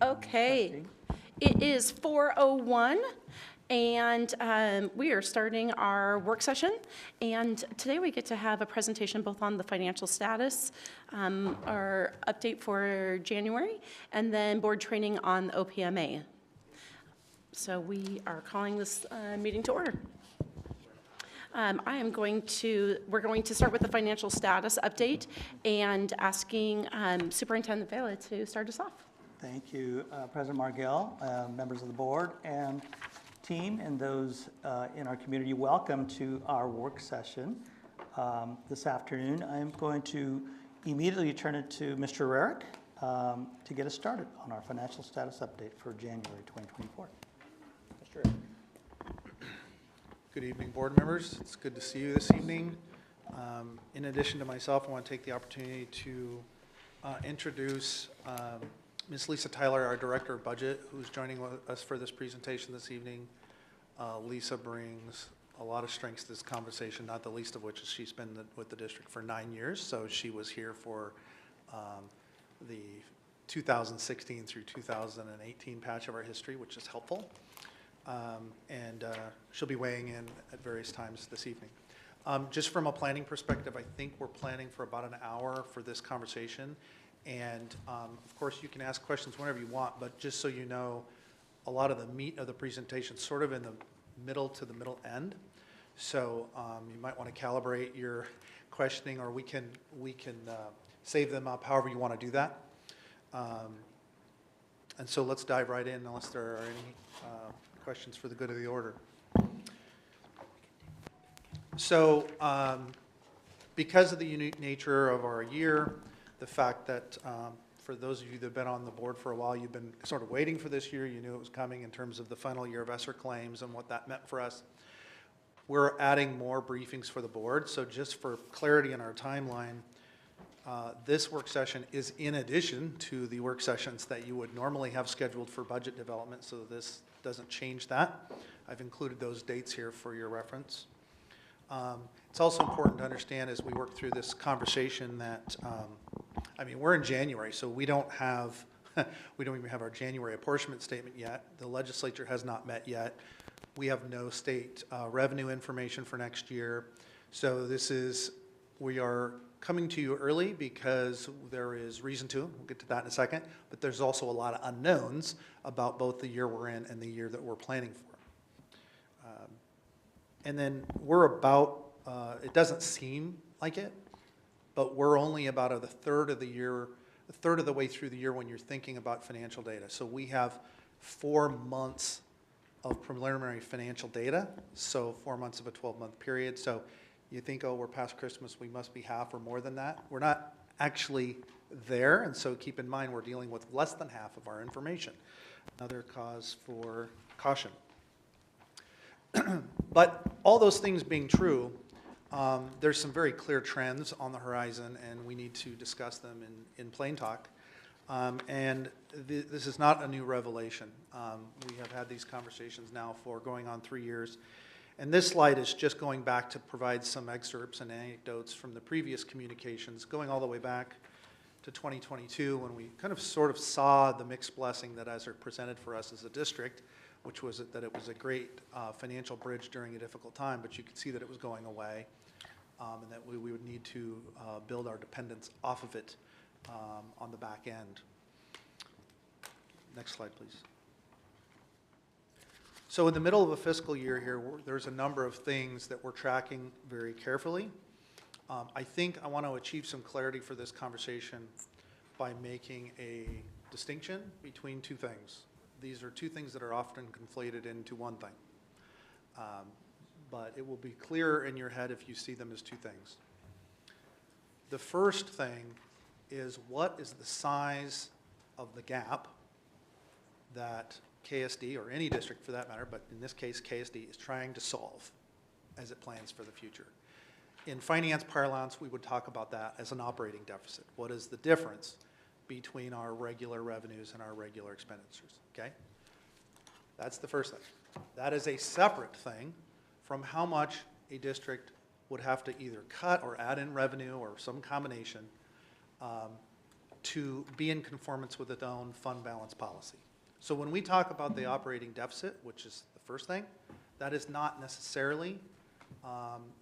Okay, it is 4:01, and we are starting our work session. And today we get to have a presentation both on the financial status, our update for January, and then board training on the OPMA. So we are calling this meeting to order. We're going to start with the financial status update and asking Superintendent Vela to start us off. Thank you, President Margell, members of the board and team, and those in our community. Welcome to our work session this afternoon. I'm going to immediately turn it to Mr. Rarick to get us started on our financial status update for January 2024. Mr. Rarick. Good evening, board members. It's good to see you this evening. In addition to myself, I want to take the opportunity to introduce Ms. Lisa Tyler, our Director of Budget, who's joining us for this presentation this evening. Lisa brings a lot of strengths to this conversation, not the least of which is she's been with the district for 9 years, so she was here for the 2016 through 2018 patch of our history, which is helpful. And she'll be weighing in at various times this evening. Just from a planning perspective, I think we're planning for about an hour for this conversation. And of course, you can ask questions whenever you want, but just so you know, a lot of the meat of the presentation is sort of in the middle to the middle end. So you might want to calibrate your questioning, or we can save them up however you want to do that. And so let's dive right in unless there are any questions for the good of the order. So because of the unique nature of our year, the fact that for those of you that have been on the board for a while, you've been sort of waiting for this year, you knew it was coming in terms of the final year of ESSER claims and what that meant for us. We're adding more briefings for the board. So just for clarity in our timeline, this work session is in addition to the work sessions that you would normally have scheduled for budget development, so this doesn't change that. I've included those dates here for your reference. It's also important to understand as we work through this conversation that, I mean, we're in January, so we don't even have our January apportionment statement yet. The legislature has not met yet. We have no state revenue information for next year. So we are coming to you early because there is reason to. We'll get to that in a second. But there's also a lot of unknowns about both the year we're in and the year that we're planning for. And then we're about, it doesn't seem like it, but we're only about a third of the way through the year when you're thinking about financial data. So we have 4 months of preliminary financial data, so 4 months of a 12-month period. So you think, oh, we're past Christmas, we must be half or more than that. We're not actually there, and so keep in mind we're dealing with less than half of our information. Another cause for caution. But all those things being true, there's some very clear trends on the horizon, and we need to discuss them in plain talk. And this is not a new revelation. We have had these conversations now for going on 3 years. And this slide is just going back to provide some excerpts and anecdotes from the previous communications, going all the way back to 2022 when we kind of sort of saw the mixed blessing that ESSER presented for us as a district, which was that it was a great financial bridge during a difficult time, but you could see that it was going away and that we would need to build our dependence off of it on the back end. Next slide, please. So in the middle of a fiscal year here, there's a number of things that we're tracking very carefully. I think I want to achieve some clarity for this conversation by making a distinction between two things. These are two things that are often conflated into one thing. But it will be clearer in your head if you see them as two things. The first thing is, what is the size of the gap that KSD, or any district for that matter, but in this case KSD, is trying to solve as it plans for the future? In finance parlance, we would talk about that as an operating deficit. What is the difference between our regular revenues and our regular expenditures, okay? That's the first thing. That is a separate thing from how much a district would have to either cut or add in revenue or some combination to be in conformance with its own fund balance policy. So when we talk about the operating deficit, which is the first thing, that is not necessarily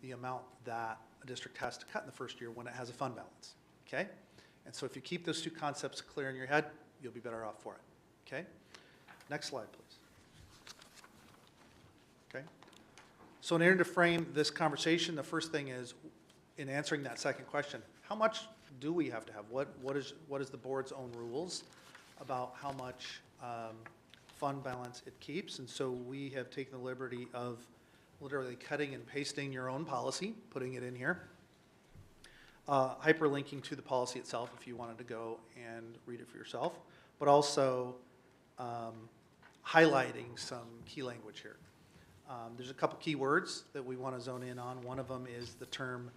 the amount that a district has to cut in the first year when it has a fund balance, okay? And so if you keep those two concepts clear in your head, you'll be better off for it, okay? Next slide, please. Okay. So in order to frame this conversation, the first thing is, in answering that second question, how much do we have to have? What is the board's own rules about how much fund balance it keeps? And so we have taken the liberty of literally cutting and pasting your own policy, putting it in here, hyperlinking to the policy itself if you wanted to go and read it for yourself, but also highlighting some key language here. There's a couple key words that we want to zone in on. One of them is the term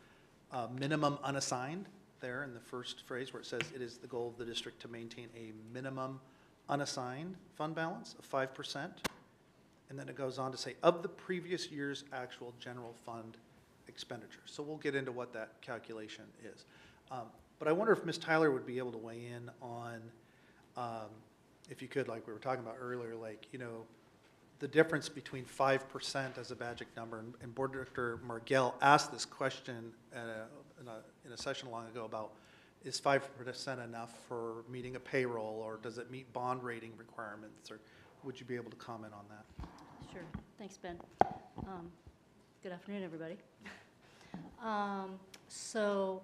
minimum unassigned there in the first phrase where it says it is the goal of the district to maintain a minimum unassigned fund balance of 5%. And then it goes on to say of the previous year's actual general fund expenditure. So we'll get into what that calculation is. But I wonder if Ms. Tyler would be able to weigh in on, if you could, like we were talking about earlier, like, you know, the difference between 5% as a magic number, and Board Director Margell asked this question in a session long ago about, is 5% enough for meeting a payroll, or does it meet bond rating requirements, or would you be able to comment on that? Sure. Thanks, Ben. Good afternoon, everybody. So,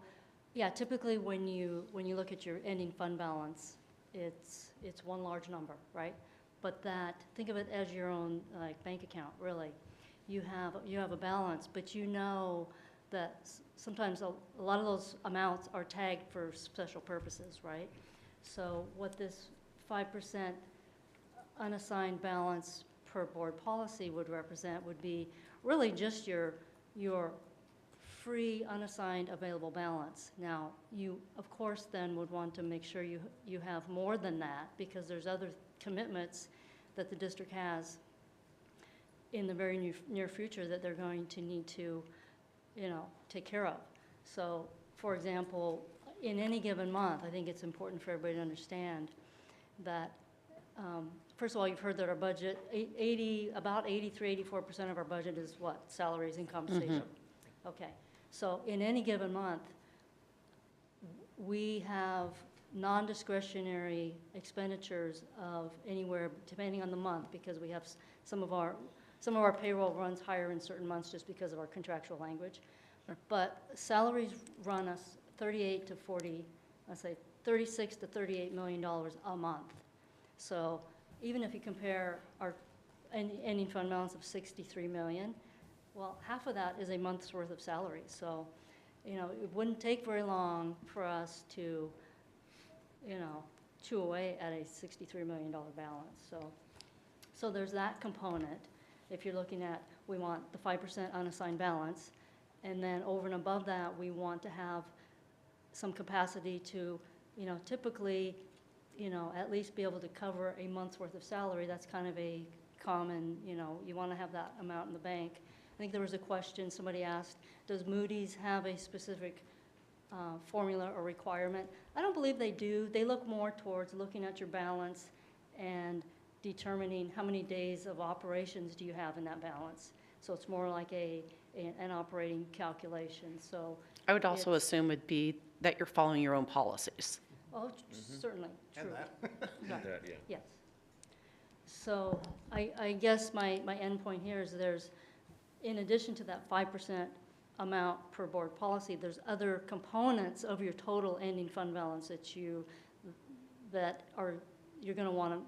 yeah, typically when you look at your ending fund balance, it's one large number, right? But think of it as your own like bank account, really. You have a balance, but you know that sometimes a lot of those amounts are tagged for special purposes, right? So what this 5% unassigned balance per board policy would represent would be really just your free unassigned available balance. Now, you of course then would want to make sure you have more than that, because there's other commitments that the district has in the very near future that they're going to need to, you know, take care of. So, for example, in any given month, I think it's important for everybody to understand that, first of all, you've heard that our budget, about 84% of our budget is what? Salaries and compensation. Mm-hmm. Okay. So in any given month, we have non-discretionary expenditures of anywhere, depending on the month, because we have some of our payroll runs higher in certain months just because of our contractual language. Sure. But salaries run us 38 to 40, let's say 36 to $38 million a month. So even if you compare our ending fund balance of 63 million, well, half of that is a month's worth of salary. So, you know, it wouldn't take very long for us to, you know, chew away at a $63 million balance. So there's that component. If you're looking at, we want the 5% unassigned balance, and then over and above that, we want to have some capacity to, you know, typically, you know, at least be able to cover a month's worth of salary. That's kind of a common, you know, you want to have that amount in the bank. I think there was a question somebody asked, does Moody's have a specific formula or requirement? I don't believe they do. They look more towards looking at your balance and determining how many days of operations do you have in that balance. So it's more like an operating calculation. So I would also assume would be that you're following your own policies. Oh, certainly, true. And that. Right. That, yeah. Yes. So I guess my end point here is there's, in addition to that 5% amount per board policy, there's other components of your total ending fund balance you're going to want to,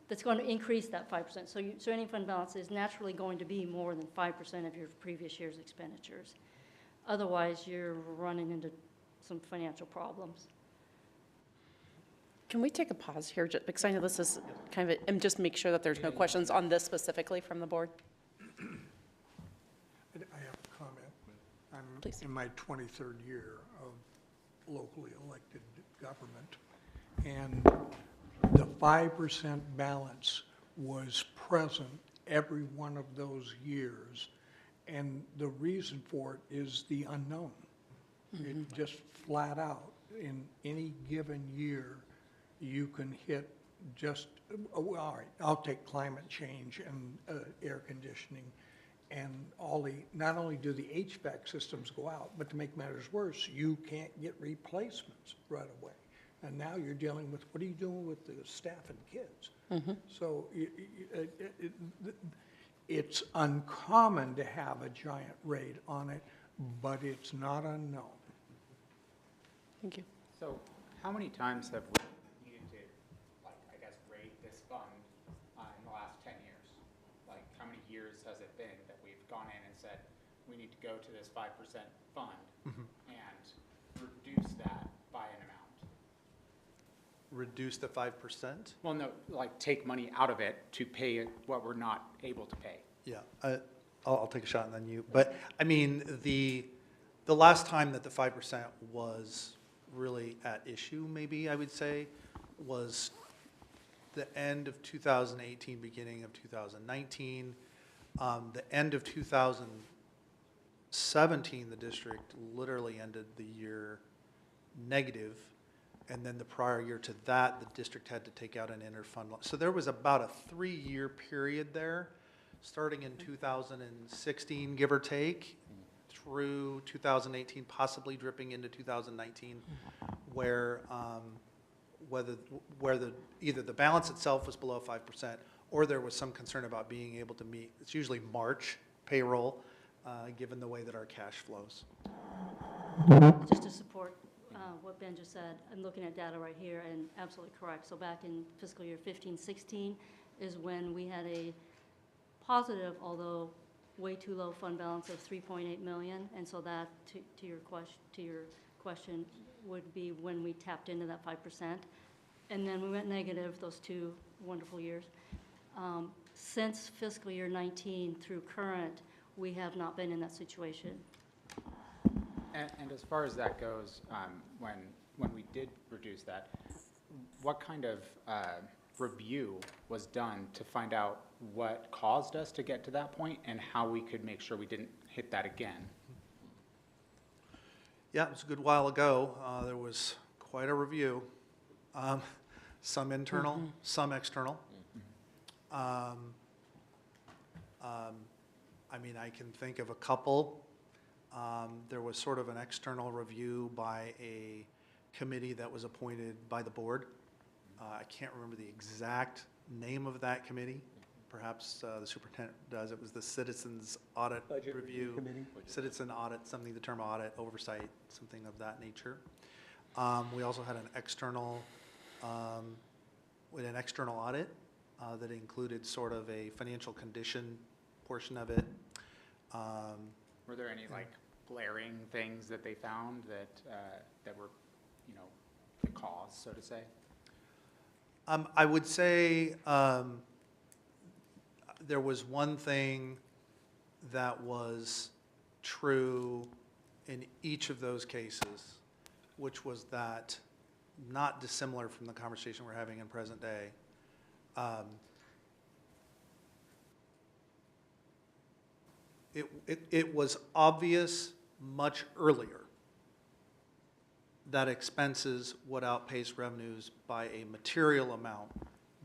that's going to increase that 5%. So ending fund balance is naturally going to be more than 5% of your previous year's expenditures. Otherwise, you're running into some financial problems. Can we take a pause here, because I know this is kind of, and just make sure that there's no questions on this specifically from the board? I have a comment. I'm Please. in my 23rd year of locally elected government, and the 5% balance was present every one of those years, and the reason for it is the unknown. It just flat out in any given year, you can hit just, all right, I'll take climate change and air conditioning, and not only do the HVAC systems go out, but to make matters worse, you can't get replacements right away. And now you're dealing with, what are you doing with the staff and kids? So it's uncommon to have a giant rate on it, but it's not unknown. Thank you. So how many times have we needed to, like, I guess, rate this fund in the last 10 years? Like, how many years has it been that we've gone in and said, we need to go to this 5% fund and reduce that by an amount? Reduce the 5%? Well, no, like, take money out of it to pay what we're not able to pay. Yeah, I'll take a shot and then you. But, I mean, the last time that the 5% was really at issue, maybe I would say, was the end of 2018, beginning of 2019. The end of 2017, the district literally ended the year negative. And then the prior year to that, the district had to take out an interfund loan. So there was about a 3-year period there, starting in 2016, give or take, through 2018, possibly dripping into 2019, where either the balance itself was below 5%, or there was some concern about being able to meet, it's usually March payroll, given the way that our cash flows. Just to support what Ben just said, I'm looking at data right here, and absolutely correct. So back in fiscal year 15-16 is when we had a positive, although way too low fund balance of 3.8 million, and so that, to your question, would be when we tapped into that 5%. And then we went negative those 2 wonderful years. Since fiscal year 19 through current, we have not been in that situation. And as far as that goes, when we did reduce that, what kind of review was done to find out what caused us to get to that point and how we could make sure we didn't hit that again? Yeah, it was a good while ago. There was quite a review, some internal, some external. I mean, I can think of a couple. There was sort of an external review by a committee that was appointed by the board. I can't remember the exact name of that committee. Perhaps the superintendent does. It was the Citizens Audit Budget Review Committee. Citizen Audit, something, the term audit, oversight, something of that nature. We also had an external audit that included sort of a financial condition portion of it. Were there any like glaring things that they found that were, you know, the cause, so to say? I would say there was one thing that was true in each of those cases, which was that, not dissimilar from the conversation we're having in present day, it was obvious much earlier that expenses would outpace revenues by a material amount,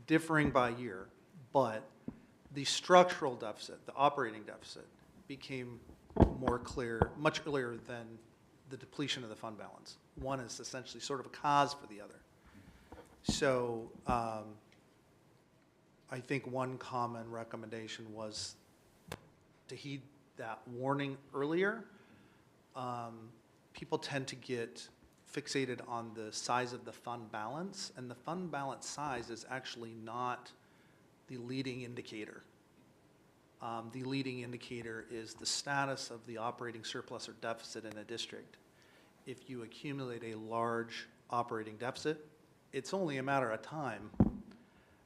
differing by year, but the structural deficit, the operating deficit, became more clear much earlier than the depletion of the fund balance. One is essentially sort of a cause for the other. So I think one common recommendation was to heed that warning earlier. People tend to get fixated on the size of the fund balance, and the fund balance size is actually not the leading indicator. The leading indicator is the status of the operating surplus or deficit in a district. If you accumulate a large operating deficit, it's only a matter of time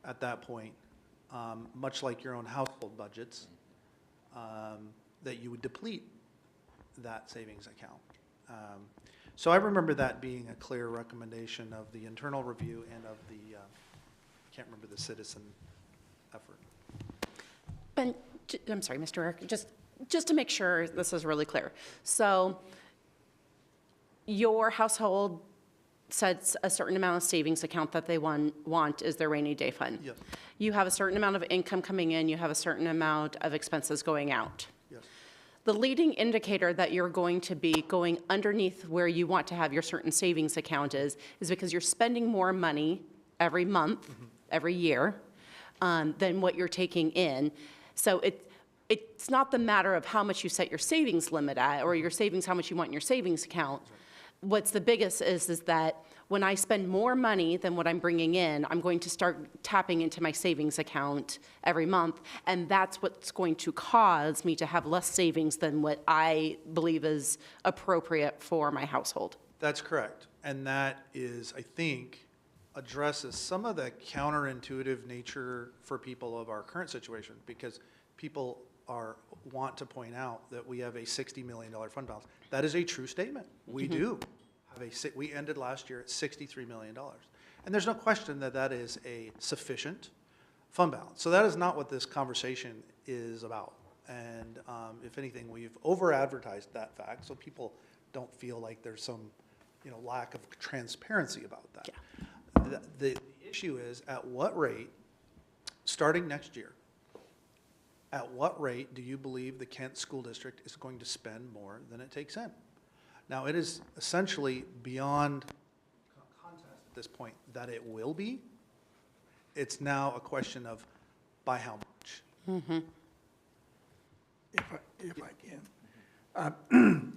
at that point, much like your own household budgets, that you would deplete that savings account. So I remember that being a clear recommendation of the internal review and of the, I can't remember the citizen effort. Ben, I'm sorry, Mr. Eric, just to make sure this is really clear. So your household sets a certain amount of savings account that they want is their rainy day fund. Yes. You have a certain amount of income coming in, you have a certain amount of expenses going out. Yes. The leading indicator that you're going to be going underneath where you want to have your certain savings account is because you're spending more money every month, every year, than what you're taking in. So it's not the matter of how much you set your savings limit at, or your savings, how much you want in your savings account. What's the biggest is that when I spend more money than what I'm bringing in, I'm going to start tapping into my savings account every month, and that's what's going to cause me to have less savings than what I believe is appropriate for my household. That's correct. And that is, I think, addresses some of the counterintuitive nature for people of our current situation, because people want to point out that we have a $60 million fund balance. That is a true statement. We do have we ended last year at $63 million. And there's no question that that is a sufficient fund balance. So that is not what this conversation is about. And if anything, we've over-advertised that fact so people don't feel like there's some, lack of transparency about that. Yeah. The issue is, at what rate, starting next year, at what rate do you believe the Kent School District is going to spend more than it takes in? Now, it is essentially beyond contest at this point that it will be. It's now a question of by how much. If I can.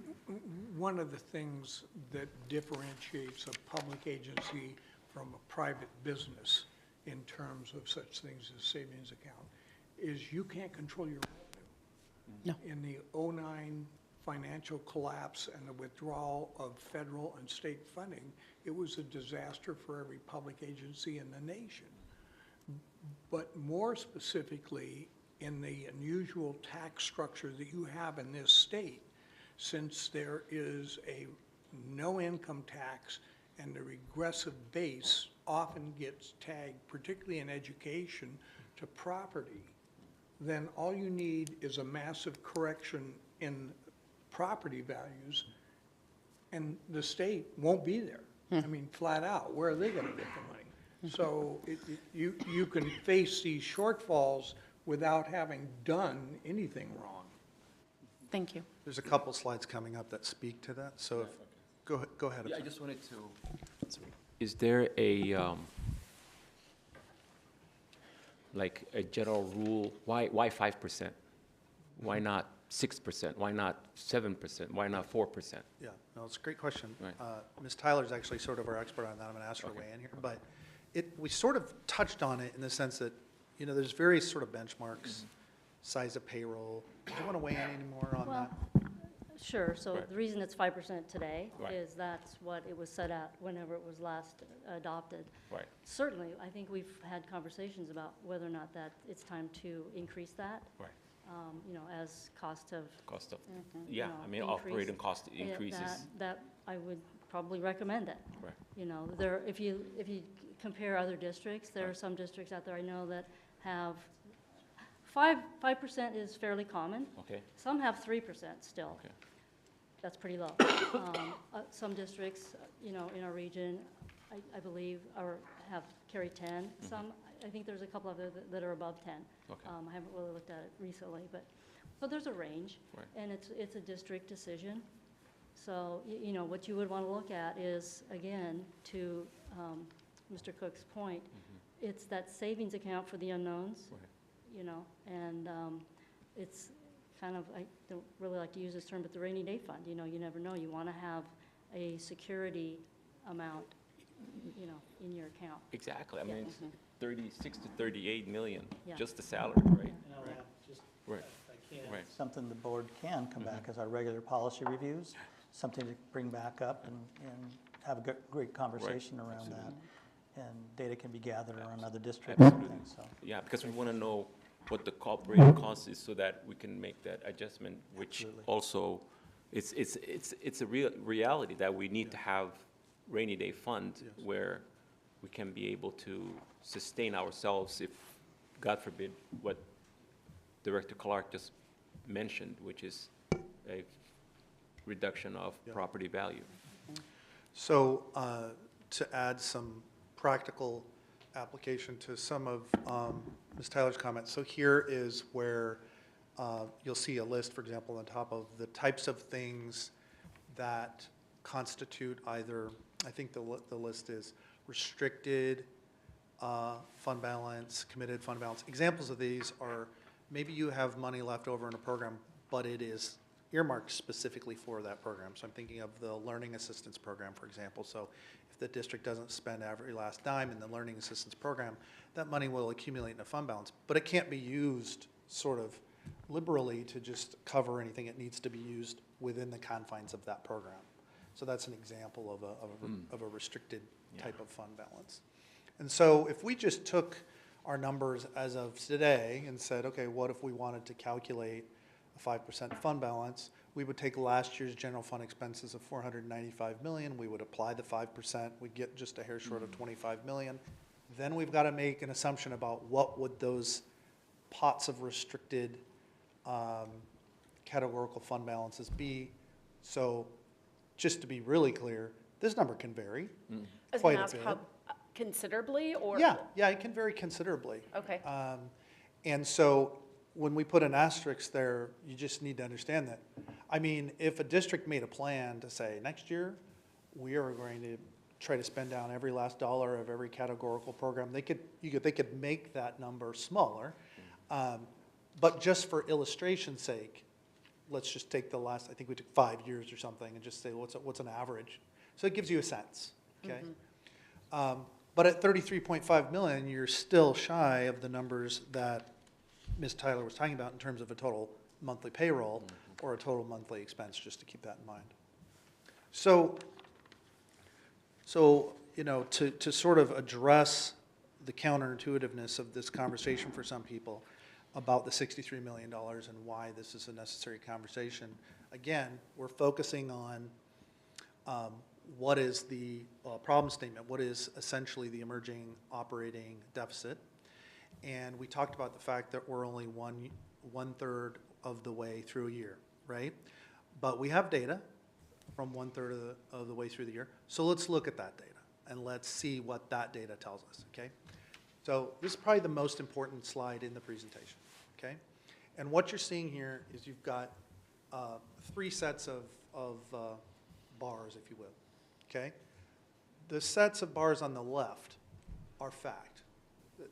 One of the things that differentiates a public agency from a private business in terms of such things as savings account is you can't control your revenue. No. In the '09 financial collapse and the withdrawal of federal and state funding, it was a disaster for every public agency in the nation. But more specifically, in the unusual tax structure that you have in this state, since there is a no income tax and the regressive base often gets tagged, particularly in education, to property, then all you need is a massive correction in property values, and the state won't be there. I mean, flat out, where are they gonna get the money? So you can face these shortfalls without having done anything wrong. Thank you. There's a couple slides coming up that speak to that, so go ahead. Yeah, I just wanted to, is there a, like a general rule, why 5%? Why not 6%? Why not 7%? Why not 4%? Yeah, no, it's a great question. Right. Ms. Tyler's actually sort of our expert on that. I'm going to ask her to weigh in here. But we sort of touched on it in the sense that, there's various sort of benchmarks, size of payroll. Do you want to weigh in any more on Well, that? sure, so Right. the reason it's 5% today Right. is that's what it was set at whenever it was last adopted. Right. Certainly, I think we've had conversations about whether or not that it's time to increase that, Right. As cost of, Cost of, you yeah, know, I mean, increase. operating cost Yeah, increases. That I would probably recommend it. Right. There, if you compare other districts, there are Right. some districts out there I know that have 5% is fairly common. Okay, Some have 3% still. okay. That's pretty low. Some districts, in our region, I believe, have carry 10. Some, I think there's a couple of that are above 10. Okay. I haven't really looked at it recently, but, so there's a range. Right. And it's a district decision. So, what you would want to look at is, again, to Mr. Cook's point, it's that savings account for the unknowns, Right. And it's kind of, I don't really like to use this term, but the rainy day fund, you never know. You want to have a security amount, in your account. Exactly, I Yeah. mean, it's 36 to 38 million, Yeah. just the salary, right? Just Right. if I can, Right. something the board can come back as our regular policy reviews, something to bring back up and have a great conversation around that. And data can be gathered around other districts and things, so. Yeah, because we want to know what the operating cost is so that we can make that adjustment, which Absolutely. also, it's a real reality that we need to have rainy day fund where we can be able to sustain ourselves if, God forbid, what Director Clark just mentioned, which is a reduction of property value. So to add some practical application to some of Ms. Tyler's comments. So here is where you'll see a list, for example, on top of the types of things that constitute either, I think the list is restricted fund balance, committed fund balance. Examples of these are maybe you have money left over in a program, but it is earmarked specifically for that program. So I'm thinking of the Learning Assistance Program, for example. So if the district doesn't spend every last dime in the Learning Assistance Program, that money will accumulate in a fund balance. But it can't be used sort of liberally to just cover anything. It needs to be used within the confines of that program. So that's an example of a restricted type of fund balance. And so if we just took our numbers as of today and said, okay, what if we wanted to calculate a 5% fund balance? We would take last year's general fund expenses of $495 million. We would apply the 5%. We'd get just a hair short of $25 million. Then we've got to make an assumption about what would those pots of restricted categorical fund balances be. So just to be really clear, this number can vary I was quite gonna a ask bit. how considerably, or? Yeah, it can vary considerably. Okay. And so when we put an asterisk there, you just need to understand that. I mean, if a district made a plan to say, next year, we are going to try to spend down every last dollar of every categorical program, they could make that number smaller. But just for illustration's sake, let's just take the last, I think we took 5 years or something, and just say, what's an average? So it gives you a sense, okay? But at 33.5 million, you're still shy of the numbers that Ms. Tyler was talking about in terms of a total monthly payroll or a total monthly expense, just to keep that in mind. So you know, to sort of address the counterintuitiveness of this conversation for some people about the $63 million and why this is a necessary conversation, again, we're focusing on what is the problem statement, what is essentially the emerging operating deficit. And we talked about the fact that we're only one-third of the way through a year, right? But we have data from one-third of the way through the year. So let's look at that data and let's see what that data tells us, okay? So this is probably the most important slide in the presentation, okay? And what you're seeing here is you've got 3 sets of bars, if you will, okay? The sets of bars on the left are fact.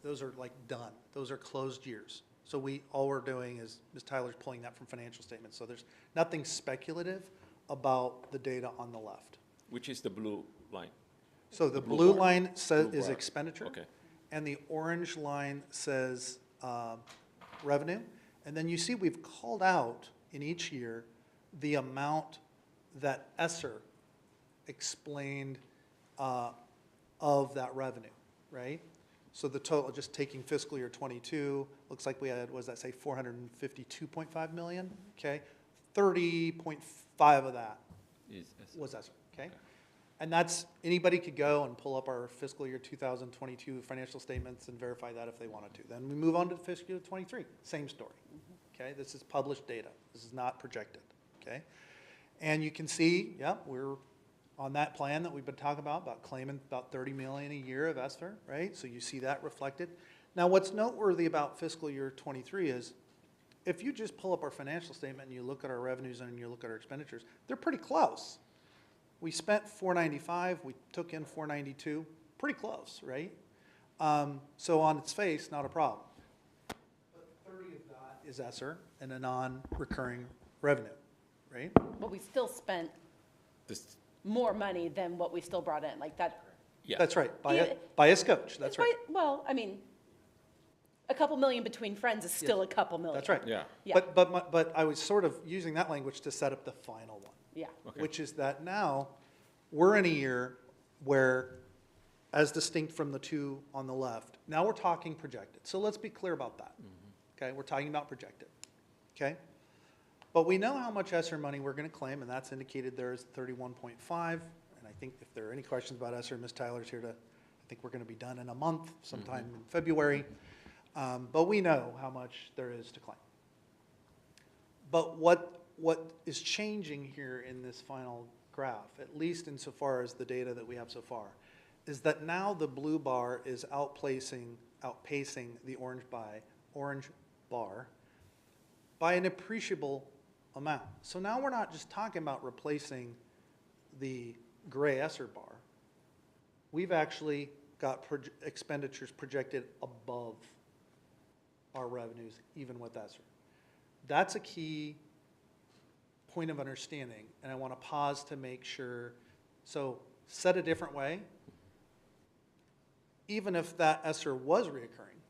Those are like done. Those are closed years. So all we're doing is Ms. Tyler's pulling that from financial statements. So there's nothing speculative about the data on the left. Which is the blue line? So the blue blue bar. line says Blue is bar. expenditure. Okay. And the orange line says revenue. And then you see we've called out in each year the amount that ESSER explained of that revenue, right? So the total, just taking fiscal year 22, looks like we had, what does that say, 452.5 million, okay? 30.5 of that was ESSER, okay? And that's, anybody could go and pull up our fiscal year 2022 financial statements and verify that if they wanted to. Then we move on to fiscal year 23, same story, okay? This is published data. This is not projected, okay? And you can see, yeah, we're on that plan that we've been talking about claiming about 30 million a year of ESSER, right? So you see that reflected. Now what's noteworthy about fiscal year 23 is if you just pull up our financial statement and you look at our revenues and you look at our expenditures, they're pretty close. We spent 495, we took in 492, pretty close, right? So on its face, not a problem. But 30 of that is ESSER and a non-recurring revenue, right? But we still spent This, more money than what we still brought in, like that. yeah. That's right, Yeah. by a scotch, that's right. Well, I mean, a couple million between friends is still a couple million. That's right. Yeah. Yeah. But I was sort of using that language to set up the final one, Yeah. Okay. which is that now we're in a year where, as distinct from the two on the left, now we're talking projected. So let's be clear about that, okay? We're talking about projected, okay? But we know how much ESSER money we're going to claim, and that's indicated there is 31.5. And I think if there are any questions about ESSER, Ms. Tyler's here to, I think we're going to be done in a month, sometime in February. But we know how much there is to claim. But what is changing here in this final graph, at least insofar as the data that we have so far, is that now the blue bar is outpacing the orange bar by an appreciable amount. So now we're not just talking about replacing the gray ESSER bar. We've actually got expenditures projected above our revenues, even with ESSER. That's a key point of understanding, and I want to pause to make sure. So said a different way, even if that ESSER was reoccurring,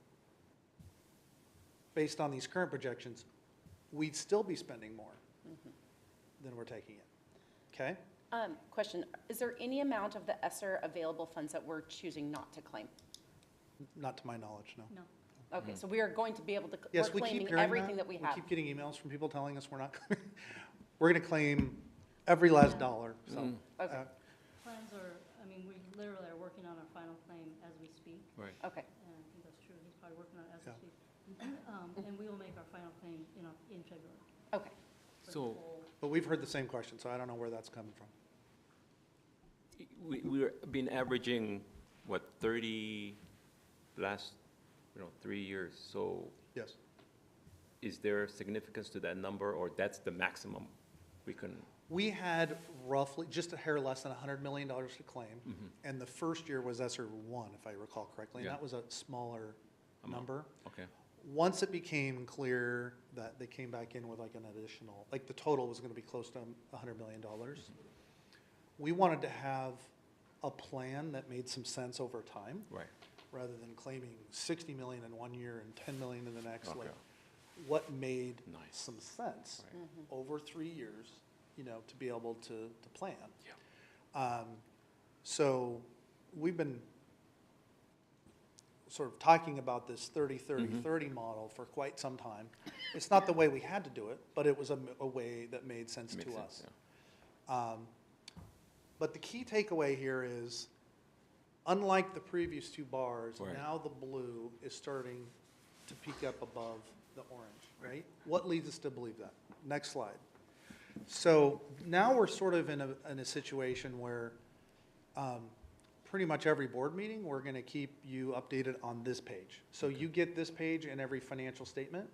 based on these current projections, we'd still be spending more than we're taking in, okay? Question, is there any amount of the ESSER available funds that we're choosing not to claim? Not to my knowledge, no. No. Okay, so we are going to be able to, we're Yes, we keep claiming hearing everything that we have. We keep getting emails from people telling us we're not, we're gonna claim every last dollar, so. Okay. Plans are, I mean, we literally are working on our final claim as we speak, Right. Okay, and I think that's true, he's probably working on it as we Yeah. speak. And we will make our final claim, in February. okay. for the So- full- But we've heard the same question, so I don't know where that's coming from. We're been averaging, what, 30 last, 3 years. So Yes. is there significance to that number, or that's the maximum we can? We had roughly, just a hair less than $100 million to claim, and the first year was ESSER 1, if I recall correctly, and Yeah. that was a smaller number. Okay. Once it became clear that they came back in with like an additional, like the total was gonna be close to $100 million, we wanted to have a plan that made some sense over time, Right. rather than claiming 60 million in one year and 10 million in the next, Okay. like, what made Nice. some sense Right. over 3 years, to be able to plan. Yeah. So we've been sort of talking about this 30-30-30 model for quite some time. It's not the way we had to do it, but it was a way that made sense Makes to sense, us. yeah. But the key takeaway here is, unlike the previous two bars, Right. now the blue is starting to peak up above the orange, right? What leads us to believe that? Next slide. So now we're sort of in a situation where pretty much every board meeting, we're going to keep you updated on this page. So you get this page in every financial statement.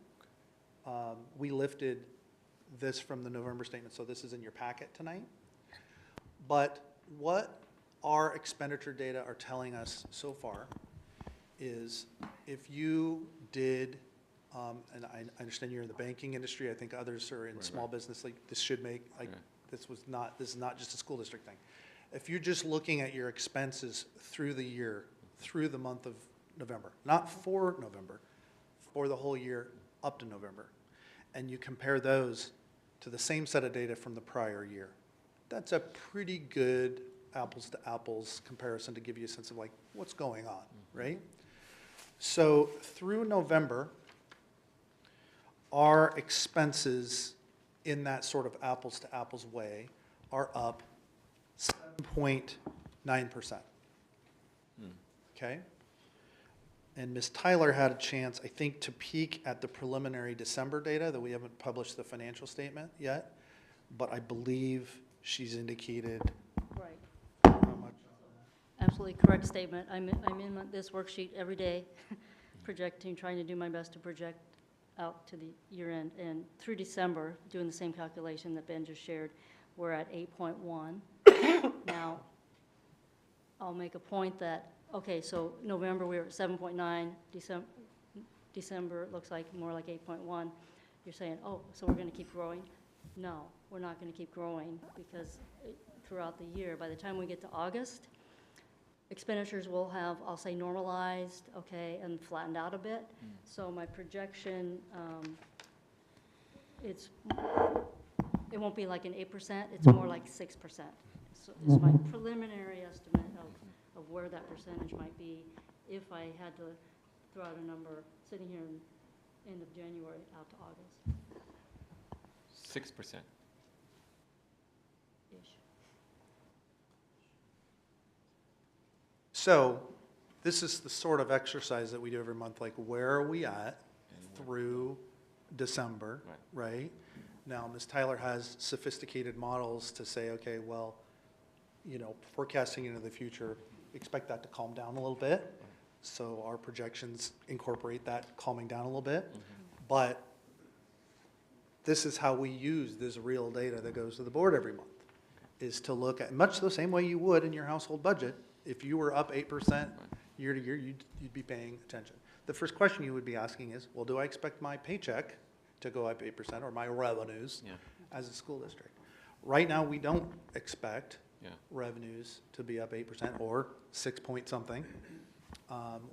We lifted this from the November statement, so this is in your packet tonight. But what our expenditure data are telling us so far is if you did, and I understand you're in the banking industry, I think others are in Right, small right. business, like this should make, like, Okay. this is not just a school district thing. If you're just looking at your expenses through the year, through the month of November, not for November, for the whole year up to November, and you compare those to the same set of data from the prior year, that's a pretty good apples to apples comparison to give you a sense of like what's going on, right? So through November, our expenses in that sort of apples to apples way are up 7.9%. Okay? And Ms. Tyler had a chance, I think, to peek at the preliminary December data, that we haven't published the financial statement yet, but I believe she's indicated Right. how much. Absolutely correct statement. I'm in this worksheet every day, projecting, trying to do my best to project out to the year end. And through December, doing the same calculation that Ben just shared, we're at 8.1. Now, I'll make a point that, okay, so November, we were at 7.9, December, it looks like more like 8.1. You're saying, oh, so we're going to keep growing? No, we're not going to keep growing, because throughout the year, by the time we get to August, expenditures will have, I'll say, normalized, okay, and flattened out a bit. So my projection, it won't be like an 8%, it's more like 6%. So it's my preliminary estimate of where that percentage might be if I had to throw out a number sitting here in end of January out to August-ish. 6%. So this is the sort of exercise that we do every month, like where are we at through December, right? Now, Ms. Tyler has sophisticated models to say, okay, well, forecasting into the future, expect that to calm down a little bit. So our projections incorporate that calming down a little bit. But this is how we use this real data that goes to the board every month, is to look at, much the same way you would in your household budget. If you were up 8% year to year, you'd be paying attention. The first question you would be asking is, well, do I expect my paycheck to go up 8% or my revenues as a school district? Right now, we don't expect revenues to be up 8% or 6 point something.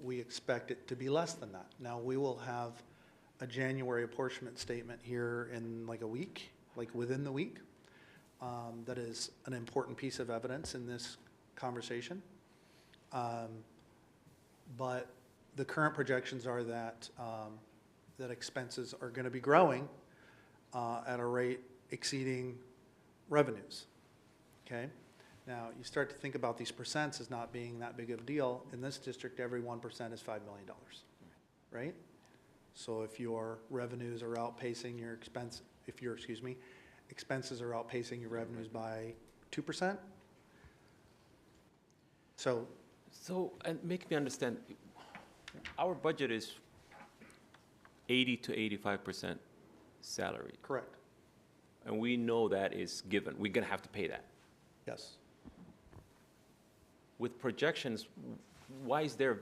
We expect it to be less than that. Now, we will have a January apportionment statement here in like a week, like within the week. That is an important piece of evidence in this conversation. But the current projections are that, that expenses are going to be growing at a rate exceeding revenues, okay? Now, you start to think about these percents as not being that big of a deal. In this district, every 1% is $5 million, right? So if your revenues are outpacing your expenses are outpacing your revenues by 2%. So, and make me understand, our budget is 80 to 85% salary, correct, and we know that is given. We're gonna have to pay that. yes. With projections, why is there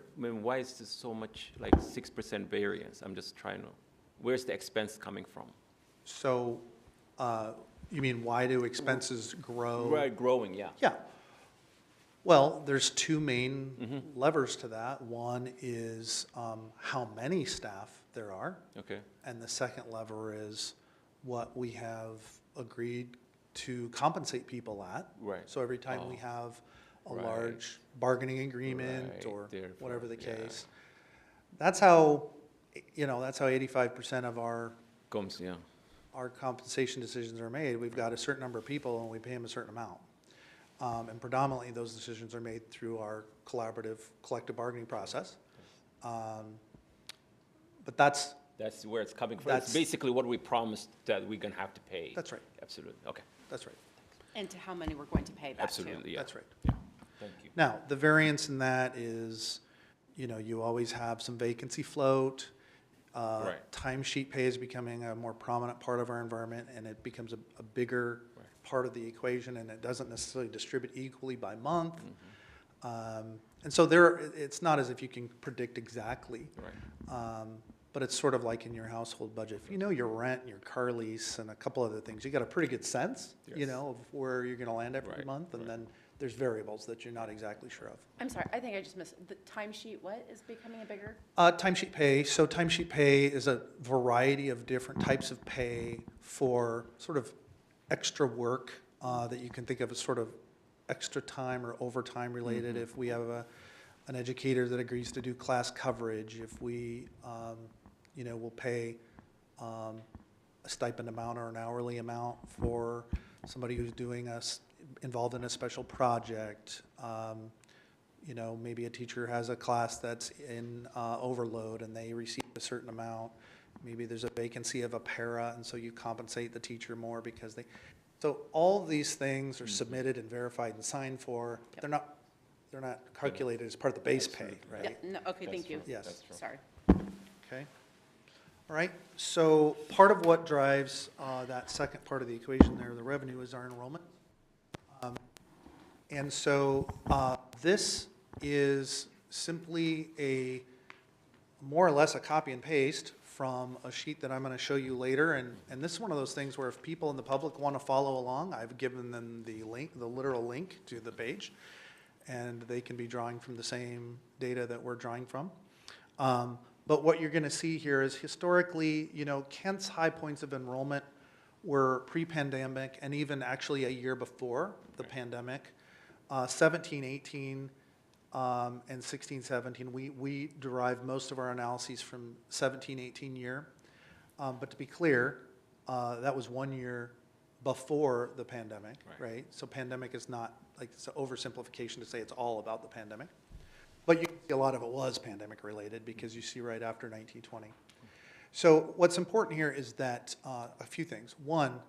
so much, like 6% variance? I'm just trying to, where's the expense coming from? So, you mean why do expenses grow? Right, growing, yeah. Yeah. Well, there's two main levers to that. One is how many staff there are. Okay. And the second lever is what we have agreed to compensate people at. Right. So every time we have a Right. large bargaining agreement Right, or therefore, whatever the yeah. case, that's how 85% of our Yeah. our compensation decisions are made. We've got a certain number of people and we pay them a certain amount. And predominantly those decisions are made through our collective bargaining process. But that's Where it's coming from. It's basically what we promised that we're gonna have to pay. That's right. Absolutely, okay. That's right. And to how many we're going to pay that to. Absolutely, yeah. That's right. Yeah, thank you. Now, the variance in that is, you always have some vacancy float. Right. Timesheet pay is becoming a more prominent part of our environment, and it becomes a bigger part of the equation, and it doesn't necessarily distribute equally by month. And so it's not as if you can predict exactly. Right. But it's sort of like in your household budget. If you know your rent, your car lease, and a couple other things, you got a pretty good sense, Yes. of where you're going to land every Right, month, and right. then there's variables that you're not exactly sure of. I'm sorry, I think I just missed, the timesheet, what is becoming a bigger? Timesheet pay. So timesheet pay is a variety of different types of pay for sort of extra work that you can think of as sort of extra time or overtime related. If we have an educator that agrees to do class coverage, if we, will pay a stipend amount or an hourly amount for somebody who's involved in a special project. Maybe a teacher has a class that's in overload and they receive a certain amount. Maybe there's a vacancy of a para, and so you compensate the teacher more because so all of these things are submitted and verified and signed for. Yep. They're not calculated as part of the base pay, right? Yeah, no, okay, thank you. Yes. That's true. Sorry. Okay. All right, so part of what drives that second part of the equation there, the revenue, is our enrollment. And so this is simply more or less a copy and paste from a sheet that I'm going to show you later. And this is one of those things where if people in the public want to follow along, I've given them the literal link to the page, and they can be drawing from the same data that we're drawing from. But what you're going to see here is historically, Kent's high points of enrollment were pre-pandemic and even actually a year before the pandemic. 17, 18, and 16, 17, we derive most of our analyses from 17, 18 year. But to be clear, that was 1 year before the pandemic, right? So pandemic is not, it's an oversimplification to say it's all about the pandemic. But you can see a lot of it was pandemic related because you see right after 1920. So what's important here is that a few things. One,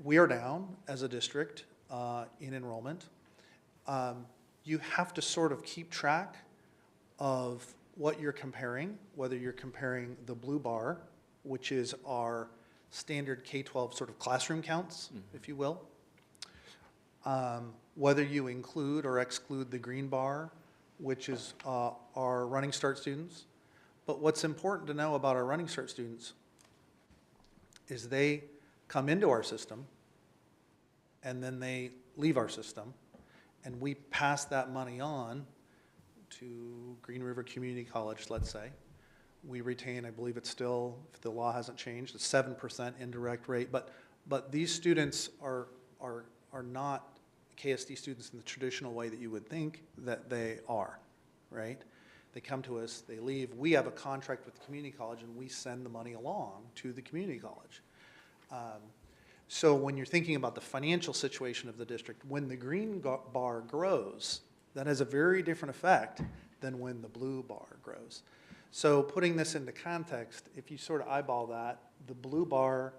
we are down as a district in enrollment. you have to sort of keep track of what you're comparing, whether you're comparing the blue bar, which is our standard K-12 sort of classroom counts, if you will, whether you include or exclude the green bar, which is our running start students. But what's important to know about our running start students is they come into our system and then they leave our system, and we pass that money on to Green River Community College, let's say. We retain, I believe it's still, if the law hasn't changed, a 7% indirect rate, but these students are not KSD students in the traditional way that you would think that they are, right? They come to us, they leave. We have a contract with the community college, and we send the money along to the community college. So when you're thinking about the financial situation of the district, when the green bar grows, that has a very different effect than when the blue bar grows. So putting this into context, if you sort of eyeball that, the blue bar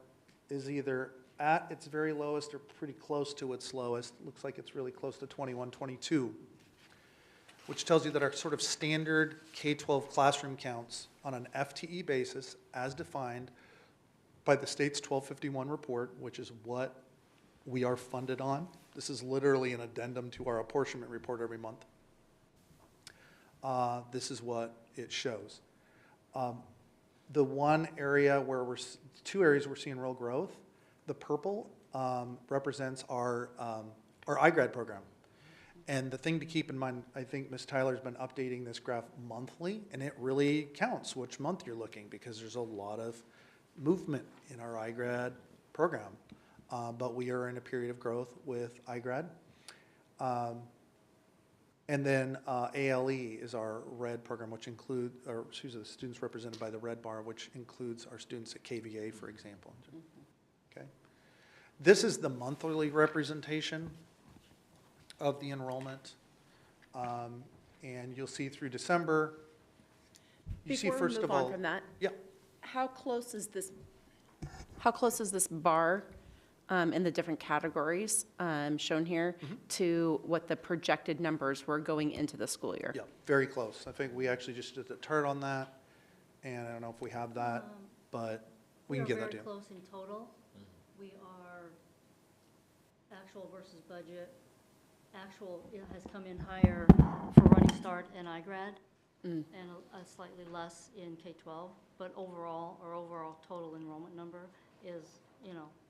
is either at its very lowest or pretty close to its lowest. Looks like it's really close to 21, 22, which tells you that our sort of standard K-12 classroom counts on an FTE basis, as defined by the state's 1251 report, which is what we are funded on. This is literally an addendum to our apportionment report every month. This is what it shows. The one area where two areas we're seeing real growth, the purple represents our iGrad program. And the thing to keep in mind, I think Ms. Tyler's been updating this graph monthly, and it really counts which month you're looking, because there's a lot of movement in our iGrad program. But we are in a period of growth with iGrad. And then ALE is our red program, which includes, or excuse me, the students represented by the red bar, which includes our students at KVA, for example. Okay. This is the monthly representation of the enrollment. And you'll see through December, you see Before we first move of all. on from that, Yeah. how close is this bar in the different categories shown here to what the projected numbers were going into the school year? Yeah, very close. I think we actually just did a chart on that, and I don't know if we have that, but we can get that to you. We are very close in total. We are actual versus budget. Actual has come in higher for Running Start and iGrad, and a slightly less in K-12. But overall, our overall total enrollment number is,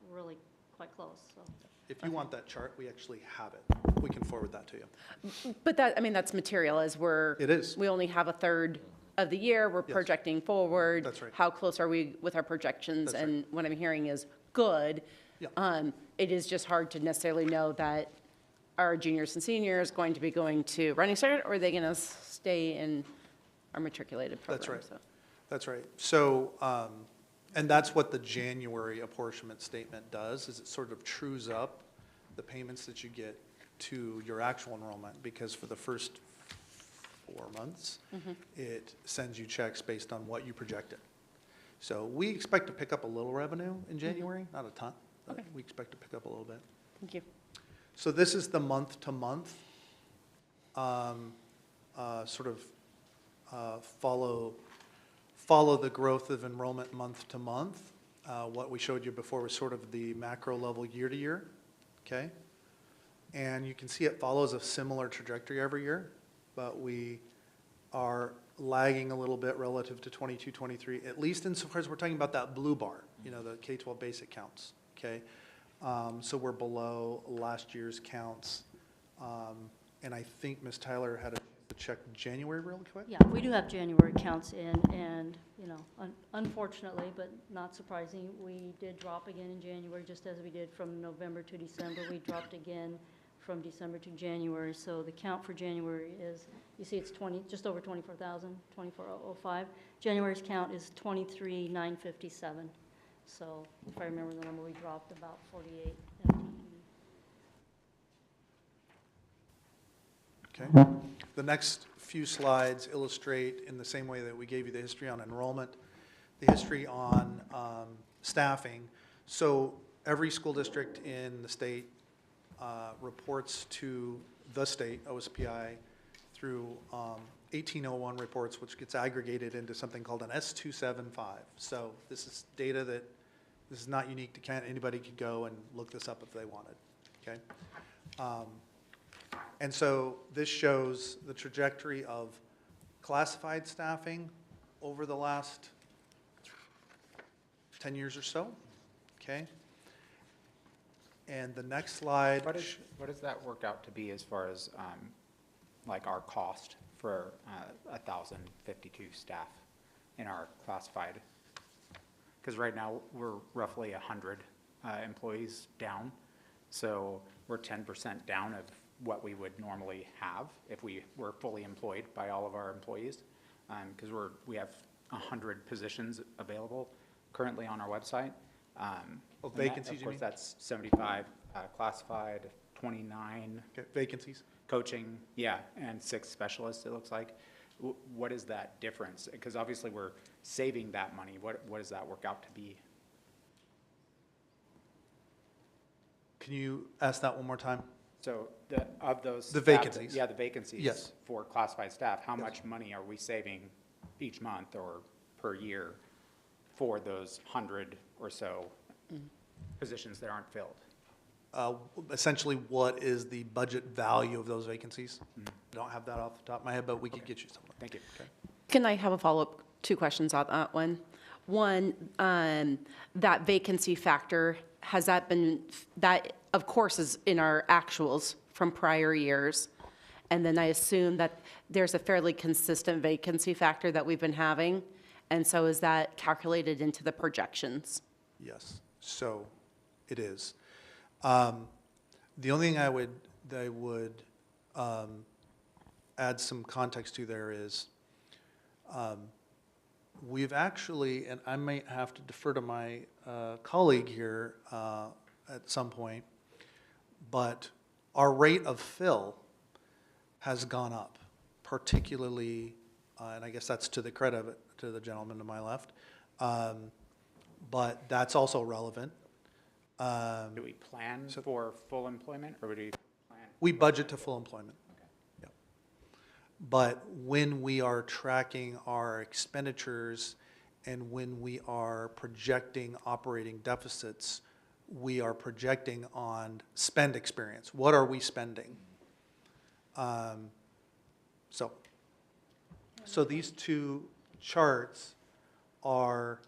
really quite close, so. If you want that chart, we actually have it. We can forward that to you. But that's material, as It is. we only have a third of the year, we're Yes. projecting forward. That's right. How close are we with our projections? That's And what I'm hearing is good. Yeah. It is just hard to necessarily know that our juniors and seniors going to be going to Running Start, or are they gonna stay in our matriculated program? That's right. So- That's right. So, and that's what the January apportionment statement does, is it sort of trues up the payments that you get to your actual enrollment, because for the first 4 months, it sends you checks based on what you projected. So we expect to pick up a little revenue in January, not a ton, but Okay. we expect to pick up a little bit. Thank you. So this is the month-to-month, sort of follow the growth of enrollment month-to-month. What we showed you before was sort of the macro level year-to-year, okay? And you can see it follows a similar trajectory every year, but we are lagging a little bit relative to 22, 23, at least insofar as we're talking about that blue bar, the K-12 basic counts, okay? So we're below last year's counts. And I think Ms. Tyler had to check January real quick? Yeah, we do have January counts in, and, unfortunately, but not surprising, we did drop again in January, just as we did from November to December. We dropped again from December to January, so the count for January is, you see it's just over 24,000, 24,005. January's count is 23,957. So if I remember the number, we dropped about 48 FTE. Okay. The next few slides illustrate, in the same way that we gave you the history on enrollment, the history on staffing. So every school district in the state reports to the state, OSPI, through 1801 reports, which gets aggregated into something called an S275. So this is data that, this is not unique to Kent. Anybody could go and look this up if they wanted, okay? And so this shows the trajectory of classified staffing over the last 10 years or so, okay? And the next slide. What does that work out to be as far as, like our cost for 1,052 staff in our classified? Because right now, we're roughly 100 employees down. So we're 10% down of what we would normally have if we were fully employed by all of our employees. Because we have 100 positions available currently on our website. Vacancies, Of you course, mean? that's 75 classified, 29 Okay, vacancies. coaching, yeah, and 6 specialists, it looks like. What is that difference? Because obviously we're saving that money. What does that work out to be? Can you ask that one more time? So of those. The staff- vacancies. Yeah, the vacancies. Yes. For classified staff, how Yes. much money are we saving each month or per year for those 100 or so positions that aren't filled? Essentially, what is the budget value of those vacancies? I don't have that off the top of my head, but we could get you something. Thank you. Okay. Can I have a follow-up, 2 questions on that one? One, that vacancy factor, has that been, that of course is in our actuals from prior years. And then I assume that there's a fairly consistent vacancy factor that we've been having. And so is that calculated into the projections? Yes, so it is. The only thing I would add some context to there is, we've actually, and I might have to defer to my colleague here at some point, but our rate of fill has gone up, particularly, and I guess that's to the credit of it, to the gentleman to my left, but that's also relevant. Do we plan for full employment or do we plan? We budget to full employment. Okay. Yep. But when we are tracking our expenditures and when we are projecting operating deficits, we are projecting on spend experience. What are we spending? So these 2 charts are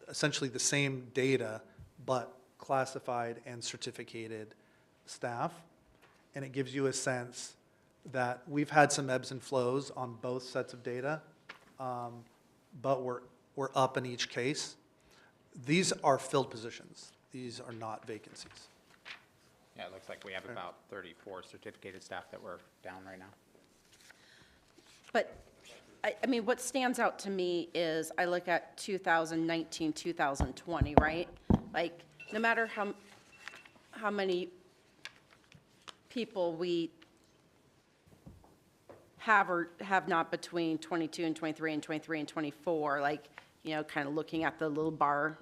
essentially the same data, but classified and certificated staff. And it gives you a sense that we've had some ebbs and flows on both sets of data, but we're up in each case. These are filled positions. These are not vacancies. Yeah, it looks like we have about 34 certificated staff that we're down right now. But, I mean, what stands out to me is I look at 2019, 2020, right? Like, no matter how many people we have or have not between 22 and 23 and 23 and 24, like, you know, kind of looking at the little bar.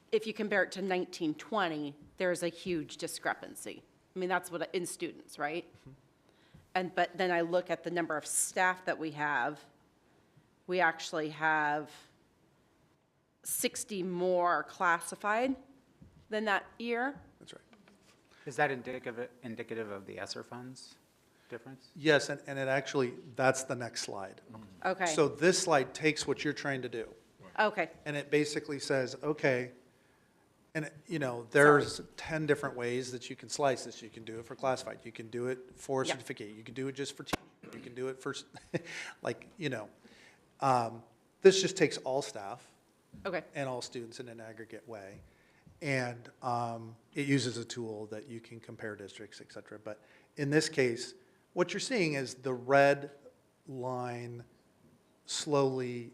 If you compare it to 1920, there's a huge discrepancy. I mean, that's what, in students, right? But then I look at the number of staff that we actually have 60 more classified than that year. That's right. Is that indicative of the ESSER funds difference? Yes, and it actually, that's the next slide. Okay, So this slide takes what you're trying to do, okay, and it basically says, okay, and, you know, there's 10 different ways that you can slice this. You can do it for classified. You can do it for Yeah. certificate. You can do it just for teaching. You can do it for, like, you know. This just takes all staff okay. and all students in an aggregate way. And it uses a tool that you can compare districts, et cetera. But in this case, what you're seeing is the red line slowly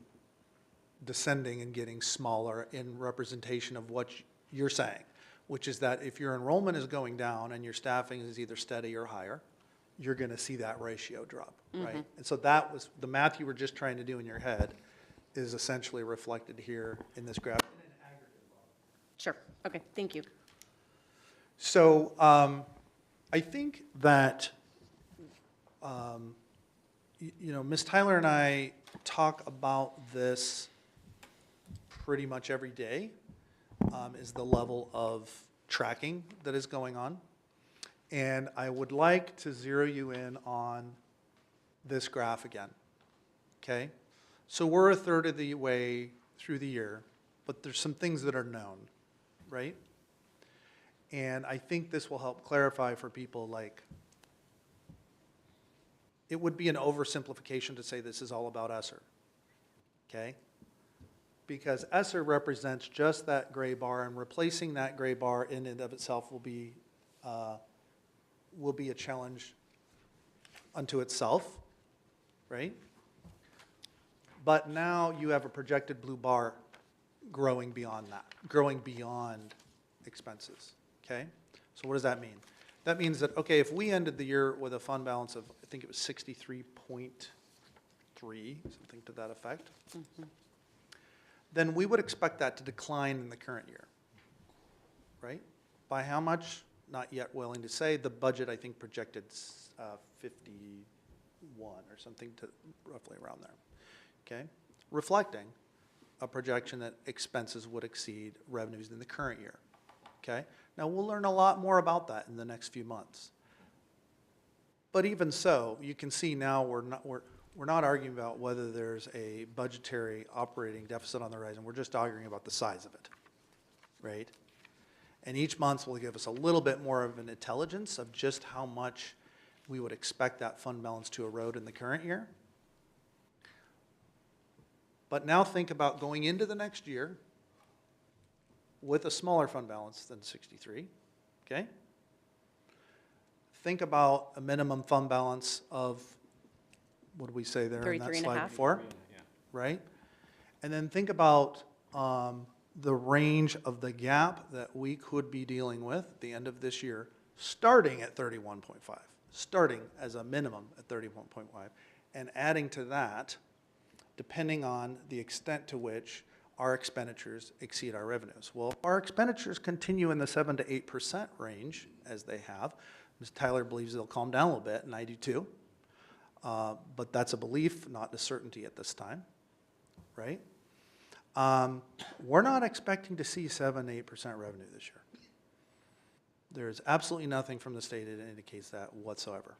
descending and getting smaller in representation of what you're saying, which is that if your enrollment is going down and your staffing is either steady or higher, you're going to see that ratio drop, right? And so that was, the math you were just trying to do in your head is essentially reflected here in this graph. Sure, okay, thank you. So I think that, Ms. Tyler and I talk about this pretty much every day, is the level of tracking that is going on. And I would like to zero you in on this graph again, okay? So we're a third of the way through the year, but there's some things that are known, right? And I think this will help clarify for people, like, it would be an oversimplification to say this is all about ESSER, okay? Because ESSER represents just that gray bar, and replacing that gray bar in and of itself will be a challenge unto itself, right? But now you have a projected blue bar growing beyond that, growing beyond expenses, okay? So what does that mean? That means that, okay, if we ended the year with a fund balance of, I think it was 63.3, something to that effect, then we would expect that to decline in the current year, right? By how much? Not yet willing to say. The budget, I think, projected 51 or something, to roughly around there, okay? Reflecting a projection that expenses would exceed revenues in the current year, okay? Now, we'll learn a lot more about that in the next few months. But even so, you can see now we're not arguing about whether there's a budgetary operating deficit on the horizon. We're just arguing about the size of it, right? And each month will give us a little bit more of an intelligence of just how much we would expect that fund balance to erode in the current year. But now think about going into the next year with a smaller fund balance than 63, okay? Think about a minimum fund balance of, what did we say there in that 33 and a slide half. before? Right? And then think about the range of the gap that we could be dealing with at the end of this year, starting at 31.5, starting as a minimum at 31.5, and adding to that, depending on the extent to which our expenditures exceed our revenues. Well, if our expenditures continue in the 7 to 8% range, as they have, Ms. Tyler believes they'll calm down a little bit, and I do too. But that's a belief, not a certainty at this time, right? We're not expecting to see 7 to 8% revenue this year. There's absolutely nothing from the state that indicates that whatsoever.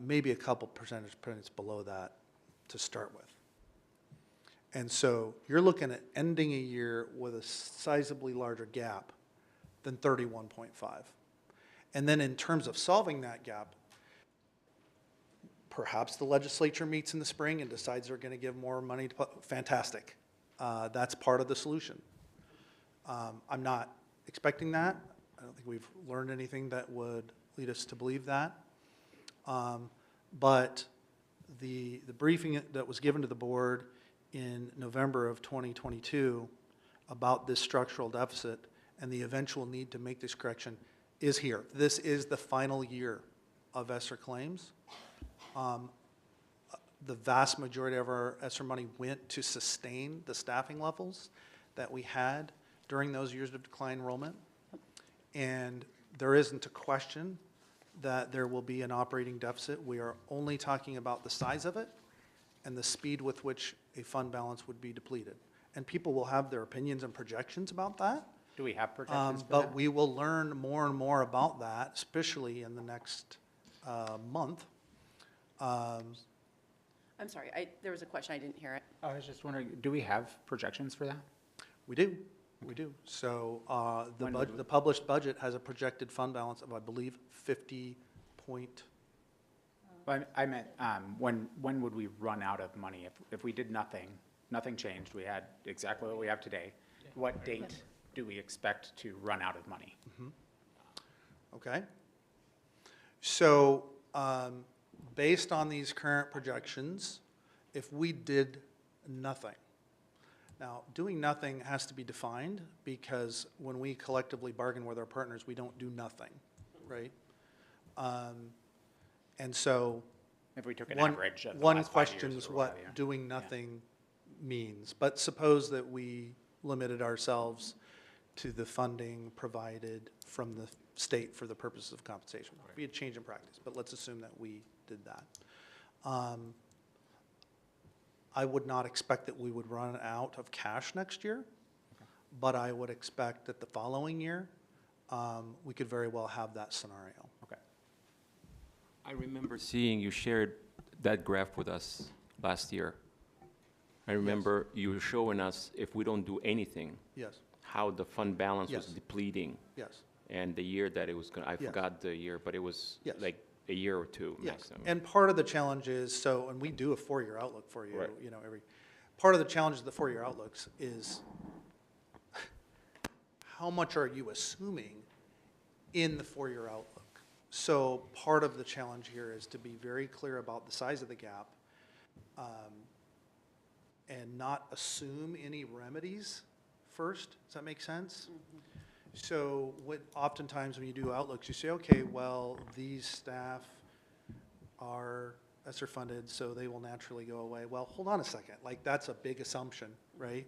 Maybe a couple percentage points below that to start with. And so you're looking at ending a year with a sizably larger gap than 31.5. And then in terms of solving that gap, perhaps the legislature meets in the spring and decides they're going to give more money to, fantastic. That's part of the solution. I'm not expecting that. I don't think we've learned anything that would lead us to believe that. But the briefing that was given to the board in November of 2022 about this structural deficit and the eventual need to make this correction is here. This is the final year of ESSER claims. The vast majority of our ESSER money went to sustain the staffing levels that we had during those years of decline enrollment. And there isn't a question that there will be an operating deficit. We are only talking about the size of it and the speed with which a fund balance would be depleted. And people will have their opinions and projections about that. Do we have projections for But that? we will learn more and more about that, especially in the next month. I'm sorry, there was a question, I didn't hear it. I was just wondering, do we have projections for that? We do. We do. So When would we- the published budget has a projected fund balance of, I believe, 50 point. But I meant, when would we run out of money? If we did nothing changed, we had exactly what we have today, what date do we expect to run out of money? Okay. So based on these current projections, if we did nothing, now doing nothing has to be defined because when we collectively bargain with our partners, we don't do nothing, right? And so If we took an one average of the one last 5 question years is or what have you. doing nothing means. But suppose that we limited ourselves to the funding provided from the state for the purposes of compensation. It would be a change in practice, but let's assume that we did that. I would not expect that we would run out of cash next year, but I would expect that the following year, we could very well have that scenario. Okay. I remember seeing you shared that graph with us last year. I remember you were showing us if we don't do anything, Yes, how the fund balance was Yes. depleting. yes, And the year that it was going, I Yes. forgot the year, but it was Yes. like a year or two yes. maximum. And part of the challenge is, so, and we do a 4-year outlook for you, Right. you know, part of the challenge of the 4-year outlooks is how much are you assuming in the 4-year outlook? So part of the challenge here is to be very clear about the size of the gap, and not assume any remedies first. Does that make sense? So oftentimes when you do outlooks, you say, okay, well, these staff are ESSER funded, so they will naturally go away. Well, hold on a second, like that's a big assumption, right?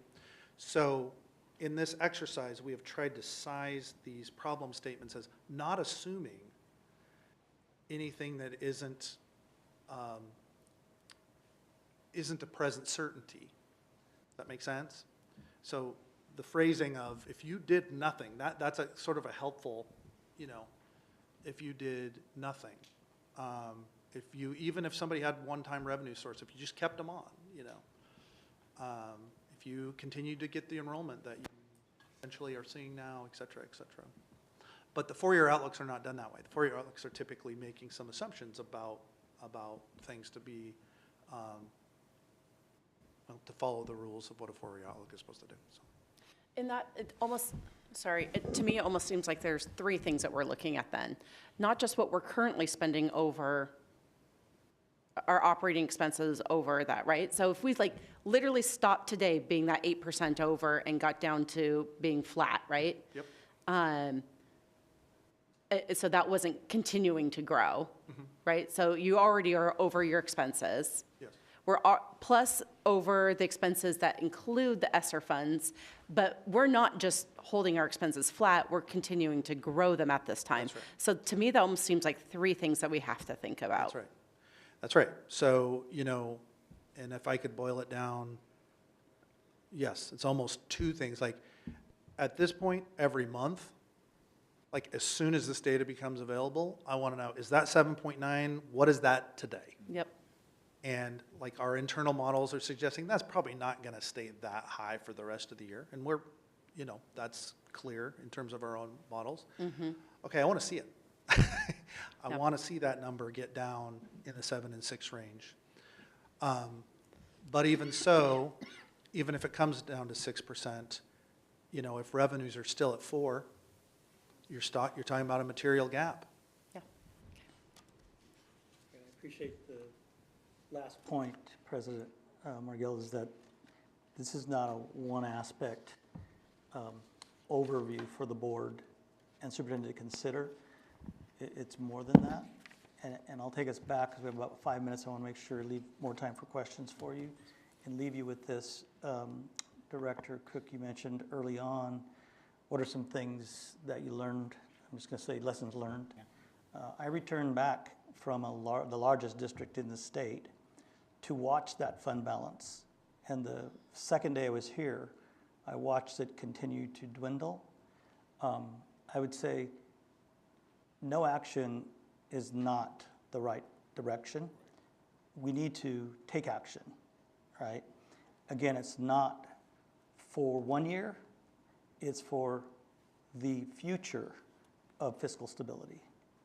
So in this exercise, we have tried to size these problem statements as not assuming anything that isn't a present certainty. Does that make sense? So the phrasing of, if you did nothing, that's a sort of a helpful, you know, if you did nothing. Even if somebody had one-time revenue source, if you just kept them on, you know. If you continued to get the enrollment that you essentially are seeing now, et cetera, et cetera. But the 4-year outlooks are not done that way. The 4-year outlooks are typically making some assumptions about things to be, to follow the rules of what a 4-year outlook is supposed to do. So. In that, to me, it almost seems like there's 3 things that we're looking at then. Not just what we're currently spending over our operating expenses over that, right? So if we like literally stopped today being that 8% over and got down to being flat, right? Yep. So that wasn't continuing to grow, right? So you already are over your expenses. Yes. We're plus over the expenses that include the ESSER funds, but we're not just holding our expenses flat, we're continuing to grow them at this time. That's right. So to me, that almost seems like 3 things that we have to think about. That's right. That's right. So, you know, and if I could boil it down, yes, it's almost 2 things. Like, at this point, every month, like as soon as this data becomes available, I want to know, is that 7.9? What is that today? Yep. And like our internal models are suggesting that's probably not going to stay that high for the rest of the year. And we're, you know, that's clear in terms of our own models. Okay, I want to see it. I Yep. want to see that number get down in the 7 and 6 range. But even so, even if it comes down to 6%, you know, if revenues are still at 4, you're talking about a material gap. Yeah. I appreciate the last point, President Margill, is that this is not a one aspect overview for the board and superintendent to consider. It's more than that. And I'll take us back because we have about 5 minutes. I want to make sure leave more time for questions for you and leave you with this. Director Cook, you mentioned early on, what are some things that you learned? I'm just going to say lessons learned. I returned back from the largest district in the state to watch that fund balance. And the second day I was here, I watched it continue to dwindle. I would say no action is not the right direction. We need to take action, right? Again, it's not for 1 year, it's for the future of fiscal stability.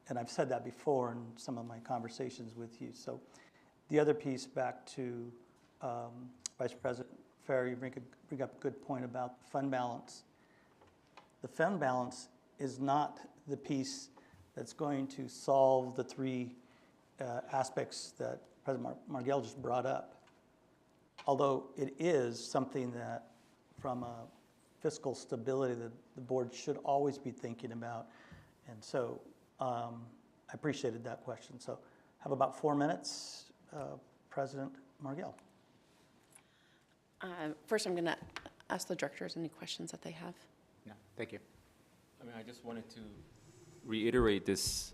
And I've said that before in some of my conversations with you. So the other piece, back to Vice President Farrer, you bring up a good point about the fund balance. The fund balance is not the piece that's going to solve the 3 aspects that President Margill just brought up. Although it is something that, from a fiscal stability, that the board should always be thinking about. And so I appreciated that question. So have about 4 minutes, President Margill. First, I'm going to ask the directors any questions that they have. No, thank you. I mean, I just wanted to reiterate this,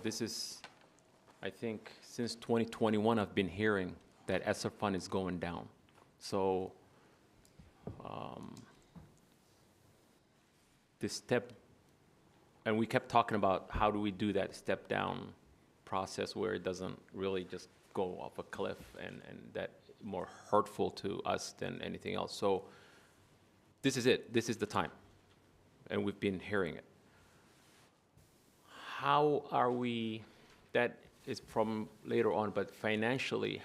this is, I think, since 2021, I've been hearing that ESSER fund is going down. So this step, and we kept talking about how do we do that step down process where it doesn't really just go off a cliff and that more hurtful to us than anything else. So this is it. This is the time. And we've been hearing it. How are we, that is from later on, but financially,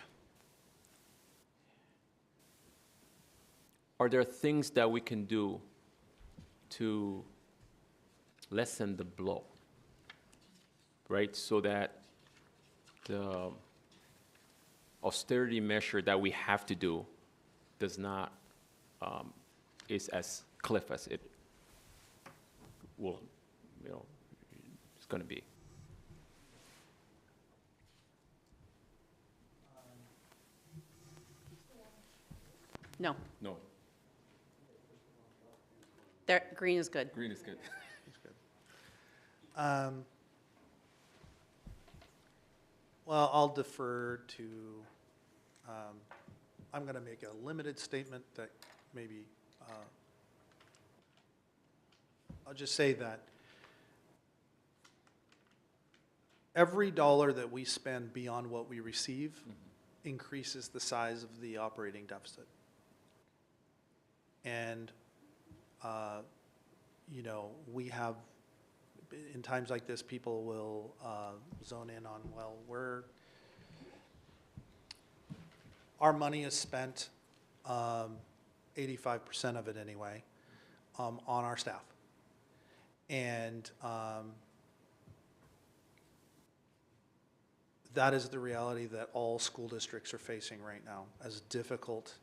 are there things that we can do to lessen the blow, right? So that the austerity measure that we have to do does not, is as cliff as it will, it's going to be. No, No, there, green is good. green is good. Well, I'll defer to, I'm going to make a limited statement that maybe, I'll just say that every dollar that we spend beyond what we receive increases the size of the operating deficit. And, we have, in times like this, people will zone in on, well, our money is spent, 85% of it anyway, on our staff. And that is the reality that all school districts are facing right now. As difficult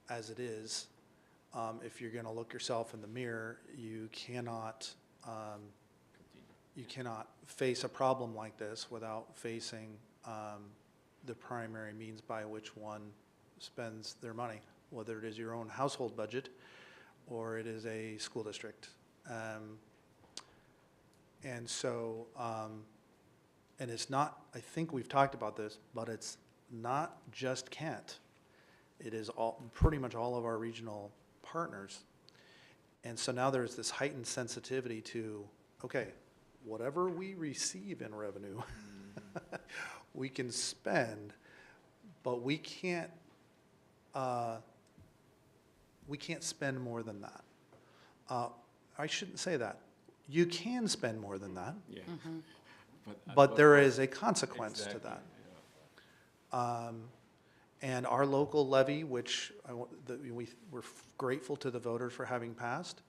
as it is, if you're going to look yourself in the mirror, you cannot face a problem like this without facing the primary means by which one spends their money, whether it is your own household budget or it is a school district. And so, and it's not, I think we've talked about this, but it's not just Kent. It is pretty much all of our regional partners. And so now there's this heightened sensitivity to, okay, whatever we receive in revenue, we can spend, but we can't spend more than that. I shouldn't say that. You can spend more than that, Yeah. but there is a consequence to Exactly, that. And our local levy, which we're grateful to the voters for having passed,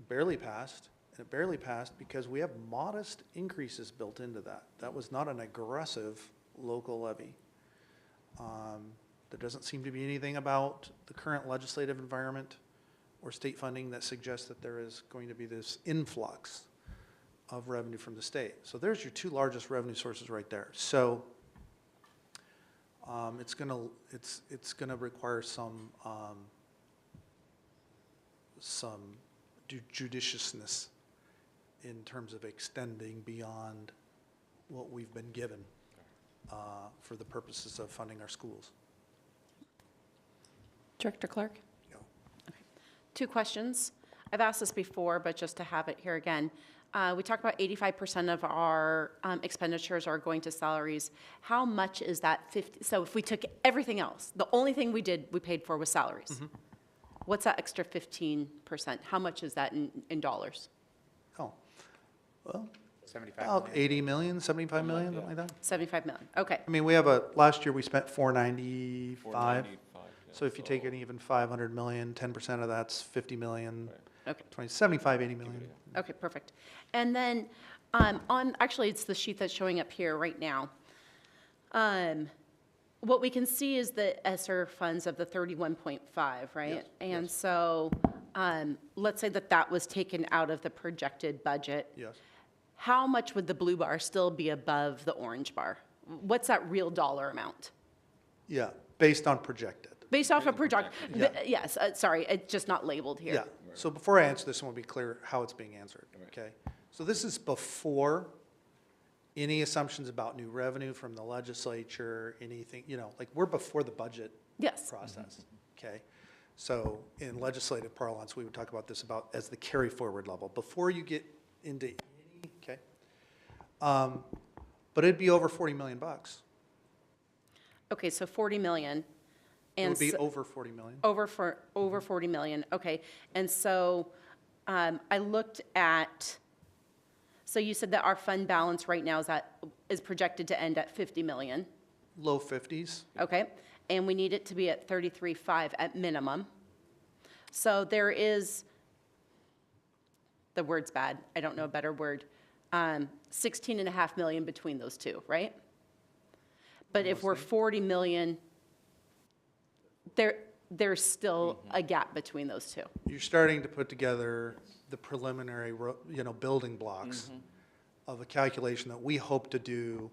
barely passed. And it barely passed because we have modest increases built into that. That was not an aggressive local levy. There doesn't seem to be anything about the current legislative environment or state funding that suggests that there is going to be this influx of revenue from the state. So there's your two largest revenue sources right there. So it's gonna require some judiciousness in terms of extending beyond what we've been given for the purposes of funding our schools. Director Clark? Yeah. Okay. 2 questions. I've asked this before, but just to have it here again. We talked about 85% of our expenditures are going to salaries. How much is that 50? So if we took everything else, the only thing we paid for was salaries. What's that extra 15%? How much is that in dollars? Oh, well, 75 about million. 80 million, 75 million, something like that. 75 million, okay. I mean, we have last year we spent 495. 495, yeah, So if you take an even 500 million, 10% of that's 50 million, Okay. 75, 80 million. Okay, perfect. And then actually, it's the sheet that's showing up here right now. What we can see is the ESSER funds of the 31.5, right? Yes, And yes. so let's say that was taken out of the projected budget. Yes. How much would the blue bar still be above the orange bar? What's that real dollar amount? Yeah, based on projected. Based off of project, Yeah. yes, sorry, it's just not labeled here. Yeah, so before I answer this, I want to be clear how it's being answered, okay? So this is before any assumptions about new revenue from the legislature, anything, like we're before the budget Yes. process, okay? So in legislative parlance, we would talk about this about as the carry forward level, before you get into any, okay? But it'd be over 40 million bucks. Okay, so 40 million. It And would be so- over 40 million. over 40 million, okay. And so I looked at, so you said that our fund balance right now is projected to end at 50 million, Low 50s. okay? And we need it to be at 33.5 at minimum. So there is, the word's bad, I don't know a better word, 16.5 million between those two, right? But if we're 40 million, there's still a gap between those two. You're starting to put together the preliminary, building blocks of a calculation that we hope to do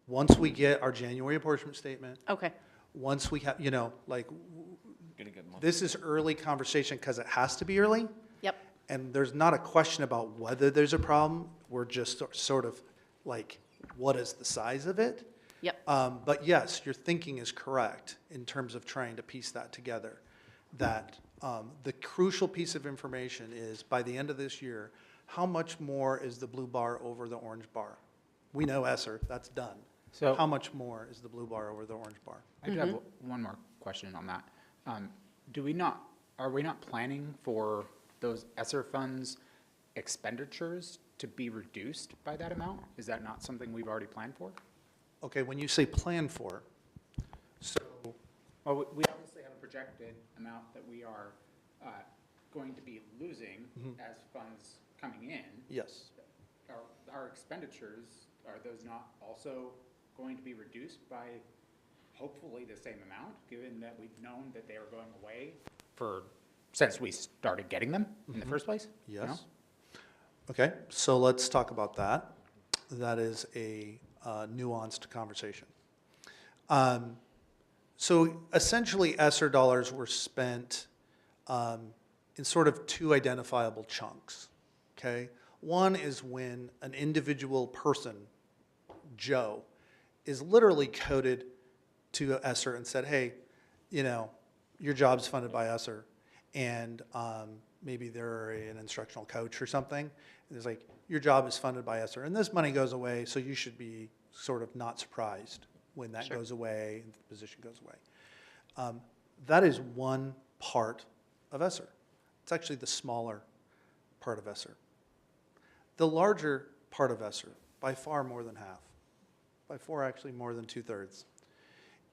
once we get our January apportionment statement, Okay, once we have, like, Gonna get money. this is early conversation because it has to be early. yep, And there's not a question about whether there's a problem. We're just sort of like, what is the size of it? yep. But yes, your thinking is correct in terms of trying to piece that together. That the crucial piece of information is, by the end of this year, how much more is the blue bar over the orange bar? We know ESSER, that's done. So- How much more is the blue bar over the orange bar? I do have one more question on that. Are we not planning for those ESSER funds expenditures to be reduced by that amount? Is that not something we've already planned for? Okay, when you say plan for, so, Well, we obviously have a projected amount that we are going to be losing as funds coming in. yes. Our expenditures, are those not also going to be reduced by hopefully the same amount, given that we've known that they are going away since we started getting them in the first place? you know? Yes. Okay, so let's talk about that. That is a nuanced conversation. So essentially, ESSER dollars were spent in sort of two identifiable chunks, okay? One is when an individual person, Joe, is literally coded to ESSER and said, hey, your job's funded by ESSER, and maybe they're an instructional coach or something, and it's like, your job is funded by ESSER, and this money goes away, so you should be sort of not surprised when that goes away and the position goes away. That is one part of ESSER. It's actually the smaller part of ESSER. The larger part of ESSER, by far more than half, by far actually more than 2/3,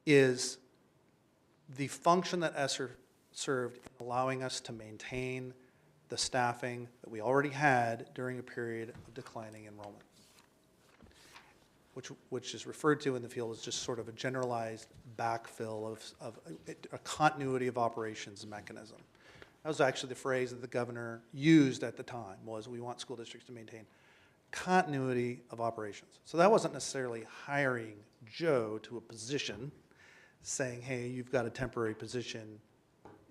is the function that ESSER served in allowing us to maintain the staffing that we already had during a period of declining enrollment, which is referred to in the field as just sort of a generalized backfill of a continuity of operations mechanism. That was actually the phrase that the governor used at the time, was we want school districts to maintain continuity of operations. So that wasn't necessarily hiring Joe to a position, saying, hey, you've got a temporary position,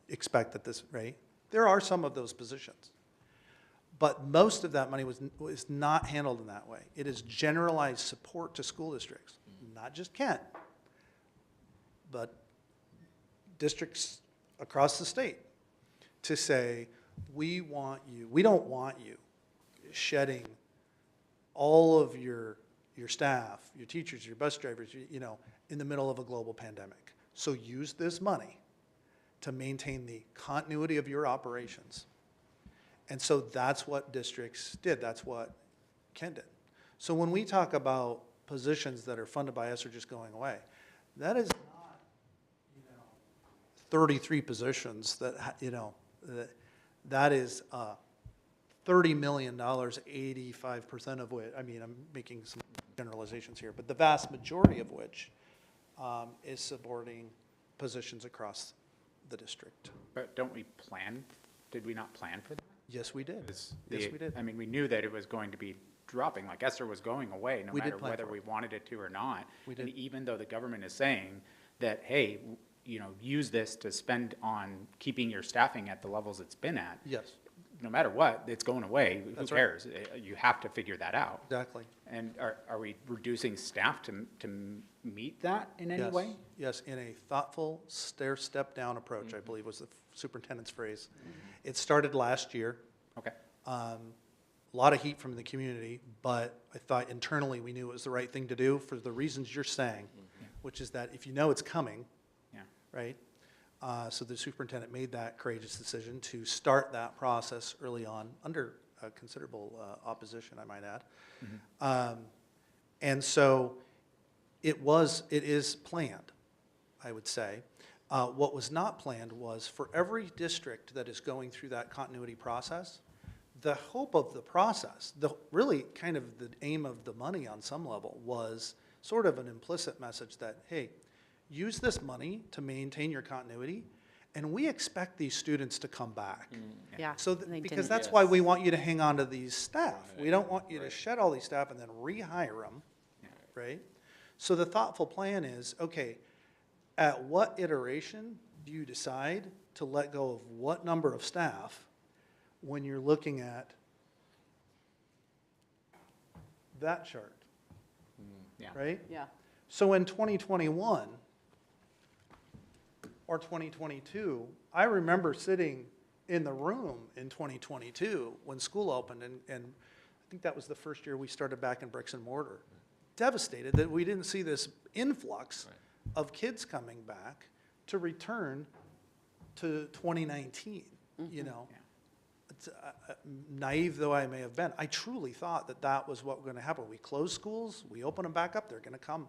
expect that this, right? There are some of those positions. But most of that money was not handled in that way. It is generalized support to school districts, not just Kent, but districts across the state, to say, we don't want you shedding all of your staff, your teachers, your bus drivers, in the middle of a global pandemic. So use this money to maintain the continuity of your operations. And so that's what districts did. That's what Kent did. So when we talk about positions that are funded by ESSER just going away, that is not, 33 positions that, that is $30 million, 85% of which, I'm making some generalizations here, but the vast majority of which is supporting positions across the district. But did we not plan for that? Yes, we did. Is Yes, the- we did. we knew that it was going to be dropping, like ESSER was going away, no We did matter plan whether for we it. wanted it to or not. We And did. even though the government is saying that, hey, use this to spend on keeping your staffing at the levels it's been at, Yes. no matter what, it's going away. Who That's right. cares? You have to figure that out. Exactly. And are we reducing staff to meet that in any Yes. way? Yes, in a thoughtful step-down approach, I believe was the superintendent's phrase. It started last year. Okay. A lot of heat from the community, but I thought internally we knew it was the right thing to do for the reasons you're saying, which is that if you know it's coming, Yeah. right? So the superintendent made that courageous decision to start that process early on, under considerable opposition, I might add. And so it is planned, I would say. What was not planned was for every district that is going through that continuity process, the hope of the process, really kind of the aim of the money on some level was sort of an implicit message that, hey, use this money to maintain your continuity, and we expect these students to come back. Yeah. So, and they because didn't. that's why we want you to hang on to these staff. We don't want you to shed all these staff and then rehire them, right? So the thoughtful plan is, okay, at what iteration do you decide to let go of what number of staff when you're looking at that chart, Yeah. right? Yeah. So in 2021 or 2022, I remember sitting in the room in 2022 when school opened, and I think that was the first year we started back in bricks and mortar. Devastated that we didn't see this influx of kids coming back to return to 2019, you know. Yeah. It's, naive though I may have been, I truly thought that that was what was going to happen. We close schools, we open them back up, they're going to come.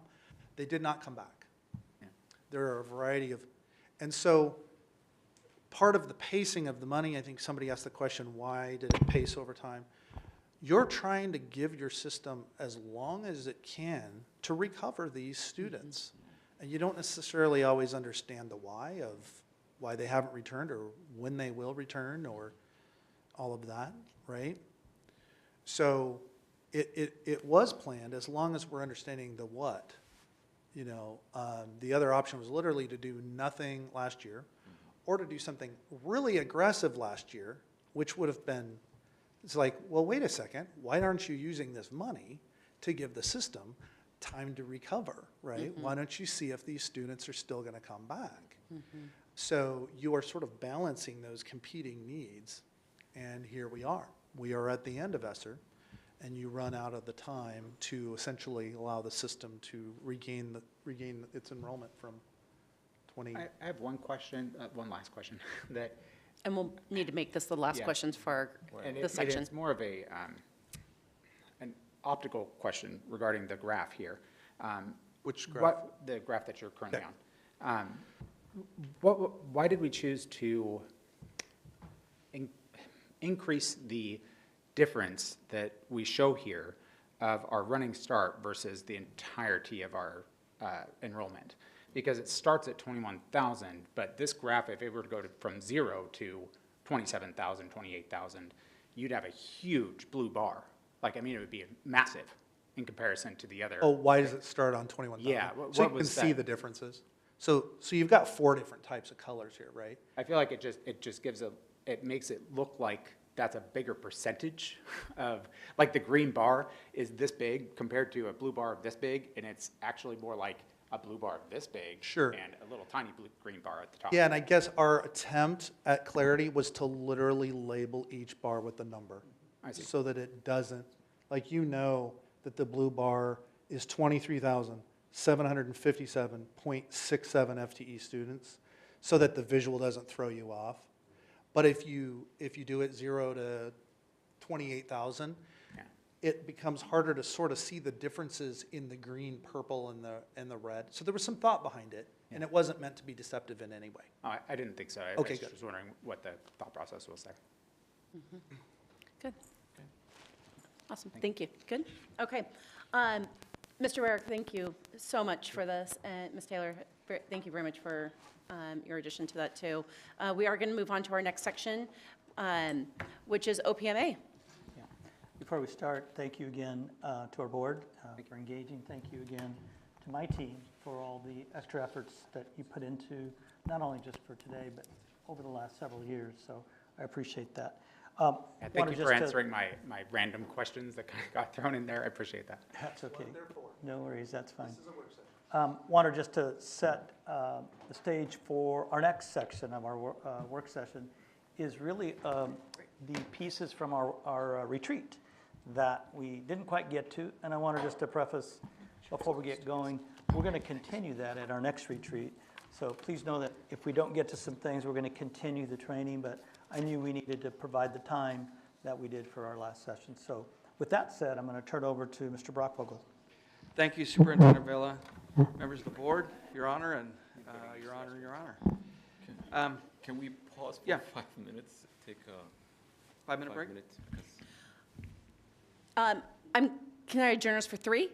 They did not come back. Yeah. There are a variety of, and so part of the pacing of the money, I think somebody asked the question, why did it pace over time? You're trying to give your system as long as it can to recover these students. And you don't necessarily always understand the why of why they haven't returned or when they will return or all of that, right? So it was planned as long as we're understanding the what. You know, the other option was literally to do nothing last year or to do something really aggressive last year, which would have been, it's like, well, wait a second, why aren't you using this money to give the system time to recover, right? Why don't you see if these students are still going to come back? So you are sort of balancing those competing needs, and here we are. We are at the end of ESSER, and you run out of the time to essentially allow the system to regain its enrollment from 20. I have one question, one last question, that, And we'll need to make this the last Yeah. questions for and this section. it's more of an optical question regarding the graph here. Which graph? The graph that you're currently Yeah. on. Why did we choose to increase the difference that we show here of our running start versus the entirety of our enrollment? Because it starts at 21,000, but this graph, if it were to go from 0 to 27,000, 28,000, you'd have a huge blue bar. Like, I mean, it would be massive in comparison to the other. Oh, why does it start on 21,000? Yeah, So what you can was see that? the differences. So you've got 4 different types of colors here, right? I feel like it just gives it makes it look like that's a bigger percentage of, like the green bar is this big compared to a blue bar of this big, and it's actually more like a blue bar this big. Sure. And a little tiny green bar at the top. Yeah, and I guess our attempt at clarity was to literally label each bar with a number. I see. So that it doesn't, like you know that the blue bar is 23,757.67 FTE students, so that the visual doesn't throw you off. But if you do it 0 to 28,000, Yeah. it becomes harder to sort of see the differences in the green, purple, and the red. So there was some thought behind it, and it wasn't meant to be deceptive in any way. Oh, I didn't think so. I Okay, was good. just wondering what the thought process was there. Good. Awesome, thank you. Good, okay. Mr. Rarick, thank you so much for this, and Ms. Taylor, thank you very much for your addition to that, too. We are going to move on to our next section, which is OPMA. Yeah. Before we start, thank you again to our board for engaging. Thank you again to my team for all the extra efforts that you put into, not only just for today, but over the last several years. So I appreciate that. Yeah, Wanted thank you for just to- answering my random questions that kind of got thrown in there. I appreciate that. That's okay. No worries, that's fine. Wanted just to set the stage for our next section of our work session is really the pieces from our retreat that we didn't quite get to. And I wanted just to preface, before we get going, we're going to continue that at our next retreat. So please know that if we don't get to some things, we're going to continue the training, but I knew we needed to provide the time that we did for our last session. So with that said, I'm going to turn over to Mr. Brockvogel. Thank you, Superintendent Vela, members of the board, Your Honor, and Your Honor, Your Honor. Can we pause for Yeah. 5 minutes, take a 5-minute break? 5 minutes? Because Can I adjourn us for 3?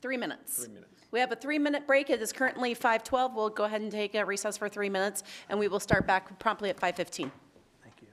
3 minutes. 3 minutes. We have a 3-minute break. It is currently 5:12. We'll go ahead and take a recess for 3 minutes, and we will start back promptly at 5:15. Thank you.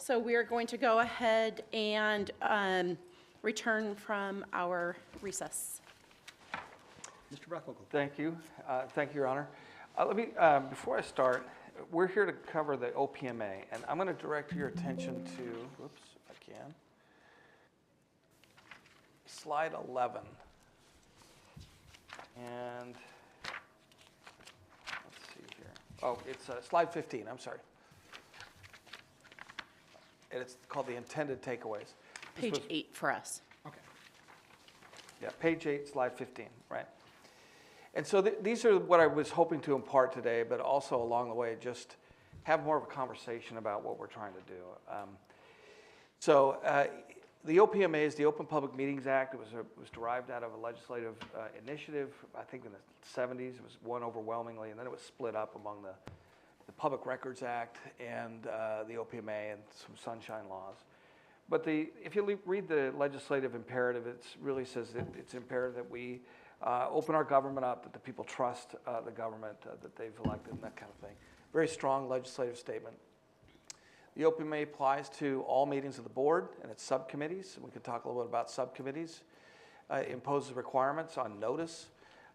So we are going to go ahead and return from our recess. Mr. Brockvogel. Thank you. Thank you, Your Honor. Let me, before I start, we're here to cover the OPMA, and I'm going to direct your attention to, whoops, if I can, slide 11. And let's see here. Oh, it's slide 15, I'm sorry. And it's called the intended takeaways. This Page was- 8 for us. Okay. Yeah, page 8, slide 15, right? And so these are what I was hoping to impart today, but also along the way, just have more of a conversation about what we're trying to do. The OPMA is the Open Public Meetings Act. It was derived out of a legislative initiative, I think in the 70s. It was won overwhelmingly, and then it was split up among the Public Records Act and the OPMA and some sunshine laws. But if you read the legislative imperative, it really says that it's imperative that we open our government up, that the people trust the government that they've elected and that kind of thing. Very strong legislative statement. The OPMA applies to all meetings of the board and its subcommittees. And we can talk a little bit about subcommittees. It imposes requirements on notice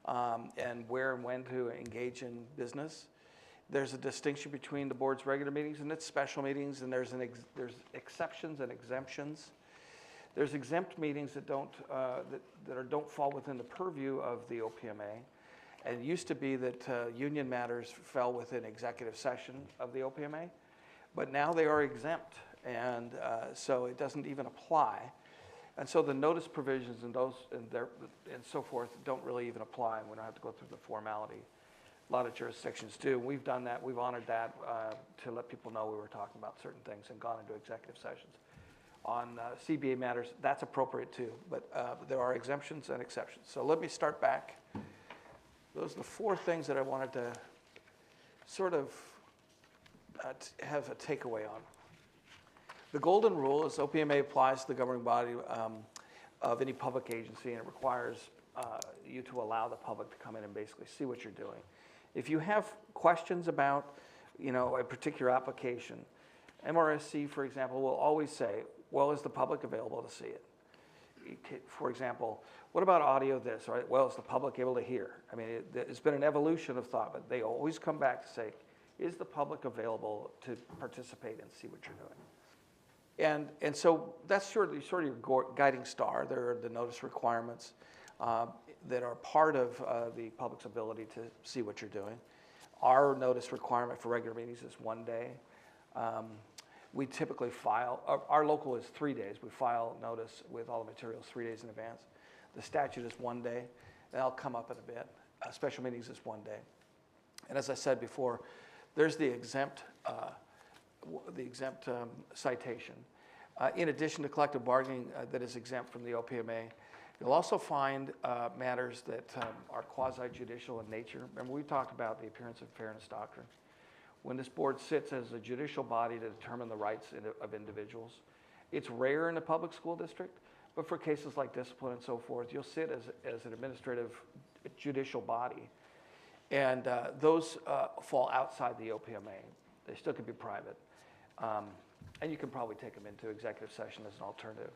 and where and when to engage in business. There's a distinction between the board's regular meetings and its special meetings, and there's exceptions and exemptions. There's exempt meetings that don't fall within the purview of the OPMA. And it used to be that union matters fell within executive session of the OPMA, but now they are exempt, and so it doesn't even apply. And so the notice provisions and so forth don't really even apply, and we don't have to go through the formality. A lot of jurisdictions do. We've done that. We've honored that to let people know we were talking about certain things and gone into executive sessions. On CBA matters, that's appropriate too, but there are exemptions and exceptions. So let me start back. Those are the 4 things that I wanted to sort of have a takeaway on. The golden rule is OPMA applies to the governing body of any public agency, and it requires you to allow the public to come in and basically see what you're doing. If you have questions about, a particular application, MRSC, for example, will always say, well, is the public available to see it? For example, what about audio this, right? Well, is the public able to hear? I mean, it's been an evolution of thought, but they always come back to say, is the public available to participate and see what you're doing? And so that's sort of your guiding star. There are the notice requirements that are part of the public's ability to see what you're doing. Our notice requirement for regular meetings is 1 day. We typically file, our local is 3 days. We file notice with all the materials 3 days in advance. The statute is 1 day. That'll come up in a bit. Special meetings is 1 day. And as I said before, there's the exempt citation. In addition to collective bargaining that is exempt from the OPMA, you'll also find matters that are quasi-judicial in nature. Remember, we talked about the appearance of fairness doctrine. When this board sits as a judicial body to determine the rights of individuals, it's rare in a public school district, but for cases like discipline and so forth, you'll sit as an administrative judicial body. And those fall outside the OPMA. They still can be private. And you can probably take them into executive session as an alternative.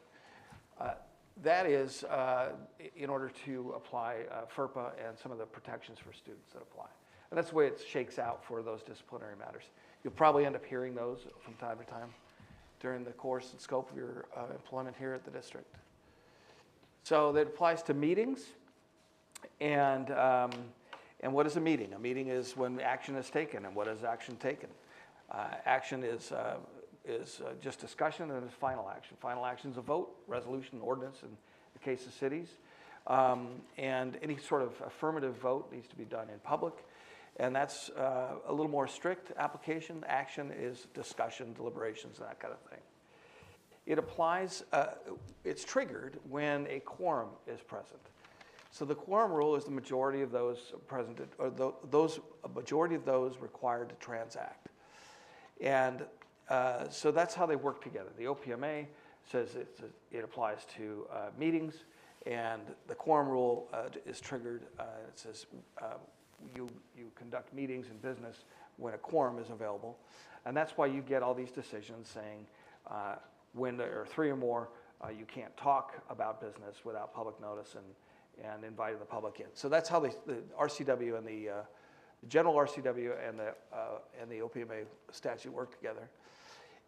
That is in order to apply FERPA and some of the protections for students that apply. And that's the way it shakes out for those disciplinary matters. You'll probably end up hearing those from time to time during the course and scope of your employment here at the district. So that applies to meetings. And what is a meeting? A meeting is when action is taken. And what is action taken? Action is just discussion, and then there's final action. Final action is a vote, resolution, ordinance in the case of cities. And any sort of affirmative vote needs to be done in public. And that's a little more strict application. Action is discussion, deliberations, and that kind of thing. It applies, it's triggered when a quorum is present. So the quorum rule is the majority of those present, or a majority of those required to transact. And so that's how they work together. The OPMA says it applies to meetings, and the quorum rule is triggered. It says you conduct meetings and business when a quorum is available. And that's why you get all these decisions saying when there are 3 or more, you can't talk about business without public notice and inviting the public in. So that's how the RCW and the general RCW and the OPMA statute work together.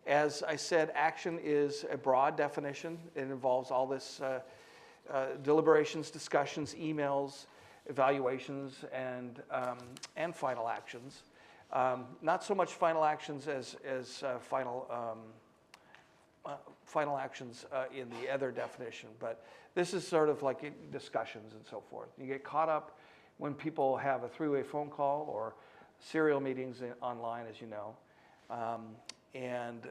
As I said, action is a broad definition. It involves all this deliberations, discussions, emails, evaluations, and final actions. Not so much final actions as final actions in the other definition, but this is sort of like discussions and so forth. You get caught up when people have a 3-way phone call or serial meetings online, as you know, and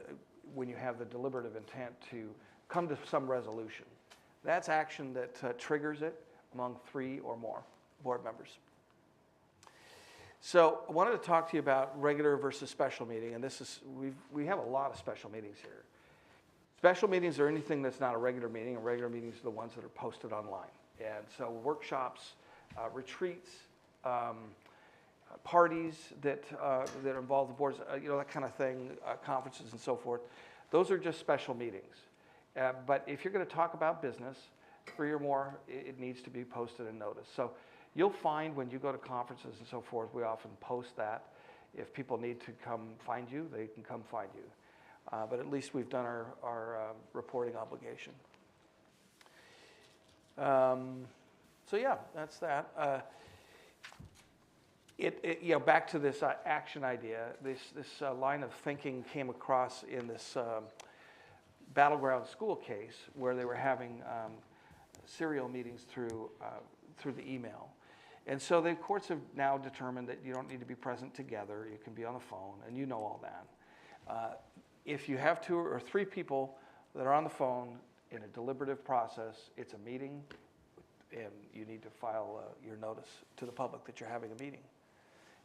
when you have the deliberative intent to come to some resolution. That's action that triggers it among 3 or more board members. So I wanted to talk to you about regular versus special meeting, and this is, we have a lot of special meetings here. Special meetings are anything that's not a regular meeting, and regular meetings are the ones that are posted online. And so workshops, retreats, parties that involve the boards, that kind of thing, conferences and so forth, those are just special meetings. But if you're going to talk about business, 3 or more, it needs to be posted and noticed. So You'll find when you go to conferences and so forth, we often post that. If people need to come find you, they can come find you. But at least we've done our reporting obligation. So yeah, that's that. Back to this action idea, this line of thinking came across in this battleground school case where they were having serial meetings through the email. And so the courts have now determined that you don't need to be present together, you can be on the phone, and you know all that. If you have 2 or 3 people that are on the phone in a deliberative process, it's a meeting, and you need to file your notice to the public that you're having a meeting.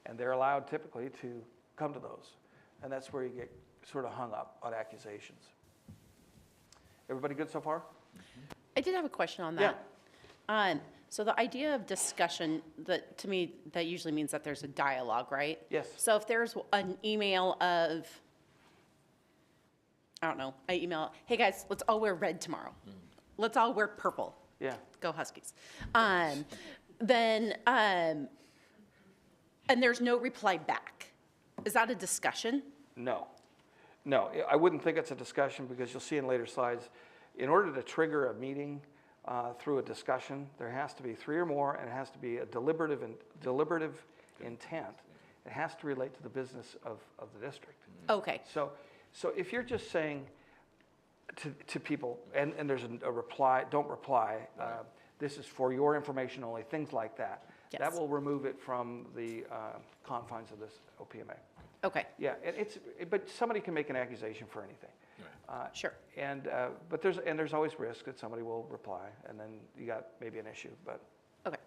And they're allowed typically to come to those. And that's where you get sort of hung up on accusations. Everybody good so far? I did have a question on that. So the idea of discussion, that to me, that usually means that there's a dialogue, right? Yes. So if there's an email of, I don't know, I email, hey guys, let's all wear red tomorrow. Let's all wear purple. Yeah. Go Huskies. Then, and there's no reply back. Is that a discussion? No. No, I wouldn't think it's a discussion because you'll see in later slides, in order to trigger a meeting through a discussion, there has to be 3 or more, and it has to be a deliberative intent. It has to relate to the business of the district. Okay. So if you're just saying to people, and there's a reply, don't reply, this is for your information only, things like that. Yes. That will remove it from the confines of this OPMA. Okay. Yeah, but somebody can make an accusation for anything. Sure. But there's always risk that somebody will reply, and then you got maybe an issue. But Okay.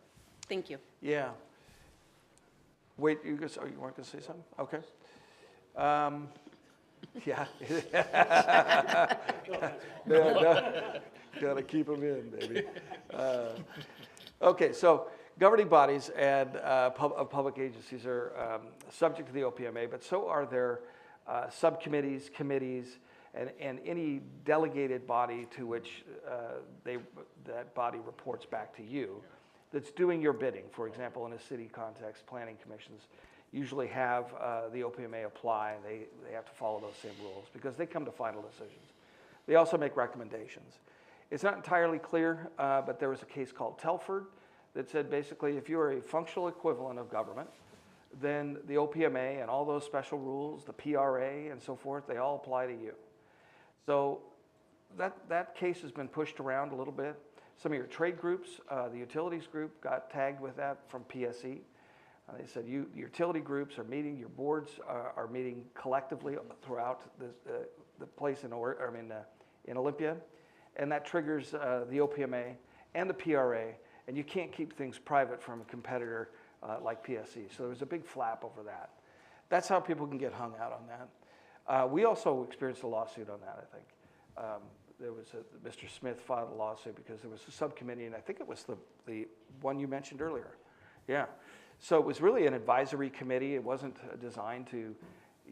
Thank you. yeah. Wait, you weren't going to say something? Okay. Yeah. No, gotta keep them in, baby. Okay, so governing bodies and of public agencies are subject to the OPMA, but so are their subcommittees, committees, and any delegated body to which that body reports back to you that's doing your bidding. For example, in a city context, planning commissions usually have the OPMA apply. They have to follow those same rules because they come to final decisions. They also make recommendations. It's not entirely clear, but there was a case called Telford that said basically if you are a functional equivalent of government, then the OPMA and all those special rules, the PRA and so forth, they all apply to you. So that case has been pushed around a little bit. Some of your trade groups, the utilities group got tagged with that from PSE. They said the utility groups are meeting, your boards are meeting collectively throughout the place in Olympia, and that triggers the OPMA and the PRA, and you can't keep things private from a competitor like PSE. So there was a big flap over that. That's how people can get hung out on that. We also experienced a lawsuit on that, I think. There was Mr. Smith filed a lawsuit because there was a subcommittee, and I think it was the one you mentioned earlier. Yeah. So it was really an advisory committee. It wasn't designed to,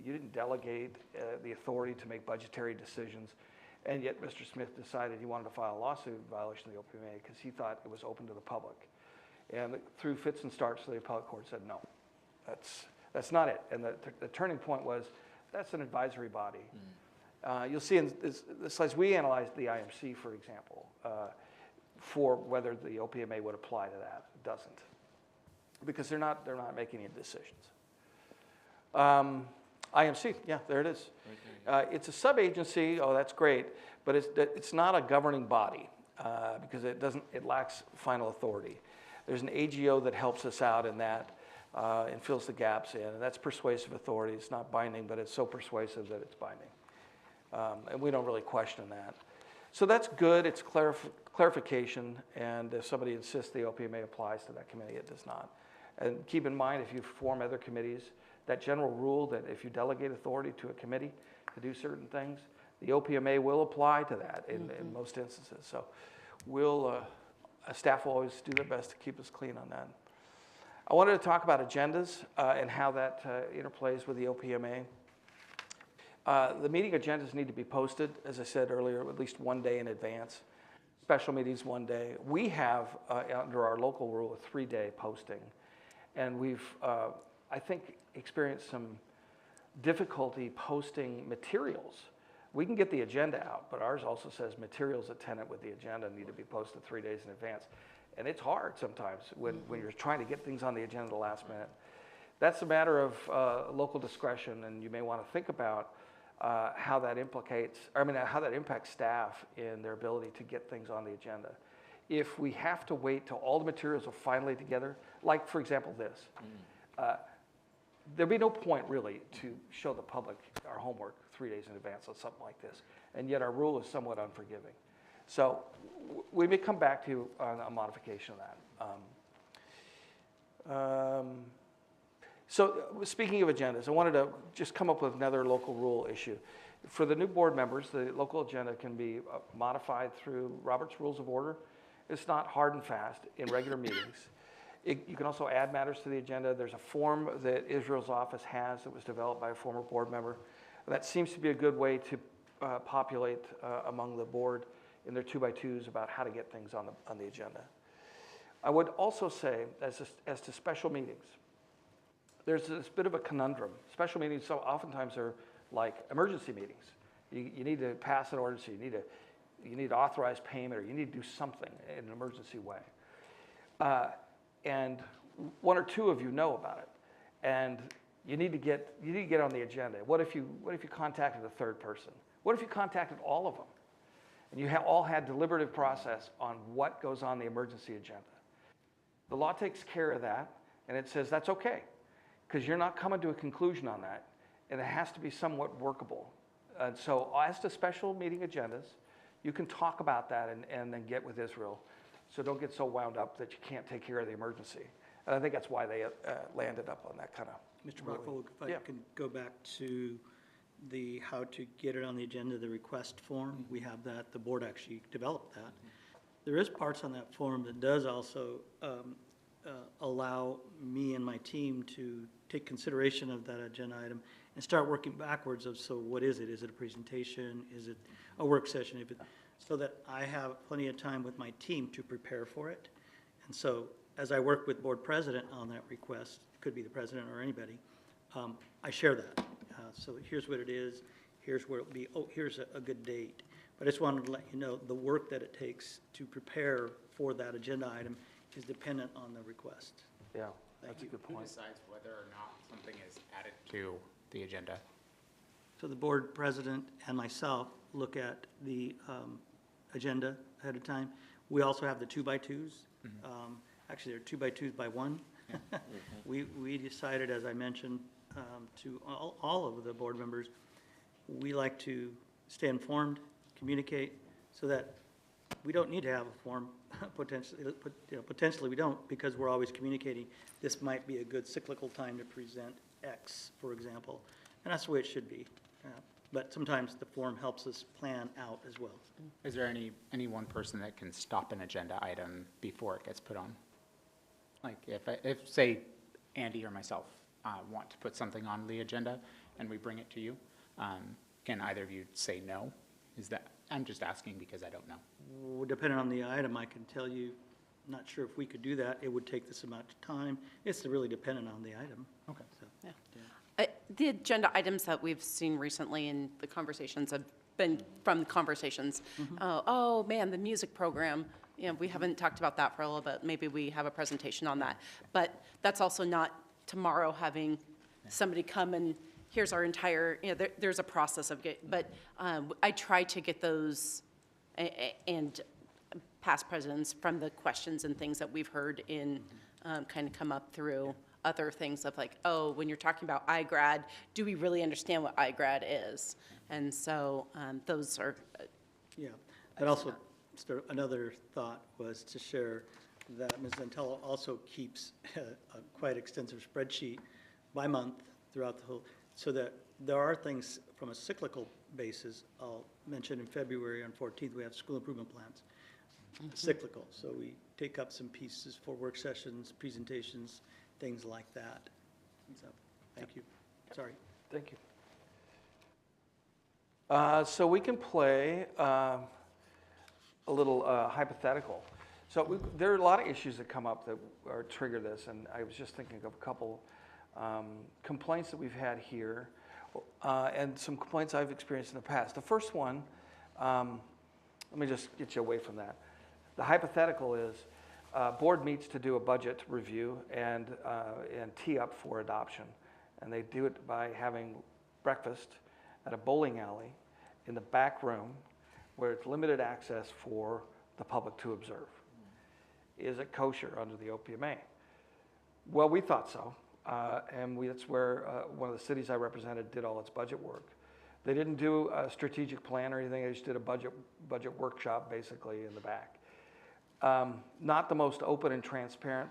you didn't delegate the authority to make budgetary decisions. And yet Mr. Smith decided he wanted to file a lawsuit in violation of the OPMA because he thought it was open to the public. And through fits and starts, the appellate court said, no, that's not it. And the turning point was, that's an advisory body. You'll see in the slides, we analyzed the IMC, for example, for whether the OPMA would apply to that. It doesn't, because they're not making any decisions. IMC, yeah, there it is. It's a sub-agency. Oh, that's great, but it's not a governing body because it lacks final authority. There's an AGO that helps us out in that and fills the gaps in, and that's persuasive authority. It's not binding, but it's so persuasive that it's binding. And we don't really question that. So that's good. It's clarification, and if somebody insists the OPMA applies to that committee, it does not. And keep in mind, if you form other committees, that general rule that if you delegate authority to a committee to do certain things, the OPMA will apply to that in most instances. So staff will always do their best to keep us clean on that. I wanted to talk about agendas and how that interplays with the OPMA. The meeting agendas need to be posted, as I said earlier, at least one day in advance. special meetings one day. We have, under our local rule, a 3-day posting. And we've, I think, experienced some difficulty posting materials. We can get the agenda out, but ours also says materials attendant with the agenda need to be posted 3 days in advance. And it's hard sometimes when you're trying to get things on the agenda at the last minute. That's a matter of local discretion, and you may want to think about how that how that impacts staff in their ability to get things on the agenda. If we have to wait till all the materials are finally together, like for example this, there'd be no point really to show the public our homework 3 days in advance on something like this, and yet our rule is somewhat unforgiving. So we may come back to you on a modification of that. So speaking of agendas, I wanted to just come up with another local rule issue. For the new board members, the local agenda can be modified through Robert's Rules of Order. It's not hard and fast in regular meetings. You can also add matters to the agenda. There's a form that Israel's office has that was developed by a former board member. That seems to be a good way to populate among the board in their 2x2s about how to get things on the agenda. I would also say, as to special meetings, there's this bit of a conundrum. Special meetings so oftentimes are like emergency meetings. You need to pass an ordinance, you need to authorize payment, or you need to do something in an emergency way. And one or two of you know about it, and you need to get on the agenda. What if you contacted a third person? What if you contacted all of them, and you all had deliberative process on what goes on the emergency agenda? The law takes care of that, and it says that's okay, because you're not coming to a conclusion on that, and it has to be somewhat workable. And so as to special meeting agendas, you can talk about that and then get with Israel. So don't get so wound up that you can't take care of the emergency. And I think that's why they landed up on that kind of. Mr. Rockwell, if I can go back to the how to get it on the agenda, the request form, we have that, the board actually developed that. There is parts on that form that does also allow me and my team to take consideration of that agenda item and start working backwards of, so what is it? Is it a presentation? Is it a work session? So that I have plenty of time with my team to prepare for it. And so as I work with board president on that request, it could be the president or anybody, I share that. So here's what it is, here's where it'll be, oh, here's a good date. But I just wanted to let you know the work that it takes to prepare for that agenda item is dependent on the request. Yeah, that's a good Who point. decides whether or not something is added to the agenda? So the board president and myself look at the agenda ahead of time. We also have the 2x2s. Actually, they're 2x2s by one. We decided, as I mentioned, to all of the board members, we like to stay informed, communicate, so that we don't need to have a form, potentially we don't, because we're always communicating. This might be a good cyclical time to present X, for example, and that's the way it should be. But sometimes the form helps us plan out as well. Is there any one person that can stop an agenda item before it gets put on? Like if say Andy or myself want to put something on the agenda and we bring it to you, can either of you say no? I'm just asking because I don't know. Well, depending on the item, I can tell you, not sure if we could do that. It would take this amount of time. It's really dependent on the item. Okay. So, Yeah. The agenda items that we've seen recently in the conversations have been from the conversations. Oh, man, the music program, we haven't talked about that for a little bit. Maybe we have a presentation on that. But that's also not tomorrow having somebody come and here's our entire, there's a process of but I try to get those and past presidents from the questions and things that we've heard in kind of come up through other things of like, oh, when you're talking about iGrad, do we really understand what iGrad is? And so those are. Yeah, but also another thought was to share that Ms. Zentella also keeps a quite extensive spreadsheet by month throughout the whole, so that there are things from a cyclical basis. I'll mention in February on 14th, we have school improvement plans, cyclical. So we take up some pieces for work sessions, presentations, things like that. So, thank you. Sorry. Thank you. So we can play hypothetical. So there are a lot of issues that come up that trigger this, and I was just thinking of a couple complaints that we've had here, and some complaints I've experienced in the past. The first one, let me just get you away from that. The hypothetical is, board meets to do a budget review and tee up for adoption. And they do it by having breakfast at a bowling alley in the back room where it's limited access for the public to observe. Is it kosher under the OPMA? Well, we thought so. That's where one of the cities I represented did all its budget work. They didn't do a strategic plan or anything. They just did a budget workshop basically in the back. Not the most open and transparent,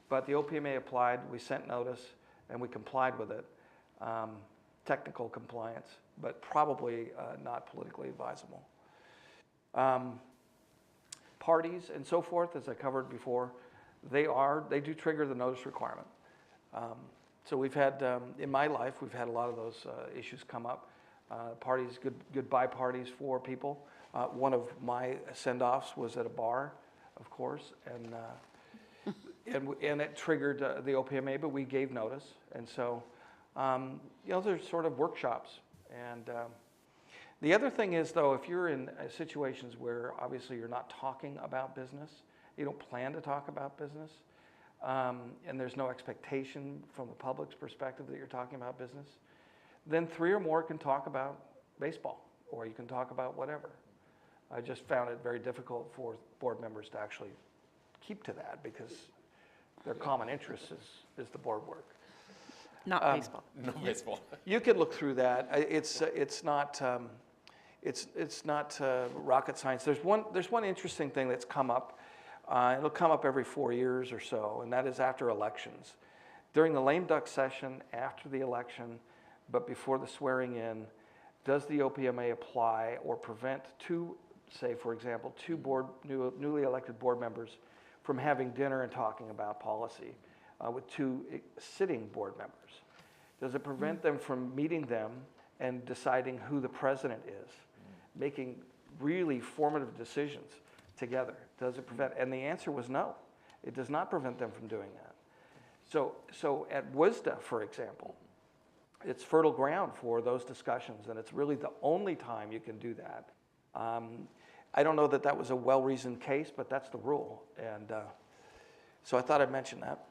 but the OPMA applied, we sent notice, and we complied with it. Technical compliance, but probably not politically advisable. Parties and so forth, as I covered before, they do trigger the notice requirement. So we've had, in my life, we've had a lot of those issues come up. Parties, goodbye parties for people. One of my send-offs was at a bar, of course, and it triggered the OPMA, but we gave notice. And so, there's sort of workshops. And the other thing is, though, if you're in situations where obviously you're not talking about business, you don't plan to talk about business, and there's no expectation from the public's perspective that you're talking about business, then 3 or more can talk about baseball, or you can talk about whatever. I just found it very difficult for board members to actually keep to that because their common interest is the board work. Not baseball. No baseball. You could look through that. It's not rocket science. There's one interesting thing that's come up. It'll come up every 4 years or so, and that is after elections. During the lame duck session, after the election, but before the swearing in, does the OPMA apply or prevent say, for example, two newly elected board members from having dinner and talking about policy with 2 sitting board members? Does it prevent them from meeting them and deciding who the president is, making really formative decisions together? Does it prevent? And the answer was no. It does not prevent them from doing that. So at WSDA, for example, it's fertile ground for those discussions, and it's really the only time you can do that. I don't know that that was a well-reasoned case, but that's the rule. And so I thought I'd mention that.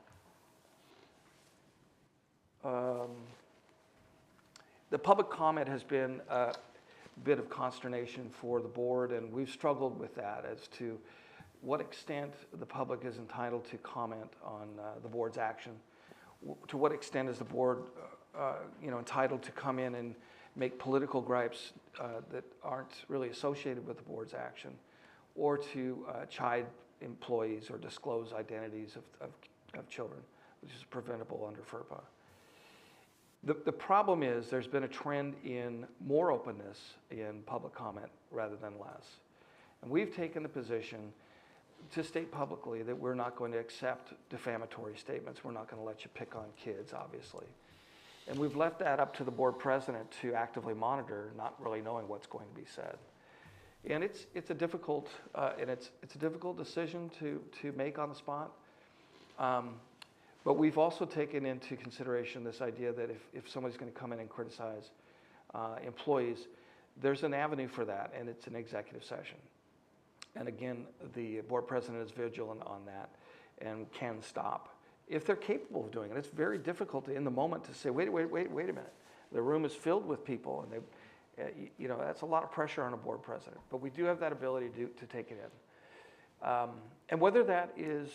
The public comment has been a bit of consternation for the board, and we've struggled with that as to what extent the public is entitled to comment on the board's action. To what extent is the board entitled to come in and make political gripes that aren't really associated with the board's action, or to chide employees or disclose identities of children, which is preventable under FERPA. The problem is there's been a trend in more openness in public comment rather than less. And we've taken the position to state publicly that we're not going to accept defamatory statements. We're not going to let you pick on kids, obviously. And we've left that up to the board president to actively monitor, not really knowing what's going to be said. And it's a difficult decision to make on the spot. But we've also taken into consideration this idea that if somebody's going to come in and criticize employees, there's an avenue for that, and it's an executive session. And again, the board president is vigilant on that and can stop if they're capable of doing it. It's very difficult in the moment to say, wait a minute. The room is filled with people, and that's a lot of pressure on a board president. But we do have that ability to take it in. And whether that is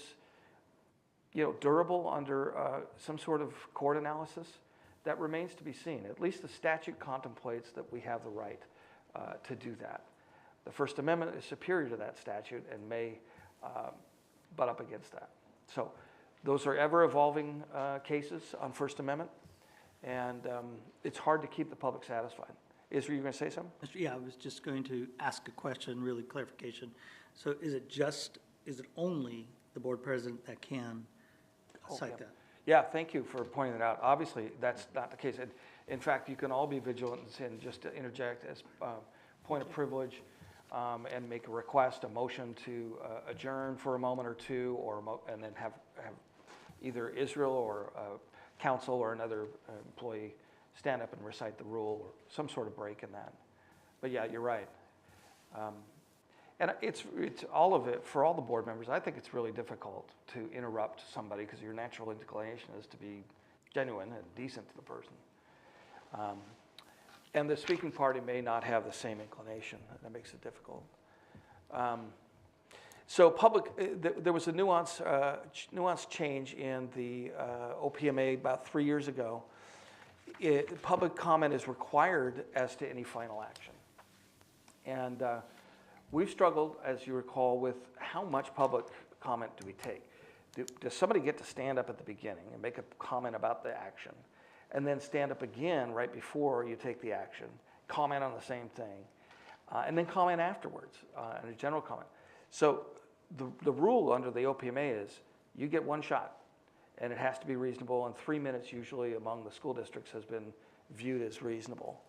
durable under some sort of court analysis, that remains to be seen. At least the statute contemplates that we have the right to do that. The First Amendment is superior to that statute and may butt up against that. So those are ever-evolving cases on First Amendment, and it's hard to keep the public satisfied. Israel, you going to say something? Yeah, I was just going to ask a question, really clarification. So is it only the board president that can cite that? Yeah, thank you for pointing that out. Obviously, that's not the case. In fact, you can all be vigilant and just to interject as point of privilege. and make a request, a motion to adjourn for a moment or two, or and then have either Israel or counsel or another employee stand up and recite the rule, or some sort of break in that. But yeah, you're right. And it's all of it, for all the board members, I think it's really difficult to interrupt somebody because your natural inclination is to be genuine and decent to the person. And the speaking party may not have the same inclination. That makes it difficult. So there was a nuance change in the OPMA about 3 years ago. Public comment is required as to any final action. And we've struggled, as you recall, with how much public comment do we take? Does somebody get to stand up at the beginning and make a comment about the action, and then stand up again right before you take the action, comment on the same thing, and then comment afterwards, and a general comment? So the rule under the OPMA is you get one shot, and it has to be reasonable, and 3 minutes usually among the school districts has been viewed as reasonable.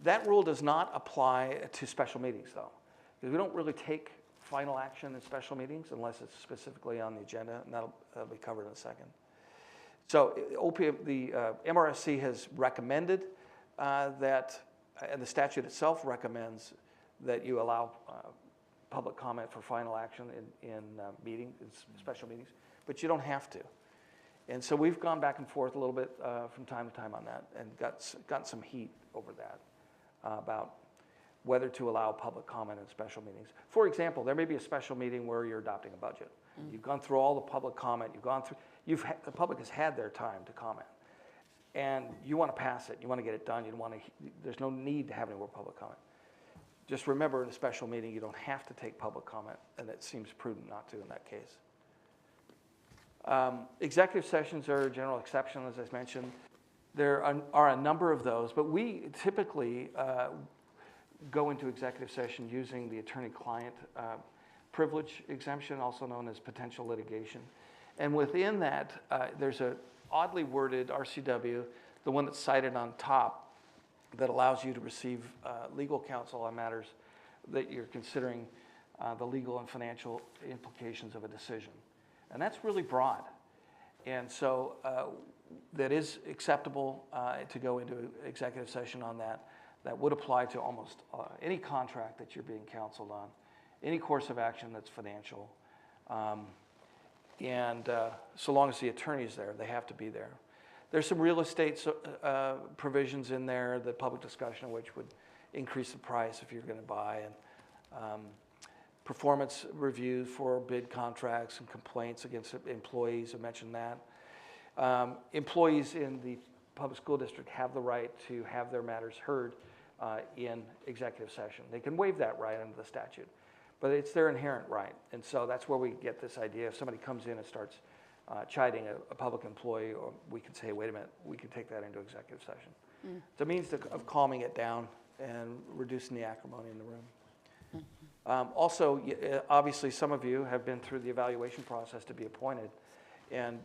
That rule does not apply to special meetings, though, because we don't really take final action in special meetings unless it's specifically on the agenda, and that'll be covered in a second. So the MRSC has recommended that, and the statute itself recommends that you allow public comment for final action in special meetings, but you don't have to. And so we've gone back and forth a little bit from time to time on that, and gotten some heat over that about whether to allow public comment in special meetings. For example, there may be a special meeting where you're adopting a budget. You've gone through all the public comment, the public has had their time to comment, and you want to pass it, you want to get it done, there's no need to have any more public comment. Just remember, in a special meeting, you don't have to take public comment, and it seems prudent not to in that case. Executive sessions are a general exception, as I mentioned. There are a number of those, but we typically go into executive session using the attorney-client privilege exemption, also known as potential litigation. And within that, there's an oddly worded RCW, the one that's cited on top, that allows you to receive legal counsel on matters that you're considering the legal and financial implications of a decision. And that's really broad. And so that is acceptable to go into executive session on that. That would apply to almost any contract that you're being counseled on, any course of action that's financial. And so long as the attorney's there, they have to be there. There's some real estate provisions in there, the public discussion of which would increase the price if you're going to buy, and performance reviews for bid contracts and complaints against employees. I mentioned that. Employees in the public school district have the right to have their matters heard in executive session. They can waive that right under the statute, but it's their inherent right. And so that's where we get this idea. If somebody comes in and starts chiding a public employee, or we can say, wait a minute, we can take that into executive session. It's a means of calming it down and reducing the acrimony in the room. Also, obviously, some of you have been through the evaluation process to be appointed, and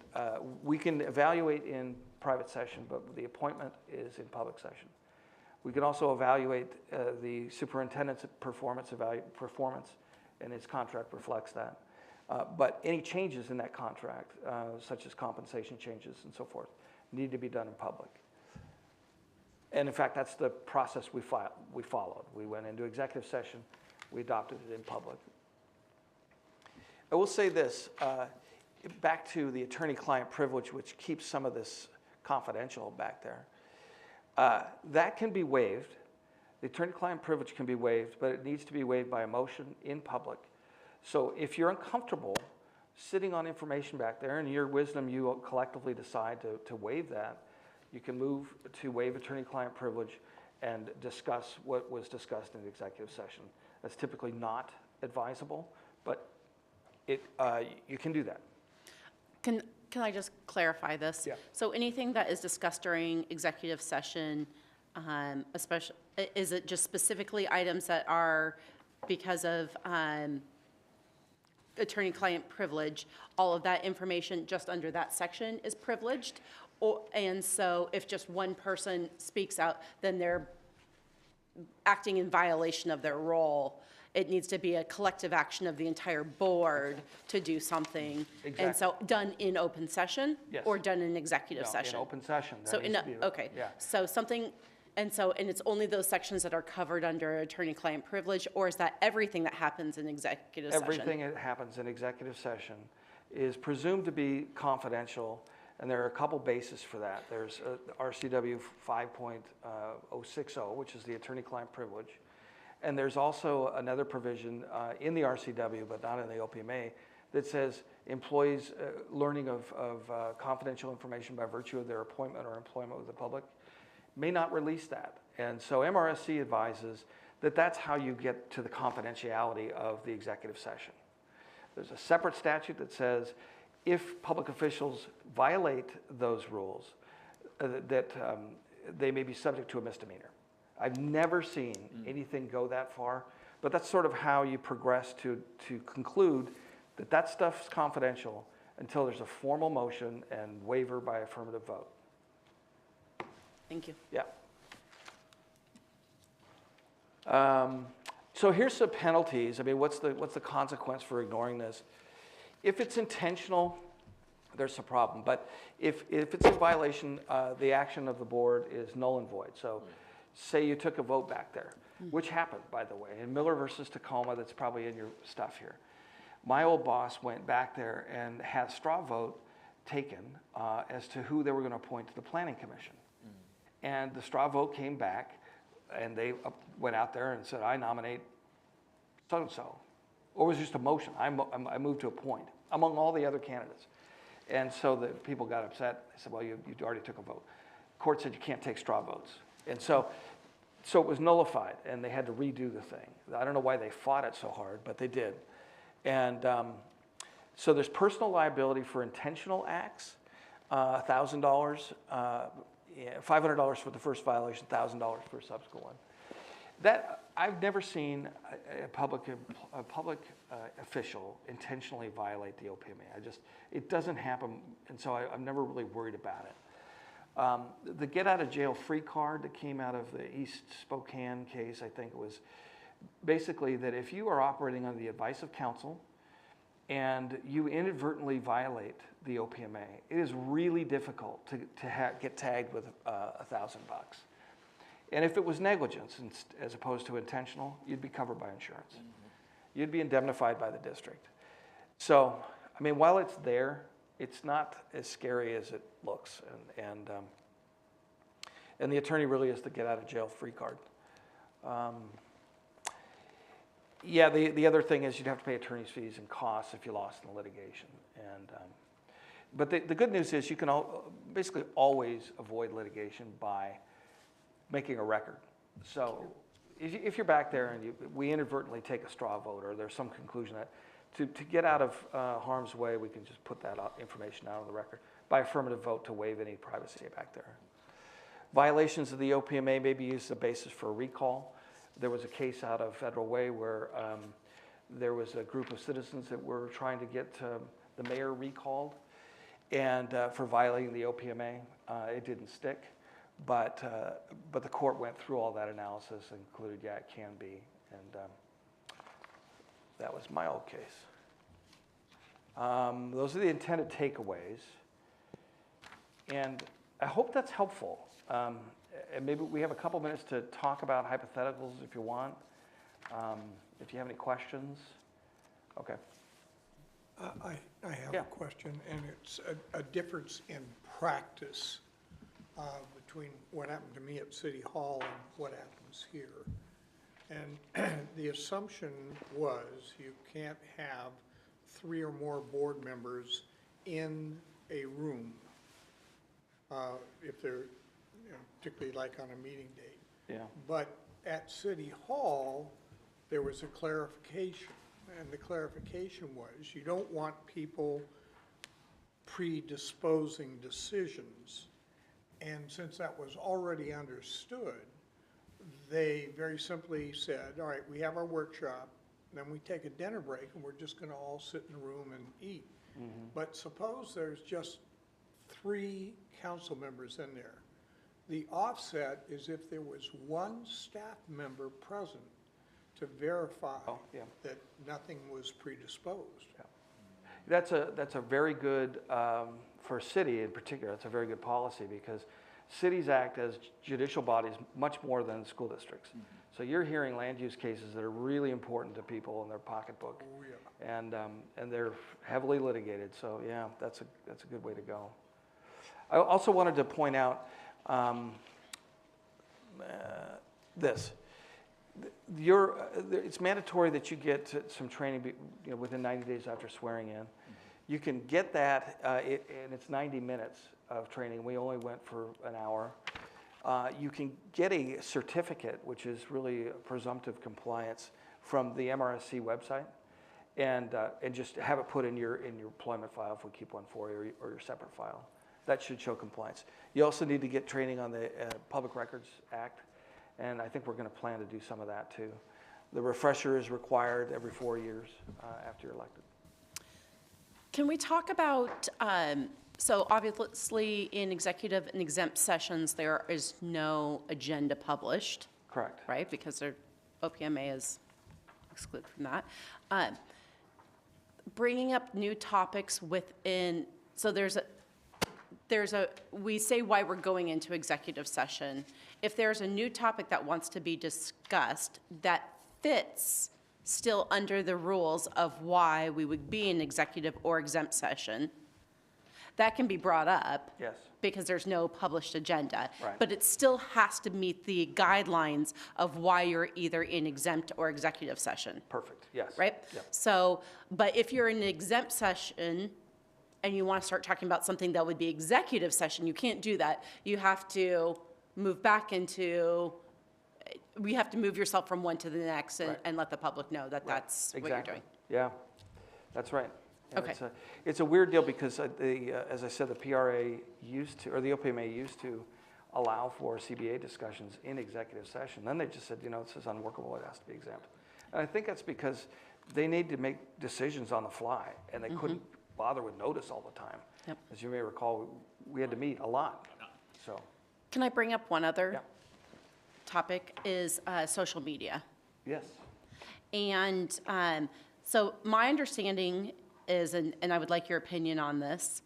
we can evaluate in private session, but the appointment is in public session. We can also evaluate the superintendent's performance, and his contract reflects that. But any changes in that contract, such as compensation changes and so forth, need to be done in public. And in fact, that's the process we followed. We went into executive session, we adopted it in public. I will say this, back to the attorney-client privilege, which keeps some of this confidential back there. That can be waived. The attorney-client privilege can be waived, but it needs to be waived by a motion in public. So if you're uncomfortable sitting on information back there, and in your wisdom you collectively decide to waive that, you can move to waive attorney-client privilege and discuss what was discussed in the executive session. That's typically not advisable, but you can do that. Can I just clarify this? Yeah. So anything that is discussed during executive session, especially, is it just specifically items that are because of attorney-client privilege, all of that information just under that section is privileged? And so if just one person speaks out, then they're acting in violation of their role. It needs to be a collective action of the entire board to do something. And so done in open session? Yes. Or done in executive No, session? in open session. So there needs to be okay, Yeah. so something, and it's only those sections that are covered under attorney-client privilege, or is that everything that happens in executive session? Everything that happens in executive session is presumed to be confidential, and there are a couple bases for that. There's RCW 5.060, which is the attorney-client privilege. And there's also another provision in the RCW, but not in the OPMA, that says employees learning of confidential information by virtue of their appointment or employment with the public may not release that. And so MRSC advises that that's how you get to the confidentiality of the executive session. There's a separate statute that says if public officials violate those rules, that they may be subject to a misdemeanor. I've never seen anything go that far, but that's sort of how you progress to conclude that that stuff's confidential until there's a formal motion and waiver by affirmative vote. Thank you. Yeah. So here's some penalties. I mean, what's the consequence for ignoring this? If it's intentional, there's a problem. But if it's a violation, the action of the board is null and void. So say you took a vote back there, which happened, by the way, in Miller versus Tacoma, that's probably in your stuff here. My old boss went back there and had a straw vote taken as to who they were going to appoint to the Planning Commission. And the straw vote came back, and they went out there and said, I nominate so-and-so. Or it was just a motion. I moved to appoint, among all the other candidates. And so the people got upset. They said, well, you already took a vote. Court said you can't take straw votes. And so it was nullified, and they had to redo the thing. I don't know why they fought it so hard, but they did. And so there's personal liability for intentional acts, $1,000, $500 for the first violation, $1,000 for a subsequent one. That I've never seen a public official intentionally violate the OPMA. It doesn't happen, and so I'm never really worried about it. The get out of jail free card that came out of the East Spokane case, I think it was basically that if you are operating under the advice of counsel and you inadvertently violate the OPMA, it is really difficult to get tagged with $1,000. And if it was negligence as opposed to intentional, you'd be covered by insurance. You'd be indemnified by the district. So, I mean, while it's there, it's not as scary as it looks, and the attorney really is the get out of jail free card. Yeah, the other thing is you'd have to pay attorney's fees and costs if you lost in the litigation. But the good news is you can basically always avoid litigation by making a record. So if you're back there and we inadvertently take a straw vote, or there's some conclusion that to get out of harm's way, we can just put that information out on the record by affirmative vote to waive any privacy back there. Violations of the OPMA may be used as a basis for a recall. There was a case out of Federal Way where there was a group of citizens that were trying to get the mayor recalled, and for violating the OPMA. It didn't stick, but the court went through all that analysis and concluded, yeah, it can be, and that was my old case. Those are the intended takeaways, and I hope that's helpful. And maybe we have a couple minutes to talk about hypotheticals if you want. If you have any questions. Okay. I have Yeah. a question, and it's a difference in practice between what happened to me at City Hall and what happens here. And the assumption was you can't have 3 or more board members in a room if they're, particularly like on a meeting date. Yeah. But at City Hall, there was a clarification, and the clarification was you don't want people predisposing decisions. And since that was already understood, they very simply said, all right, we have our workshop, then we take a dinner break, and we're just going to all sit in the room and eat. But suppose there's just 3 council members in there. The offset is if there was one staff member present to verify Oh, yeah. that nothing was predisposed. That's a very good, for a city in particular, that's a very good policy because cities act as judicial bodies much more than school districts. So you're hearing land use cases that are really important to people in their pocketbook. Oh, yeah. And they're heavily litigated, so yeah, that's a good way to go. I also wanted to point out this. It's mandatory that you get some training within 90 days after swearing in. You can get that, and it's 90 minutes of training. We only went for an hour. You can get a certificate, which is really presumptive compliance, from the MRSC website, and just have it put in your employment file if we keep one for you, or your separate file. That should show compliance. You also need to get training on the Public Records Act, and I think we're going to plan to do some of that too. The refresher is required every 4 years after you're elected. Can we talk about, so obviously in executive and exempt sessions, there is no agenda published, Correct. right? Because OPMA is excluded from that. Bringing up new topics within, so we say why we're going into executive session. If there's a new topic that wants to be discussed that fits still under the rules of why we would be in executive or exempt session, that can be brought up. Yes. Because there's no published agenda. Right. But it still has to meet the guidelines of why you're either in exempt or executive session, Perfect. Yes. right? Yep. So, but if you're in an exempt session and you want to start talking about something that would be executive session, you can't do that. You have to move back into, you have to move yourself from one to the next Right. and let the public know that that's what you're Exactly. doing. Yeah, that's right. And Okay. It's a weird deal because as I said, the PRA used to, or the OPMA used to allow for CBA discussions in executive session. Then they just said, this is unworkable, it has to be exempt. And I think that's because they need to make decisions on the fly, and they couldn't bother with notice all the time. Yep. As you may recall, we had to meet a lot, so. Can I bring up one other Yeah. topic is social media? Yes. And so my understanding is, and I would like your opinion on this,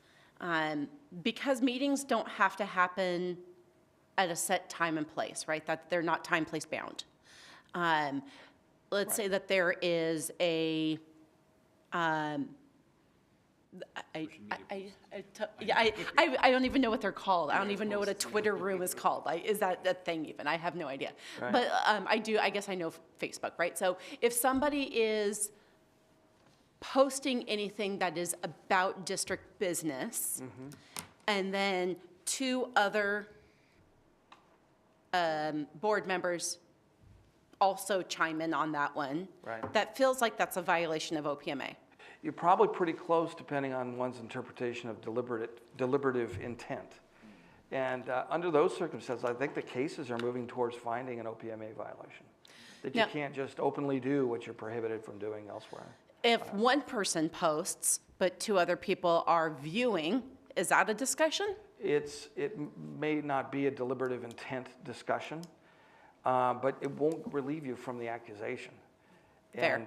because meetings don't have to happen at a set time and place, right? That they're not time, place bound. Let's say that there is a, I don't even know what they're called. I don't even know what a Twitter room is called. Is that a thing even? I have no idea. Right. But I guess I know Facebook, right? So if somebody is posting anything that is about district business, and then two other board members also chime in on that one, Right. that feels like that's a violation of OPMA. You're probably pretty close depending on one's interpretation of deliberative intent. And under those circumstances, I think the cases are moving towards finding an OPMA violation. That you Now- can't just openly do what you're prohibited from doing elsewhere. If one person posts, but two other people are viewing, is that a discussion? It may not be a deliberative intent discussion, but it won't relieve you from the accusation. Fair.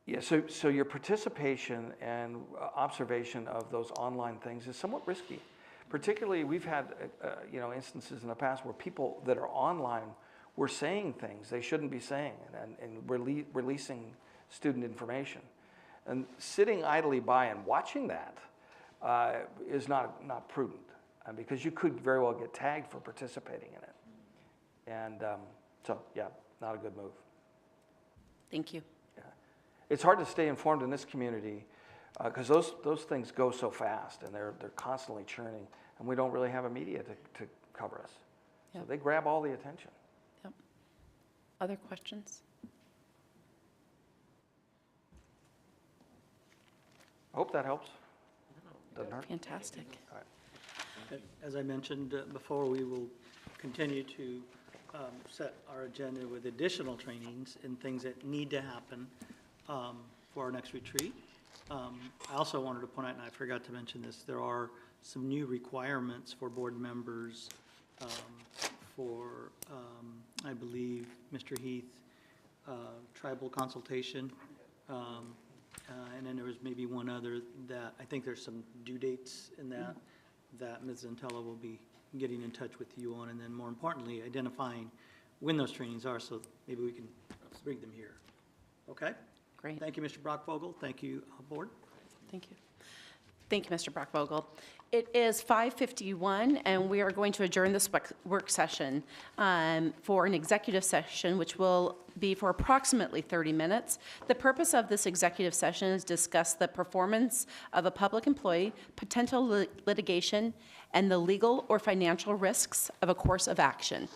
Yeah, so your participation and observation of those online things is somewhat risky. Particularly, we've had instances in the past where people that are online were saying things they shouldn't be saying and releasing student information. And sitting idly by and watching that is not prudent, because you could very well get tagged for participating in it. And so, yeah, not a good move. Thank you. Yeah. It's hard to stay informed in this community because those things go so fast and they're constantly churning, and we don't really have a media to cover us. So Yep. they grab all the attention. Yep. Other questions? I hope that helps. Doesn't hurt. Fantastic. All right. As I mentioned before, we will continue to set our agenda with additional trainings and things that need to happen for our next retreat. I also wanted to point out, and I forgot to mention this, there are some new requirements for board members for, I believe, Mr. Heath, tribal consultation. And then there was maybe one other that, I think there's some due dates in that Ms. Zentella will be getting in touch with you on, and then more importantly, identifying when those trainings are, so maybe we can bring them here. Okay? Great. Thank you, Mr. Brockvogel. Thank you, Board. Thank you. Thank you, Mr. Brockvogel. It is 5:51, and we are going to adjourn this work session for an executive session, which will be for approximately 30 minutes. The purpose of this executive session is discuss the performance of a public employee, potential litigation, and the legal or financial risks of a course of action.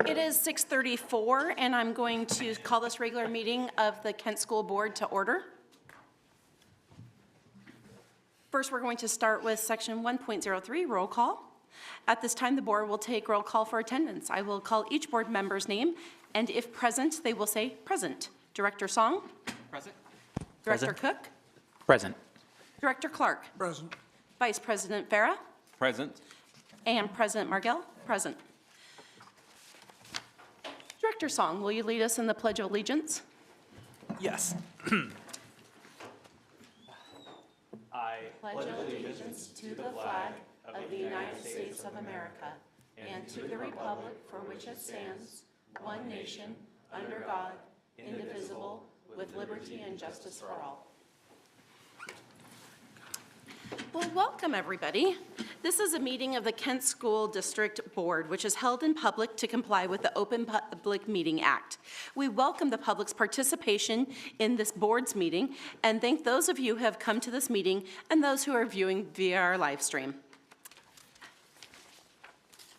It is 6:34, and I'm going to call this regular meeting of the Kent School Board to order. First, we're going to start with section 1.03, roll call. At this time, the board will take roll call for attendance. I will call each board member's name, and if present, they will say present. Director Song? Present. Director Cook? Present. Director Clark? Present. Vice President Farah? Present. And President Margell? Present. Director Song, will you lead us in the Pledge of Allegiance? Yes. Pledge allegiance to the flag of the United States of America and to the republic for which it stands, one nation, under God, indivisible, with liberty and justice for all. Well, welcome, everybody. This is a meeting of the Kent School District Board, which is held in public to comply with the Open Public Meeting Act. We welcome the public's participation in this board's meeting and thank those of you who have come to this meeting and those who are viewing via our live stream.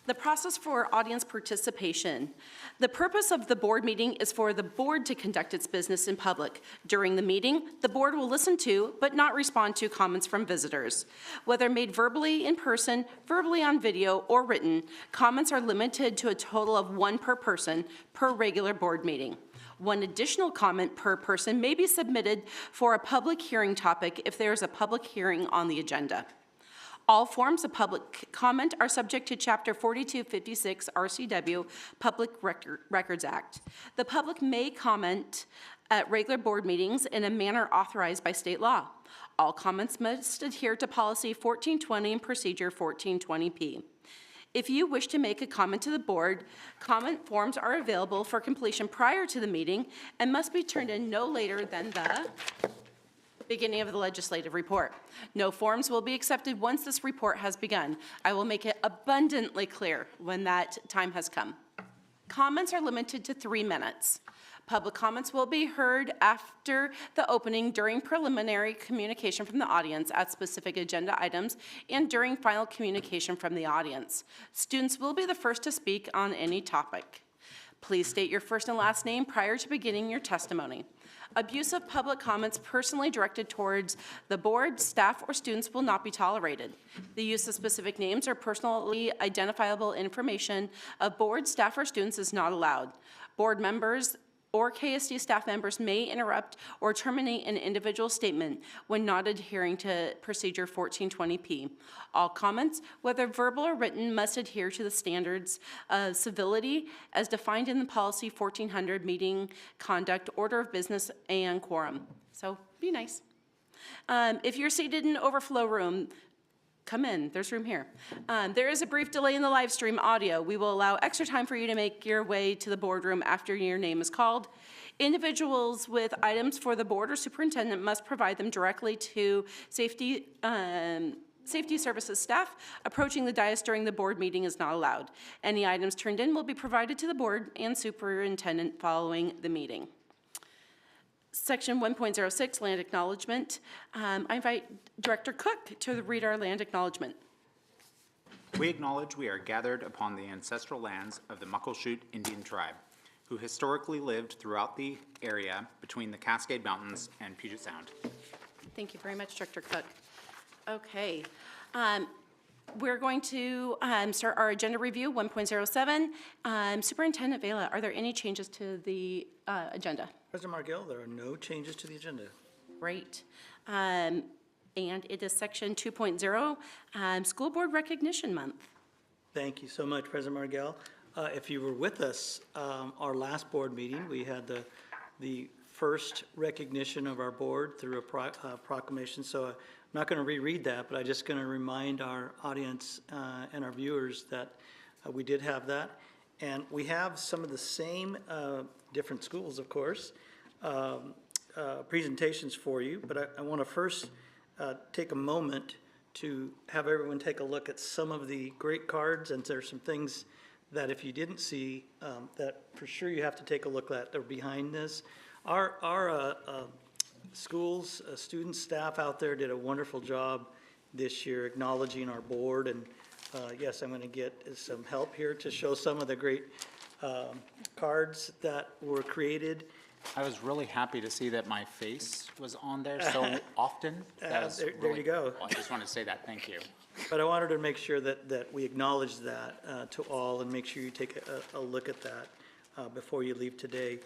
The process for audience participation. The purpose of the board meeting is for the board to conduct its business in public. During the meeting, the board will listen to, but not respond to, comments from visitors. Whether made verbally in person, verbally on video, or written, comments are limited to a total of one per person per regular board meeting. One additional comment per person may be submitted for a public hearing topic if there is a public hearing on the agenda. All forms of public comment are subject to Chapter 4256 RCW Public Records Act. The public may comment at regular board meetings in a manner authorized by state law. All comments must adhere to Policy 1420 and Procedure 1420P. If you wish to make a comment to the board, comment forms are available for completion prior to the meeting and must be turned in no later than the beginning of the legislative report. No forms will be accepted once this report has begun. I will make it abundantly clear when that time has come. Comments are limited to 3 minutes. Public comments will be heard after the opening during preliminary communication from the audience at specific agenda items and during final communication from the audience. Students will be the first to speak on any topic. Please state your first and last name prior to beginning your testimony. Abusive public comments personally directed towards the board, staff, or students will not be tolerated. The use of specific names or personally identifiable information of board, staff, or students is not allowed. Board members or KSD staff members may interrupt or terminate an individual statement when not adhering to Procedure 1420P. All comments, whether verbal or written, must adhere to the standards of civility as defined in the Policy 1400 Meeting Conduct, Order of Business, and Quorum. So be nice. If you're seated in overflow room, come in, there's room here. There is a brief delay in the live stream audio. We will allow extra time for you to make your way to the boardroom after your name is called. Individuals with items for the board or superintendent must provide them directly to safety services staff. Approaching the dais during the board meeting is not allowed. Any items turned in will be provided to the board and superintendent following the meeting. Section 1.06, land acknowledgement. I invite Director Cook to read our land acknowledgement. We acknowledge we are gathered upon the ancestral lands of the Muckleshoot Indian tribe, who historically lived throughout the area between the Cascade Mountains and Puget Sound. Thank you very much, Director Cook. Okay. We're going to start our agenda review, 1.07. Superintendent Vela, are there any changes to the agenda? President Margell, there are no changes to the agenda. Great. And it is section 2.0, School Board Recognition Month. Thank you so much, President Margell. If you were with us, our last board meeting, we had the first recognition of our board through a proclamation. So I'm not going to reread that, but I'm just going to remind our audience and our viewers that we did have that. And we have some of the same different schools, of course, presentations for you. But I want to first take a moment to have everyone take a look at some of the great cards. And there's some things that if you didn't see, that for sure you have to take a look at. They're behind this. Our schools, students, staff out there did a wonderful job this year acknowledging our board. And yes, I'm going to get some help here to show some of the great cards that were created. I was really happy to see that my face was on there so often. That was there really- you go. I just want to say that, thank you. But I wanted to make sure that we acknowledge that to all and make sure you take a look at that before you leave today.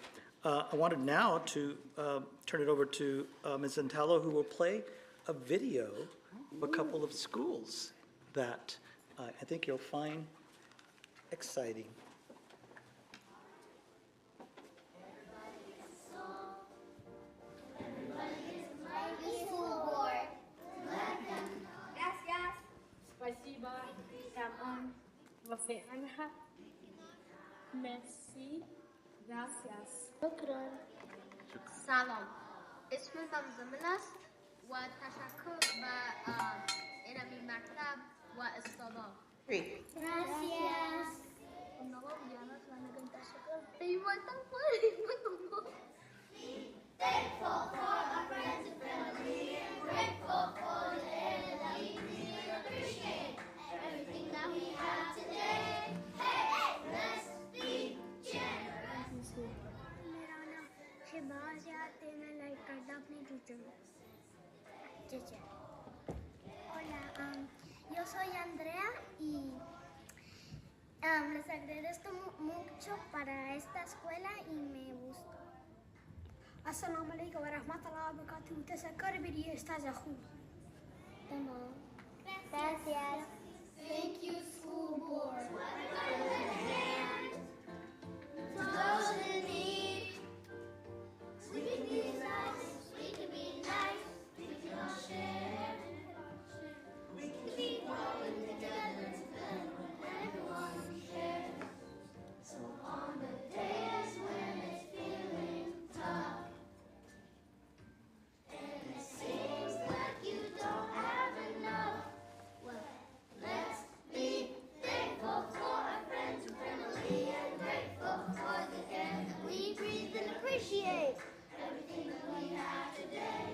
I wanted now to turn it over to Ms. Zantello, who will play a video of a couple of schools that I think you'll find exciting. Спасибо. Você Anha. Merci. Gracias. شكرا. سلام. اسمي زمزم است و تشکر به انمی مکتب و استادان. Gracias. Thankful for our friends and family and grateful for the air that we breathe and appreciate everything that we have today. Hey, let's be generous. मेरा नाम शिबाज है, मैं like करता अपने teacher को। Hola, yo soy Andrea y les agradezco mucho para esta escuela y me gusta. السلام عليكم ورحمة الله وبركاته. تذكر بدي أستاذ أخوي. تمام. Gracias. Thank you, school board. To those in need, we can be nice. We can be nice. We can all share. We can keep growing together when everyone shares. So on the days when it's feeling tough. Seems like you don't have enough. Well, let's be thankful for our friends and family and grateful for the air that we breathe and appreciate everything that we have today.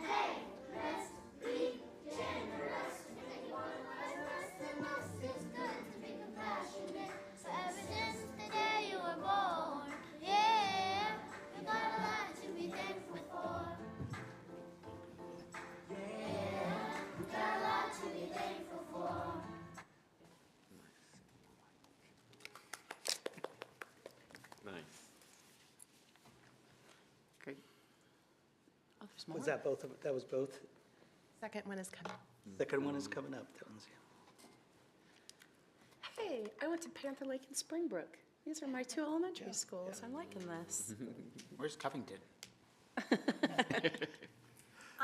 Hey, let's be generous. Anyone who has less than us, it's good to be compassionate. So ever since the day you were born, yeah, you got a lot to be thankful for. Got a lot to be thankful for. Nice. Great. Oh, there's more. Was that both of, that was both? Second one is coming. Second one is coming up. That one's, yeah. Hey, I went to Panther Lake and Springbrook. These are my two elementary schools. I'm liking this. Where's Covington?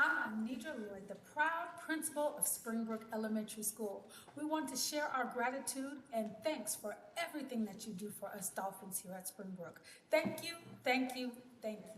I'm Nidra Lloyd, the proud principal of Springbrook Elementary School. We want to share our gratitude and thanks for everything that you do for us Dolphins here at Springbrook. Thank you, thank you, thank you.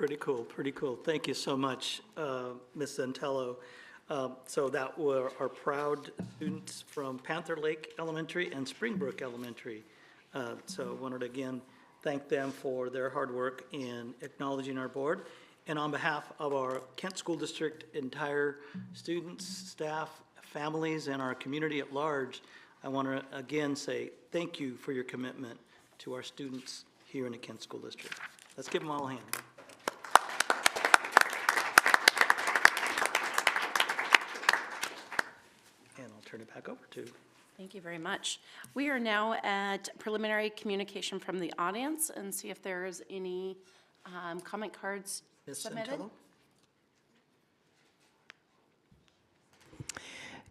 Pretty cool, pretty cool. Thank you so much, Ms. Zantello. So that were our proud students from Panther Lake Elementary and Springbrook Elementary. So I wanted to again thank them for their hard work in acknowledging our board. And on behalf of our Kent School District entire students, staff, families, and our community at large, I want to again say thank you for your commitment to our students here in the Kent School District. Let's give them all a hand. And I'll turn it back over to. Thank you very much. We are now at preliminary communication from the audience and see if there's any comment cards Ms. submitted. Santello?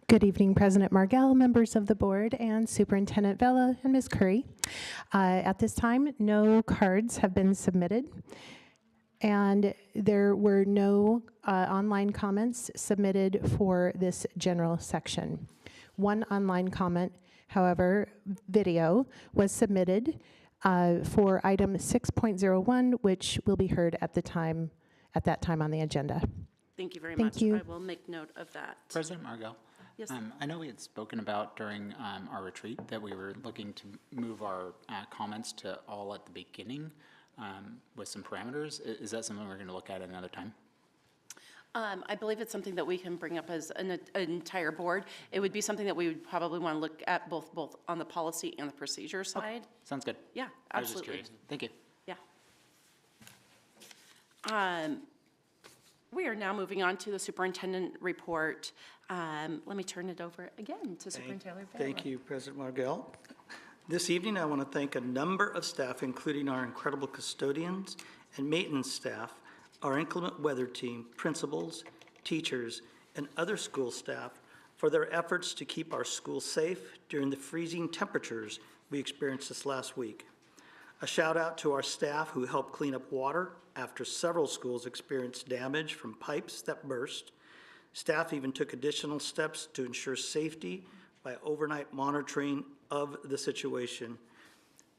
Good evening, President Margell, members of the board, and Superintendent Vela and Ms. Curry. At this time, no cards have been submitted, and there were no online comments submitted for this general section. One online comment, however, video, was submitted for item 6.01, which will be heard at that time on the agenda. Thank you very Thank much. you. I will make note of that. President Margot? Yes. I know we had spoken about during our retreat that we were looking to move our comments to all at the beginning with some parameters. Is that something we're going to look at another time? I believe it's something that we can bring up as an entire board. It would be something that we would probably want to look at both on the policy and the procedure side. Sounds good. Yeah, I was just absolutely. curious. Thank you. Yeah. We are now moving on to the superintendent report. Let me turn it over again to Superintendent Vela. Thank you, President Margell. This evening, I want to thank a number of staff, including our incredible custodians and maintenance staff, our inclement weather team, principals, teachers, and other school staff for their efforts to keep our schools safe during the freezing temperatures we experienced this last week. A shout out to our staff who helped clean up water after several schools experienced damage from pipes that burst. Staff even took additional steps to ensure safety by overnight monitoring of the situation.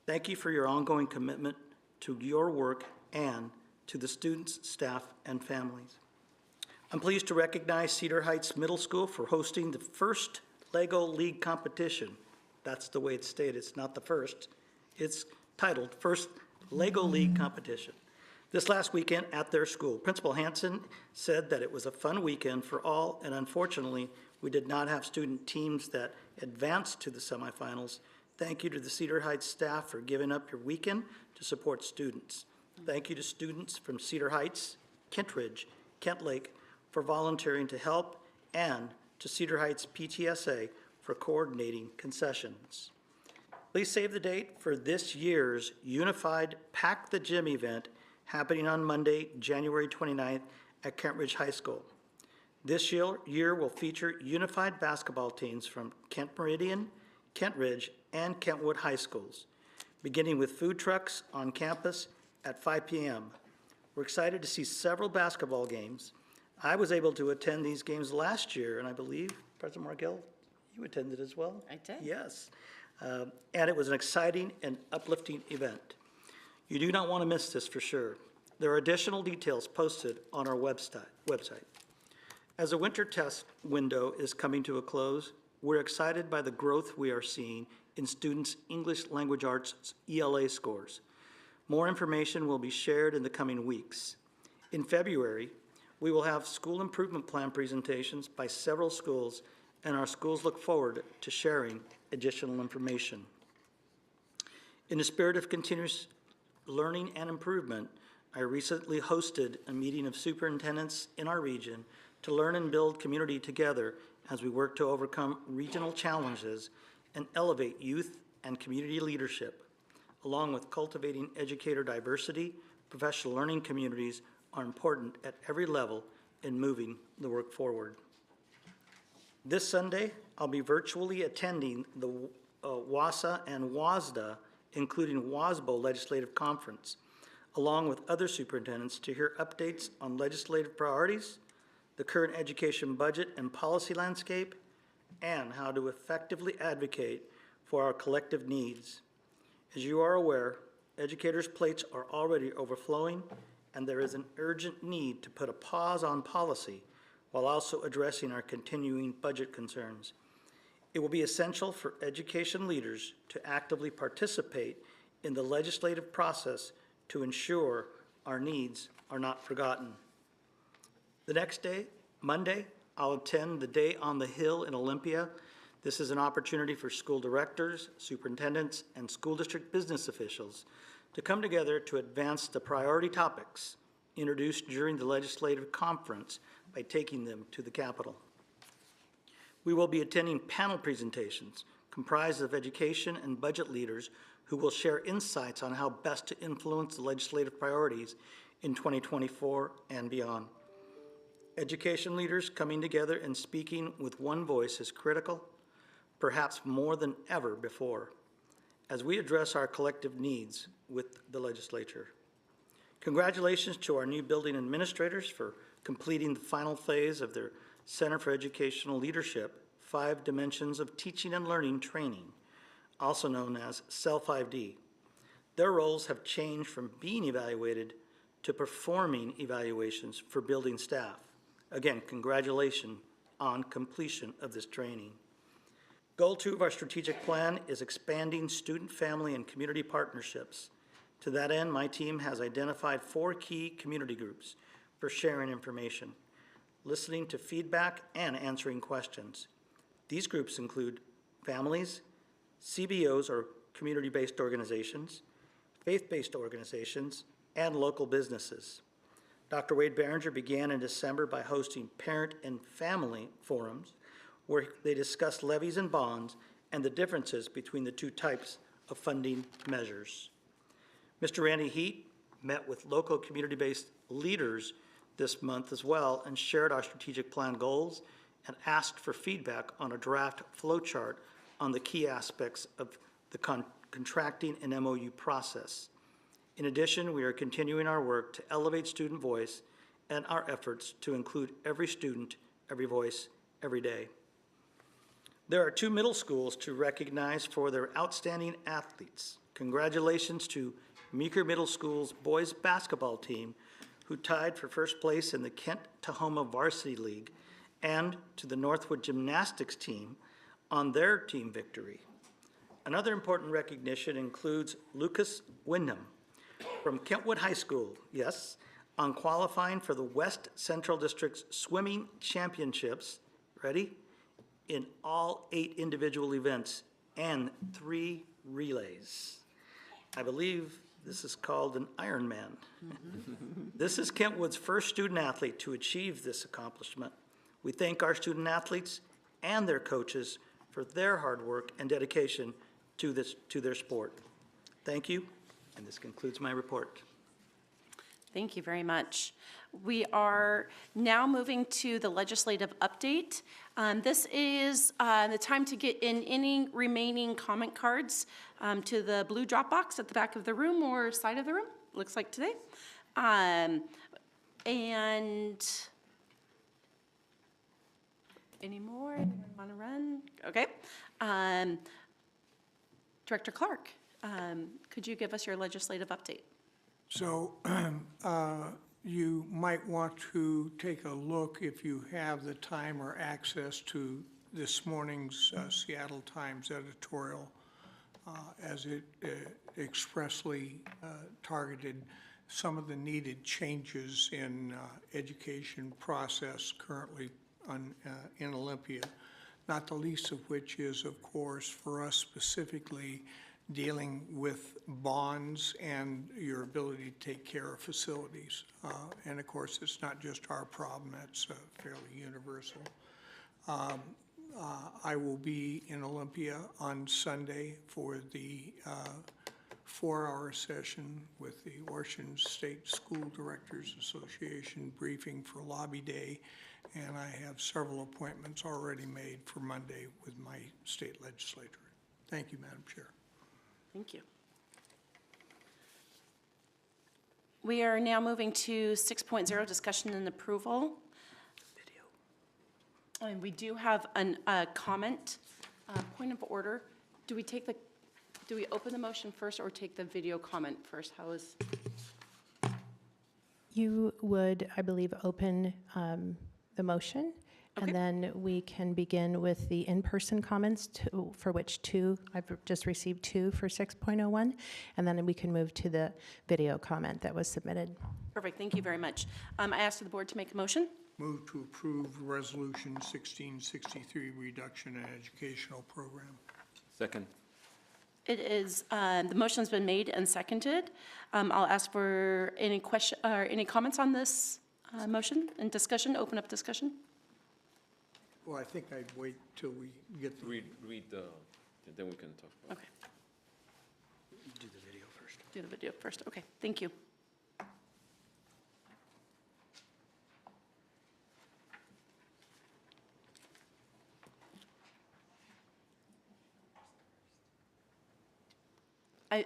Thank you for your ongoing commitment to your work and to the students, staff, and families. I'm pleased to recognize Cedar Heights Middle School for hosting the first LEGO League competition. That's the way it's stated, it's not the first. It's titled First LEGO League Competition. This last weekend at their school, Principal Hanson said that it was a fun weekend for all, and unfortunately, we did not have student teams that advanced to the semifinals. Thank you to the Cedar Heights staff for giving up your weekend to support students. Thank you to students from Cedar Heights, Kent Ridge, Kent Lake for volunteering to help, and to Cedar Heights PTSA for coordinating concessions. Please save the date for this year's Unified Pack the Gym event happening on Monday, January 29th at Kent Ridge High School. This year will feature unified basketball teams from Kent Meridian, Kent Ridge, and Kentwood High Schools, beginning with food trucks on campus at 5 p.m. We're excited to see several basketball games. I was able to attend these games last year, and I believe, President Margell, you attended as well? I did. Yes. And it was an exciting and uplifting event. You do not want to miss this for sure. There are additional details posted on our website. As the winter test window is coming to a close, we're excited by the growth we are seeing in students' English Language Arts ELA scores. More information will be shared in the coming weeks. In February, we will have school improvement plan presentations by several schools, and our schools look forward to sharing additional information. In the spirit of continuous learning and improvement, I recently hosted a meeting of superintendents in our region to learn and build community together as we work to overcome regional challenges and elevate youth and community leadership. Along with cultivating educator diversity, professional learning communities are important at every level in moving the work forward. This Sunday, I'll be virtually attending the WASA and WASDA, including WASBO Legislative Conference, along with other superintendents to hear updates on legislative priorities, the current education budget and policy landscape, and how to effectively advocate for our collective needs. As you are aware, educators' plates are already overflowing, and there is an urgent need to put a pause on policy while also addressing our continuing budget concerns. It will be essential for education leaders to actively participate in the legislative process to ensure our needs are not forgotten. The next day, Monday, I'll attend the Day on the Hill in Olympia. This is an opportunity for school directors, superintendents, and school district business officials to come together to advance the priority topics introduced during the legislative conference by taking them to the Capitol. We will be attending panel presentations comprised of education and budget leaders who will share insights on how best to influence the legislative priorities in 2024 and beyond. Education leaders coming together and speaking with one voice is critical, perhaps more than ever before, as we address our collective needs with the legislature. Congratulations to our new building administrators for completing the final phase of their Center for Educational Leadership 5 Dimensions of Teaching and Learning training, also known as CEL 5D. Their roles have changed from being evaluated to performing evaluations for building staff. Again, congratulations on completion of this training. Goal 2 of our strategic plan is expanding student, family, and community partnerships. To that end, my team has identified 4 key community groups for sharing information, listening to feedback, and answering questions. These groups include families, CBOs or community-based organizations, faith-based organizations, and local businesses. Dr. Wade Behringer began in December by hosting parent and family forums where they discussed levies and bonds and the differences between the 2 types of funding measures. Mr. Randy Heat met with local community-based leaders this month as well and shared our strategic plan goals and asked for feedback on a draft flowchart on the key aspects of the contracting and MOU process. In addition, we are continuing our work to elevate student voice and our efforts to include every student, every voice, every day. There are 2 middle schools to recognize for their outstanding athletes. Congratulations to Meeker Middle School's boys basketball team, who tied for first place in the Kent-Tahoma Varsity League, and to the Northwood Gymnastics team on their team victory. Another important recognition includes Lucas Wyndham from Kentwood High School, yes, on qualifying for the West Central District's swimming championships, ready, in all 8 individual events and 3 relays. I believe this is called an Ironman. This is Kentwood's first student athlete to achieve this accomplishment. We thank our student athletes and their coaches for their hard work and dedication to their sport. Thank you, and this concludes my report. Thank you very much. We are now moving to the legislative update. This is the time to get in any remaining comment cards to the blue drop box at the back of the room or side of the room, looks like today. And any more? Want to run? Okay. Director Clark, could you give us your legislative update? So you might want to take a look, if you have the time or access, to this morning's Seattle Times editorial, as it expressly targeted some of the needed changes in education process currently in Olympia, not the least of which is, of course, for us specifically, dealing with bonds and your ability to take care of facilities. And of course, it's not just our problem, that's fairly universal. I will be in Olympia on Sunday for the 4-hour session with the Washington State School Directors Association briefing for Lobby Day, and I have several appointments already made for Monday with my state legislature. Thank you, Madam Chair. Thank you. We are now moving to 6.0, discussion and approval. And we do have a comment, point of order. Do we open the motion first or take the video comment first? How is? You would, I believe, open the motion, Okay. and then we can begin with the in-person comments, for which I've just received 2 for 6.01, and then we can move to the video comment that was submitted. Perfect, thank you very much. I ask the board to make a motion. Move to approve Resolution 1663, reduction in educational program. Second. It is, the motion's been made and seconded. I'll ask for any question, or any comments on this motion and discussion, open up discussion. Well, I think I'd wait till we get the. Read the, then we can talk about Okay. Do the video first, okay, thank you.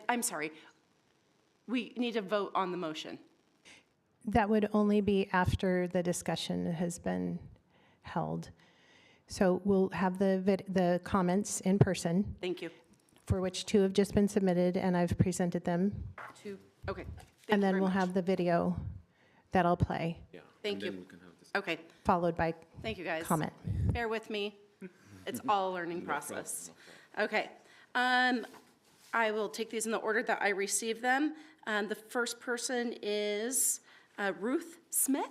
I'm sorry, we need to vote on the motion. That would only be after the discussion has been held. So we'll have the comments in person, Thank you. for which 2 have just been submitted, and I've presented them. Okay. Thank And you then very we'll much. have the video that I'll play, Yeah. Thank you. And then we can have this. Okay, followed by thank you, guys. comment. Bear with me. It's all a learning process. Okay. I will take these in the order that I received them. The first person is Ruth Smith.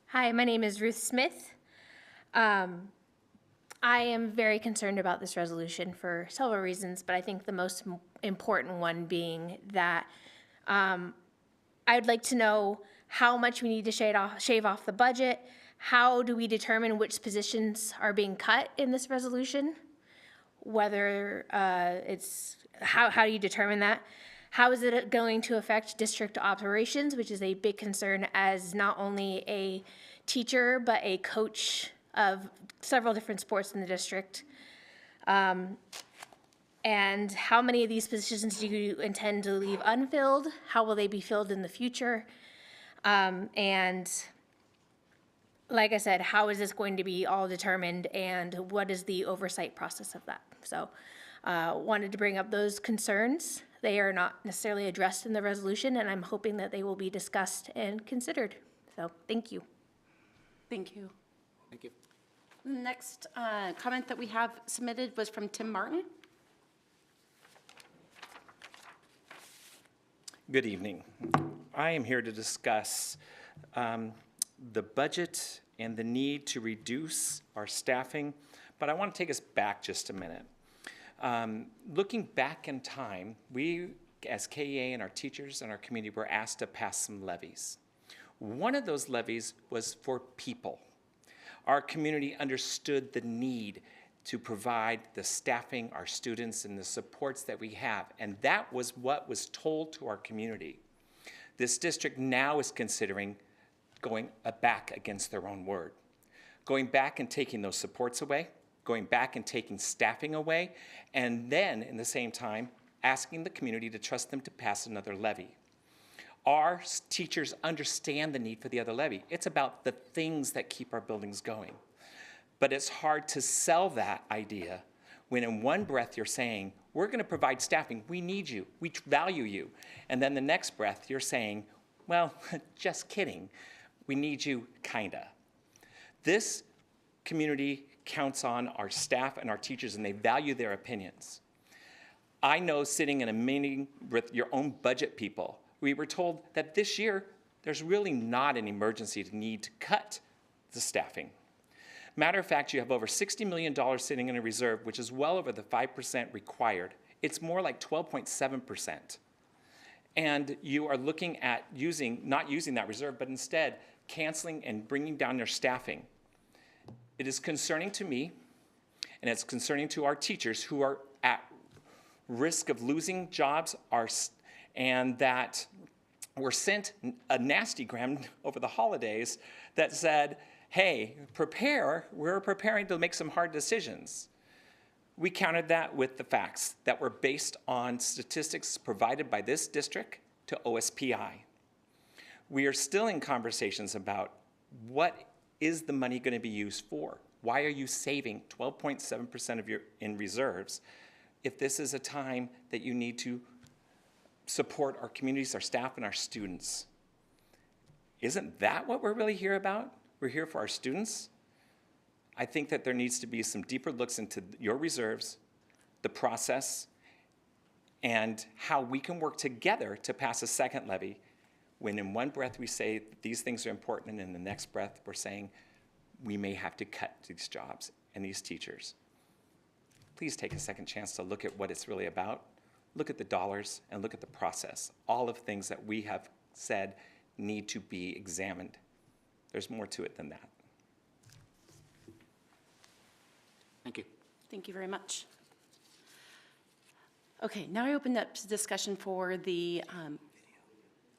Hi, my name is Ruth Smith. I am very concerned about this resolution for several reasons, but I think the most important one being that I'd like to know how much we need to shave off the budget. How do we determine which positions are being cut in this resolution? Whether how do you determine that? How is it going to affect district operations, which is a big concern as not only a teacher, but a coach of several different sports in the district? And how many of these positions do you intend to leave unfilled? How will they be filled in the future? And like I said, how is this going to be all determined, and what is the oversight process of that? So wanted to bring up those concerns. They are not necessarily addressed in the resolution, and I'm hoping that they will be discussed and considered. So thank you. Thank you. Thank you. The next comment that we have submitted was from Tim Martin. Good evening. I am here to discuss the budget and the need to reduce our staffing, but I want to take us back just a minute. Looking back in time, we as KEA and our teachers and our community were asked to pass some levies. One of those levies was for people. Our community understood the need to provide the staffing, our students, and the supports that we have, and that was what was told to our community. This district now is considering going back against their own word, going back and taking those supports away, going back and taking staffing away, and then, in the same time, asking the community to trust them to pass another levy. Our teachers understand the need for the other levy. It's about the things that keep our buildings going. But it's hard to sell that idea when in one breath you're saying, we're going to provide staffing, we need you, we value you. And then the next breath you're saying, well, just kidding, we need you, kinda. This community counts on our staff and our teachers, and they value their opinions. I know, sitting in a meeting with your own budget people, we were told that this year there's really not an emergency need to cut the staffing. Matter of fact, you have over $60 million sitting in a reserve, which is well over the 5% required. It's more like 12.7%. And you are looking at not using that reserve, but instead canceling and bringing down their staffing. It is concerning to me, and it's concerning to our teachers who are at risk of losing jobs, and that were sent a nasty gram over the holidays that said, hey, we're preparing to make some hard decisions. We countered that with the facts that were based on statistics provided by this district to OSPI. We are still in conversations about what is the money going to be used for. Why are you saving 12.7% of your, in reserves if this is a time that you need to support our communities, our staff, and our students? Isn't that what we're really here about? We're here for our students. I think that there needs to be some deeper looks into your reserves, the process, and how we can work together to pass a second levy when in one breath we say these things are important, and in the next breath we're saying we may have to cut these jobs and these teachers. Please take a second chance to look at what it's really about. Look at the dollars and look at the process. All of things that we have said need to be examined. There's more to it than that. Thank you. Thank you very much. Okay, now I open up to discussion for the,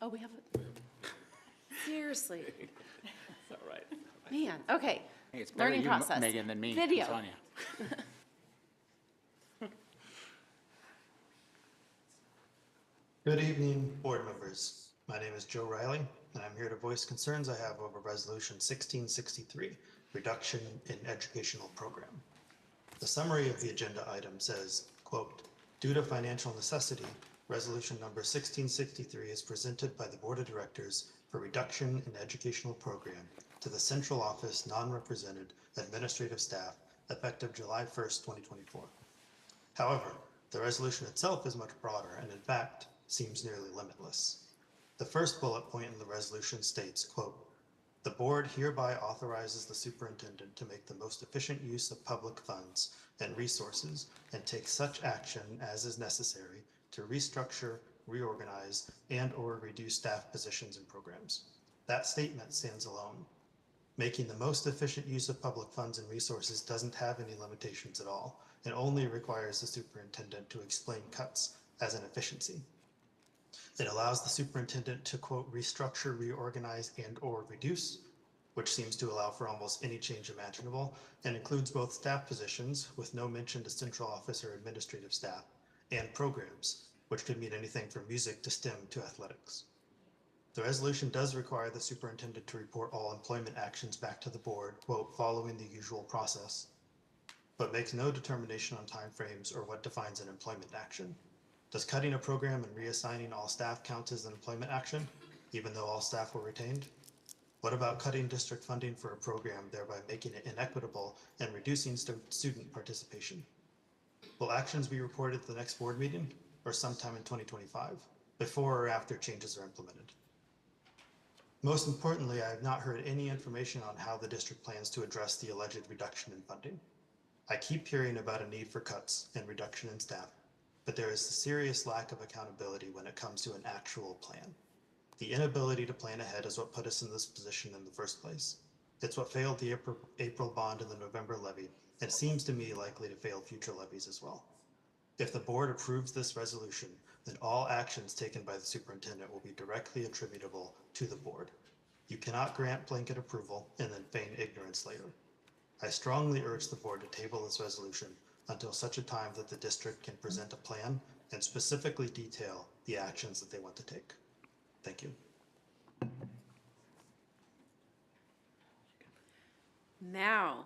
oh, we have, seriously, It's all right. man, okay. Hey, it's better Learning you, process. Megan, than me. Video. I'm telling you. Good evening, board members. My name is Joe Riley, and I'm here to voice concerns I have over Resolution 1663, Reduction in Educational Program. The summary of the agenda item says, quote, due to financial necessity, Resolution number 1663 is presented by the Board of Directors for reduction in educational program to the central office non-represented administrative staff effective July 1st, 2024. However, the resolution itself is much broader and in fact seems nearly limitless. The first bullet point in the resolution states, quote, the board hereby authorizes the superintendent to make the most efficient use of public funds and resources and take such action as is necessary to restructure, reorganize, and/or reduce staff positions and programs. That statement stands alone. Making the most efficient use of public funds and resources doesn't have any limitations at all and only requires the superintendent to explain cuts as an efficiency. It allows the superintendent to, quote, restructure, reorganize, and/or reduce, which seems to allow for almost any change imaginable, and includes both staff positions, with no mention to central office or administrative staff, and programs, which could mean anything from music to STEM to athletics. The resolution does require the superintendent to report all employment actions back to the board, quote, following the usual process, but makes no determination on timeframes or what defines an employment action. Does cutting a program and reassigning all staff count as an employment action, even though all staff were retained? What about cutting district funding for a program, thereby making it inequitable and reducing student participation? Will actions be reported at the next board meeting or sometime in 2025, before or after changes are implemented? Most importantly, I have not heard any information on how the district plans to address the alleged reduction in funding. I keep hearing about a need for cuts and reduction in staff, but there is a serious lack of accountability when it comes to an actual plan. The inability to plan ahead is what put us in this position in the first place. It's what failed the April bond and the November levy, and seems to me likely to fail future levies as well. If the board approves this resolution, then all actions taken by the superintendent will be directly attributable to the board. You cannot grant blanket approval and then feign ignorance later. I strongly urge the board to table this resolution until such a time that the district can present a plan and specifically detail the actions that they want to take. Thank you. Now,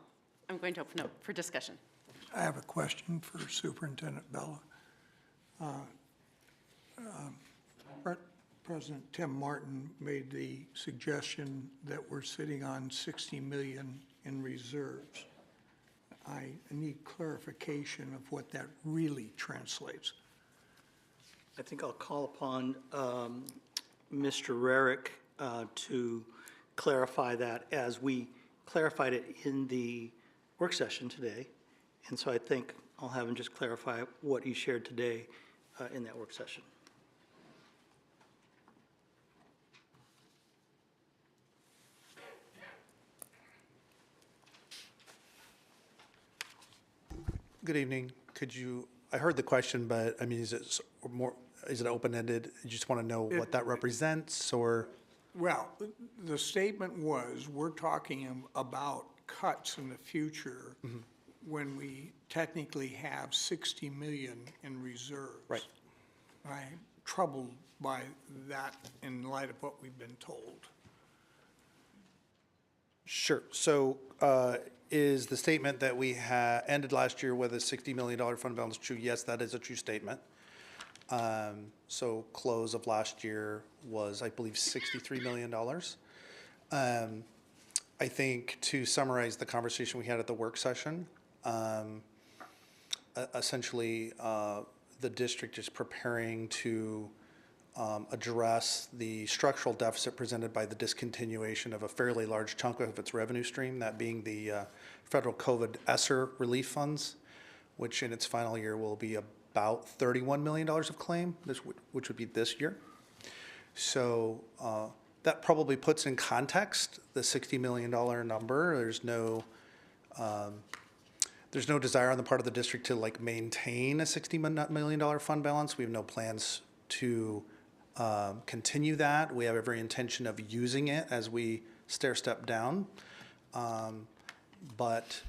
I'm going to open up for discussion. I have a question for Superintendent Bella. President Tim Martin made the suggestion that we're sitting on 60 million in reserves. I need clarification of what that really translates. I think I'll call upon Mr. Rarick to clarify that as we clarified it in the work session today. And so I think I'll have him just clarify what he shared today in that work session. Good evening. Could you, I heard the question, but I mean, is it more, is it open-ended? You just want to know what that represents, or? Well, the statement was, we're talking about cuts in the future when we technically have 60 million in reserves. Right. I'm troubled by that in light of what we've been told. Sure. So Is the statement that we ended last year with a $60 million fund balance true? Yes, that is a true statement. So close of last year was, I believe, $63 million. I think to summarize the conversation we had at the work session, essentially the district is preparing to address the structural deficit presented by the discontinuation of a fairly large chunk of its revenue stream, that being the federal COVID ESSER relief funds, which in its final year will be about $31 million of claim, which would be this year. So that probably puts in context the $60 million number. There's no desire on the part of the district to like maintain a $60 million fund balance. We have no plans to continue that. We have every intention of using it as we stair step down. But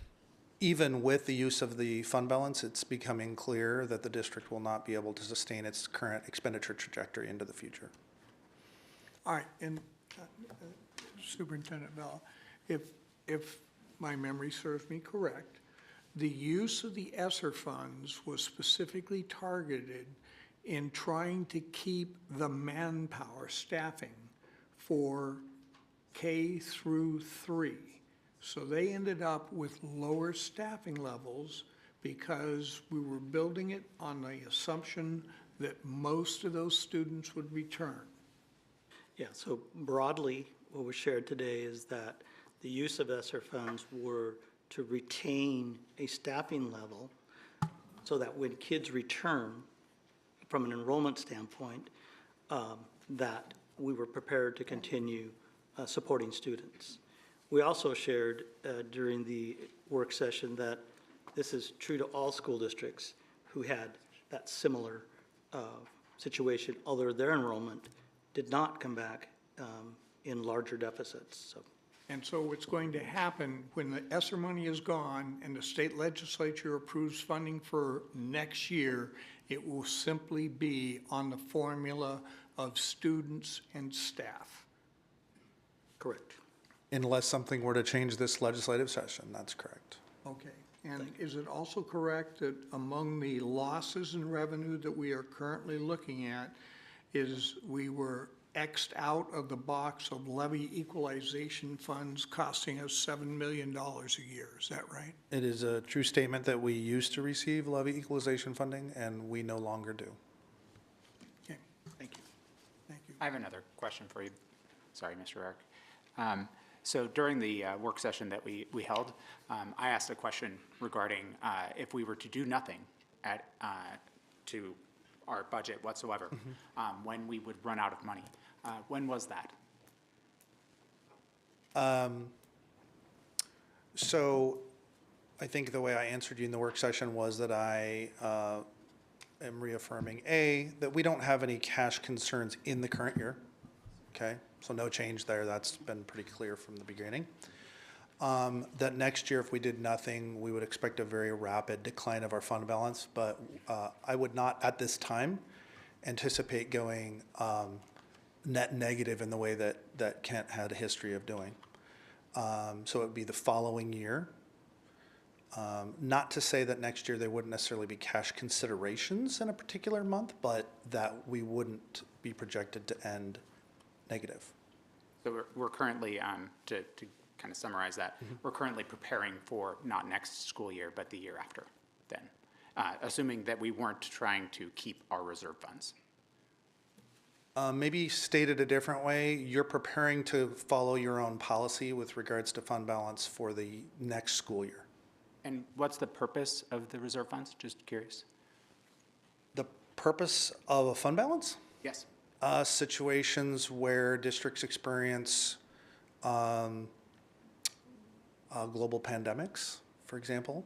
even with the use of the fund balance, it's becoming clear that the district will not be able to sustain its current expenditure trajectory into the future. All right, and Superintendent Vela, if my memory serves me correct, the use of the ESSER funds was specifically targeted in trying to keep the manpower staffing for K through 3. So they ended up with lower staffing levels because we were building it on the assumption that most of those students would return. Yeah, so broadly, what was shared today is that the use of ESSER funds were to retain a staffing level so that when kids return, from an enrollment standpoint, that we were prepared to continue supporting students. We also shared during the work session that this is true to all school districts who had that similar situation, although their enrollment did not come back in larger deficits. So. And so what's going to happen when the ESSER money is gone and the state legislature approves funding for next year, it will simply be on the formula of students and staff. Correct. Unless something were to change this legislative session, that's correct. Okay, and is it also correct that among the losses in revenue that we are currently looking at is we were X'd out of the box of levy equalization funds costing us $7 million a year, is that right? It is a true statement that we used to receive levy equalization funding, and we no longer do. Okay, thank you. Thank you. I have another question for you. Sorry, Mr. Eric. So during the work session that we held, I asked a question regarding if we were to do nothing to our budget whatsoever, when we would run out of money. When was that? So I think the way I answered you in the work session was that I am reaffirming, A, that we don't have any cash concerns in the current year, okay? So no change there, that's been pretty clear from the beginning. That next year, if we did nothing, we would expect a very rapid decline of our fund balance, but I would not, at this time, anticipate going net negative in the way that Kent had a history of doing. So it would be the following year. Not to say that next year there wouldn't necessarily be cash considerations in a particular month, but that we wouldn't be projected to end negative. So we're currently, to kind of summarize that, we're currently preparing for not next school year, but the year after then, assuming that we weren't trying to keep our reserve funds. Maybe stated a different way, you're preparing to follow your own policy with regards to fund balance for the next school year. And what's the purpose of the reserve funds? Just curious. The purpose of a fund balance? Yes. Situations where districts experience global pandemics, for example.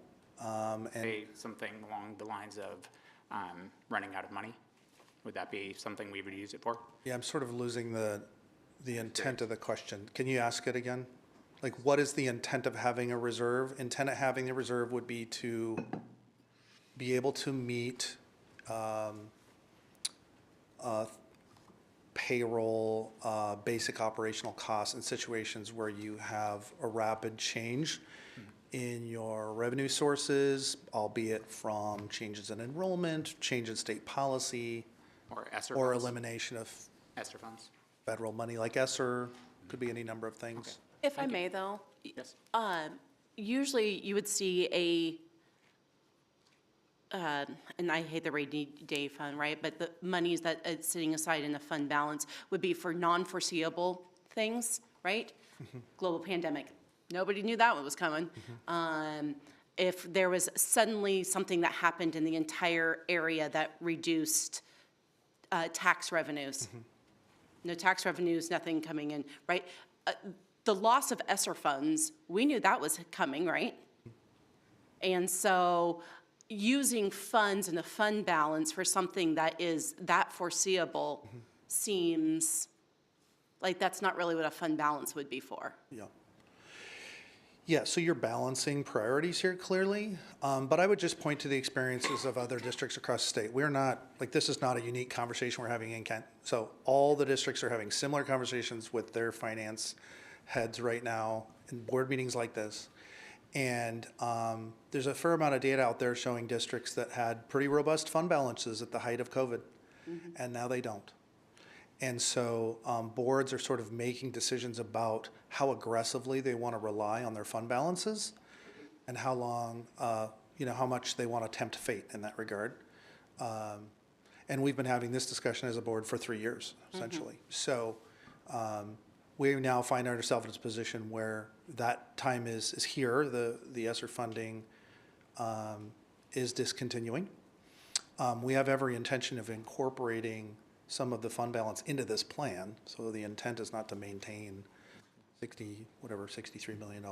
Say something along the lines of running out of money. Would that be something we would use it for? Yeah, I'm sort of losing the intent of the question. Can you ask it again? Like, what is the intent of having a reserve? Intent of having the reserve would be to be able to meet payroll, basic operational costs in situations where you have a rapid change in your revenue sources, albeit from changes in enrollment, change in state policy, Or ESSER or funds? elimination of ESSER funds? federal money like ESSER, could be any number of things. If I may, though, Yes. usually you would see and I hate the rainy day fund, right? But the monies that it's sitting aside in a fund balance would be for non-foreseeable things, right? Global pandemic, nobody knew that one was coming. If there was suddenly something that happened in the entire area that reduced tax revenues. No tax revenues, nothing coming in, right? The loss of ESSER funds, we knew that was coming, right? And so using funds in a fund balance for something that is that foreseeable seems like that's not really what a fund balance would be for. Yeah. Yeah, so you're balancing priorities here clearly, but I would just point to the experiences of other districts across the state. We're not, like, this is not a unique conversation we're having in Kent. So all the districts are having similar conversations with their finance heads right now in board meetings like this. And there's a fair amount of data out there showing districts that had pretty robust fund balances at the height of COVID, and now they don't. And so boards are sort of making decisions about how aggressively they want to rely on their fund balances and how long, how much they want to tempt fate in that regard. And we've been having this discussion as a board for 3 years, essentially. So we now find ourselves in a position where that time is here. The ESSER funding is discontinuing. We have every intention of incorporating some of the fund balance into this plan. So the intent is not to maintain $63 million.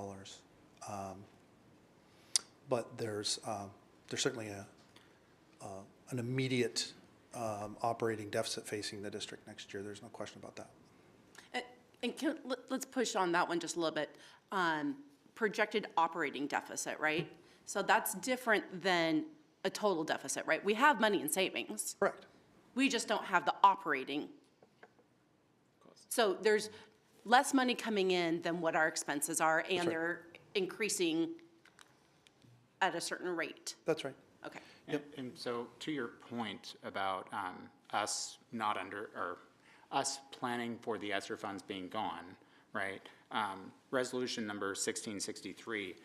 But there's certainly an immediate operating deficit facing the district next year. There's no question about that. And let's push on that one just a little bit. Projected operating deficit, right? So that's different than a total deficit, right? We have money in savings. Correct. We just don't have the operating. So there's less money coming in than what our expenses are, and right. they're increasing at a certain rate. That's right. Okay. And so to your point about us planning for the ESSER funds being gone, right? Resolution number 1663,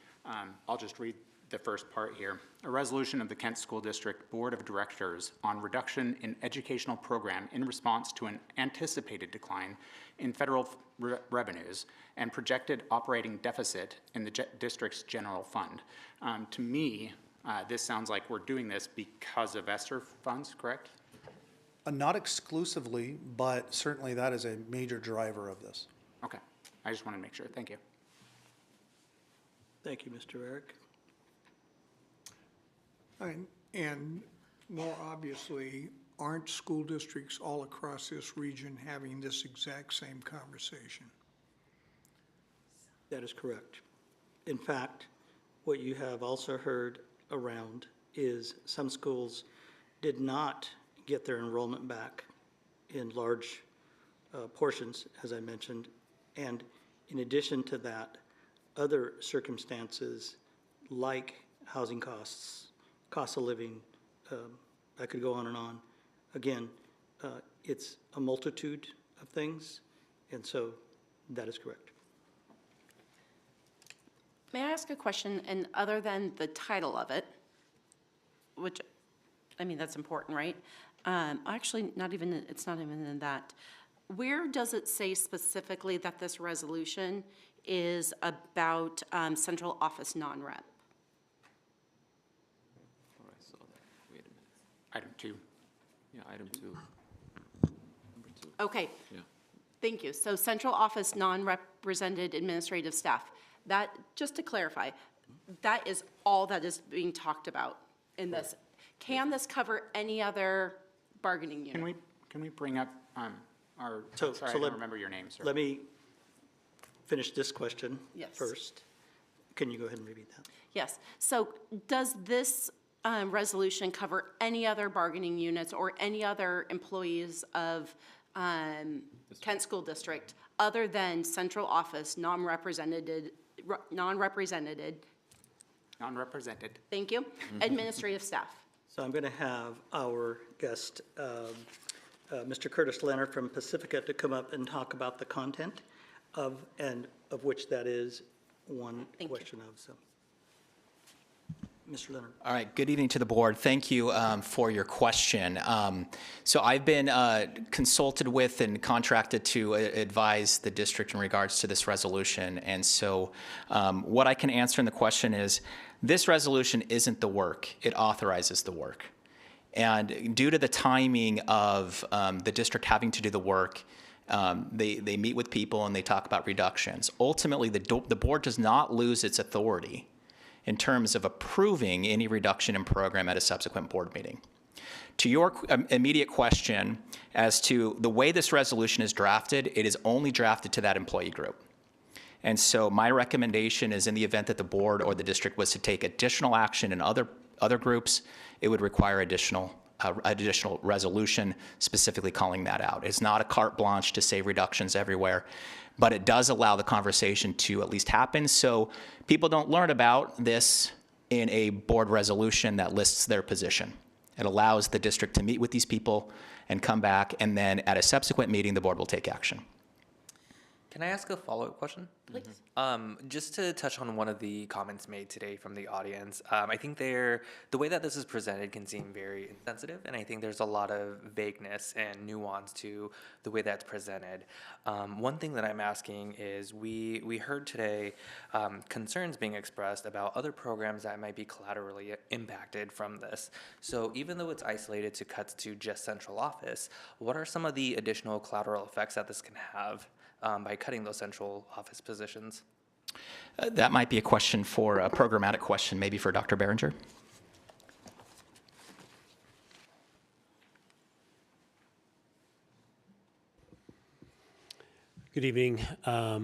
I'll just read the first part here. A resolution of the Kent School District Board of Directors on reduction in educational program in response to an anticipated decline in federal revenues and projected operating deficit in the district's general fund. To me, this sounds like we're doing this because of ESSER funds, correct? Not exclusively, but certainly that is a major driver of this. Okay, I just want to make sure. Thank you. Thank you, Mr. Eric. And more obviously, aren't school districts all across this region having this exact same conversation? That is correct. In fact, what you have also heard around is some schools did not get their enrollment back in large portions, as I mentioned. And in addition to that, other circumstances like housing costs, cost of living, I could go on and on. Again, it's a multitude of things, and so that is correct. May I ask a question, and other than the title of it, which, I mean, that's important, right? Actually, it's not even in that. Where does it say specifically that this resolution is about central office non-rep? Oh, I saw that. Wait a minute. Item 2. Yeah, item 2. Number 2. Okay. Yeah. Thank you. So central office non-represented administrative staff. That, just to clarify, that is all that is being talked about in this. Can this cover any other bargaining unit? Can we bring up our, So sorry, I let- don't remember your name, sir. Let me finish this question Yes. first. Can you go ahead and repeat that? Yes. So does this resolution cover any other bargaining units or any other employees of Kent School District other than central office non-represented Non-represented. Thank you. Administrative staff. So I'm going to have our guest, Mr. Curtis Leonard from Pacifica, to come up and talk about the content of which that is one Thank you. question of. So, Mr. Leonard. All right, good evening to the board. Thank you for your question. So I've been consulted with and contracted to advise the district in regards to this resolution. And so what I can answer in the question is, this resolution isn't the work, it authorizes the work. And due to the timing of the district having to do the work, they meet with people and they talk about reductions. Ultimately, the board does not lose its authority in terms of approving any reduction in program at a subsequent board meeting. To your immediate question as to the way this resolution is drafted, it is only drafted to that employee group. And so my recommendation is, in the event that the board or the district was to take additional action in other groups, it would require additional resolution specifically calling that out. It's not a carte blanche to say reductions everywhere, but it does allow the conversation to at least happen so people don't learn about this in a board resolution that lists their position. It allows the district to meet with these people and come back, and then at a subsequent meeting, the board will take action. Can I ask a follow-up question? Please. Just to touch on one of the comments made today from the audience, I think the way that this is presented can seem very insensitive, and I think there's a lot of vagueness and nuance to the way that's presented. One thing that I'm asking is, we heard today concerns being expressed about other programs that might be collaterally impacted from this. So even though it's isolated to cuts to just central office, what are some of the additional collateral effects that this can have by cutting those central office positions? That might be a question for a programmatic question, maybe for Dr. Behringer. Good evening,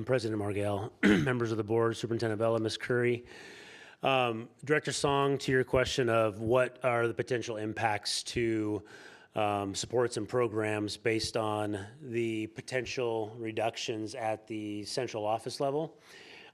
President Margell, members of the board, Superintendent Vela, Ms. Curry. Director Song, to your question of what are the potential impacts to supports and programs based on the potential reductions at the central office level.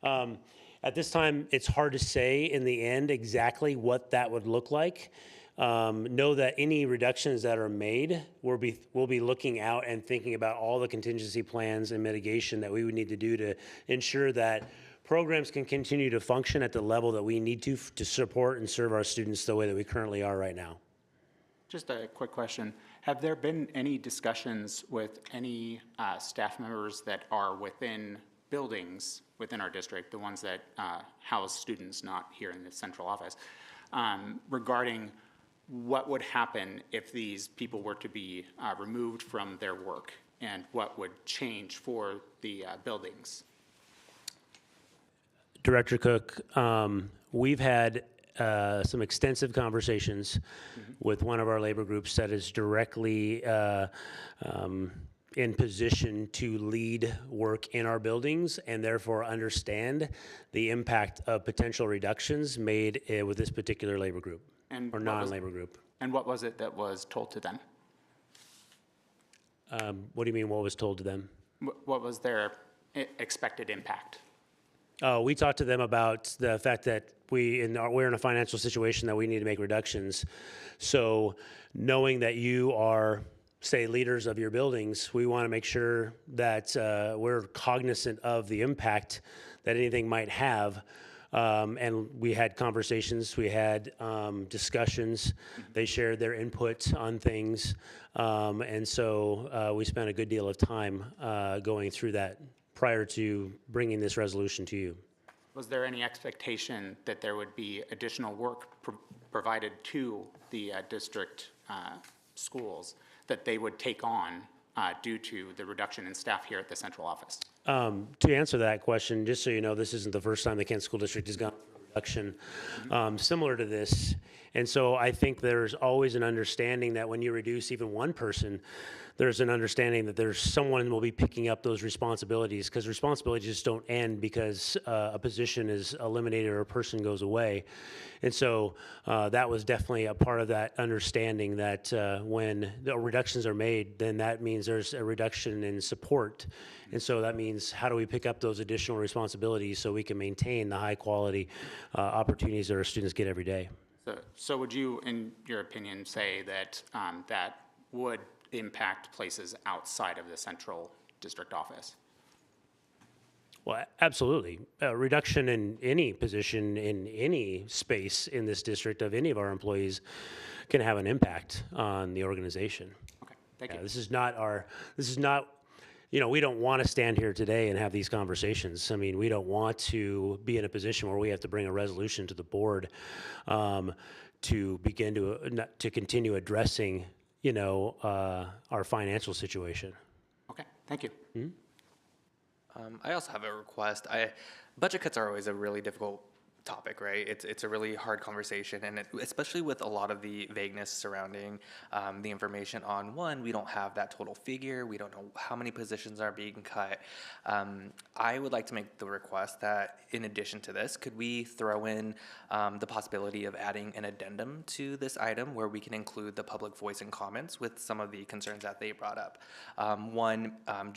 At this time, it's hard to say in the end exactly what that would look like. Know that any reductions that are made, we'll be looking out and thinking about all the contingency plans and mitigation that we would need to do to ensure that programs can continue to function at the level that we need to support and serve our students the way that we currently are right now. Just a quick question. Have there been any discussions with any staff members that are within buildings within our district, the ones that house students not here in the central office, regarding what would happen if these people were to be removed from their work and what would change for the buildings? Director Cook, we've had some extensive conversations with one of our labor groups that is directly in position to lead work in our buildings and therefore understand the impact of potential reductions made with this particular labor group or non-labor group. And what was it that was told to them? What do you mean, what was told to them? What was their expected impact? We talked to them about the fact that we're in a financial situation that we need to make reductions. So knowing that you are, say, leaders of your buildings, we want to make sure that we're cognizant of the impact that anything might have. And we had conversations, we had discussions. They shared their input on things. And so we spent a good deal of time going through that prior to bringing this resolution to you. Was there any expectation that there would be additional work provided to the district schools that they would take on due to the reduction in staff here at the central office? To answer that question, just so you know, this isn't the first time the Kent School District has gone through a reduction similar to this. And so I think there's always an understanding that when you reduce even one person, there's an understanding that there's someone will be picking up those responsibilities, because responsibilities just don't end because a position is eliminated or a person goes away. And so that was definitely a part of that understanding that when the reductions are made, then that means there's a reduction in support. And so that means how do we pick up those additional responsibilities so we can maintain the high quality opportunities that our students get every day. So would you, in your opinion, say that that would impact places outside of the central district office? Well, absolutely. A reduction in any position in any space in this district of any of our employees can have an impact on the organization. Okay, thank you. This is not, you know, we don't want to stand here today and have these conversations. I mean, we don't want to be in a position where we have to bring a resolution to the board to begin to continue addressing, you know, our financial situation. Okay, thank you. Mm-hmm. I also have a request. Budget cuts are always a really difficult topic, right? It's a really hard conversation, and especially with a lot of the vagueness surrounding the information on one, we don't have that total figure. We don't know how many positions are being cut. I would like to make the request that in addition to this, could we throw in the possibility of adding an addendum to this item where we can include the public voice and comments with some of the concerns that they brought up. One,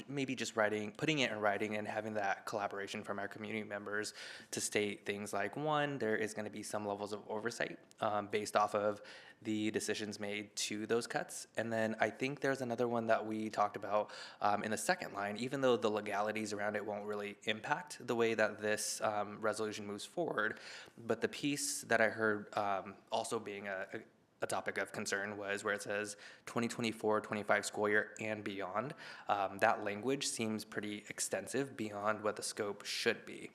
maybe just putting it in writing and having that collaboration from our community members to state things like, one, there is going to be some levels of oversight based off of the decisions made to those cuts. And then I think there's another one that we talked about in the second line, even though the legalities around it won't really impact the way that this resolution moves forward. But the piece that I heard also being a topic of concern was where it says 2024-25 school year and beyond. That language seems pretty extensive beyond what the scope should be.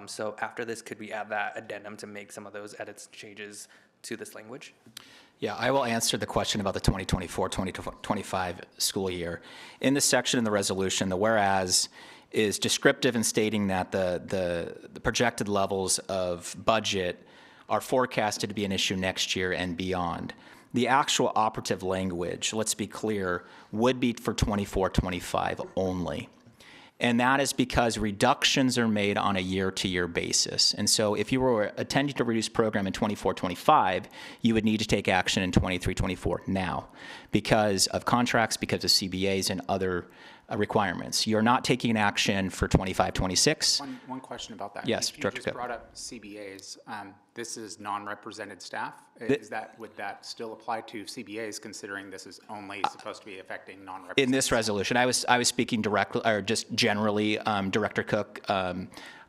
So after this, could we add that addendum to make some of those edits, changes to this language? Yeah, I will answer the question about the 2024-2025 school year. In this section in the resolution, the whereas is descriptive in stating that the projected levels of budget are forecasted to be an issue next year and beyond. The actual operative language, let's be clear, would be for 24-25 only. And that is because reductions are made on a year-to-year basis. And so if you were attending to reduce program in 24-25, you would need to take action in 23-24 now because of contracts, because of CBAs and other requirements. You're not taking action for 25-26. One question about that. Yes, you Director just brought up CBAs. This is non-represented staff. Would that still apply to CBAs, considering this is only supposed to be affecting non-represented? In this resolution, I was speaking directly, or just generally, Director Cook.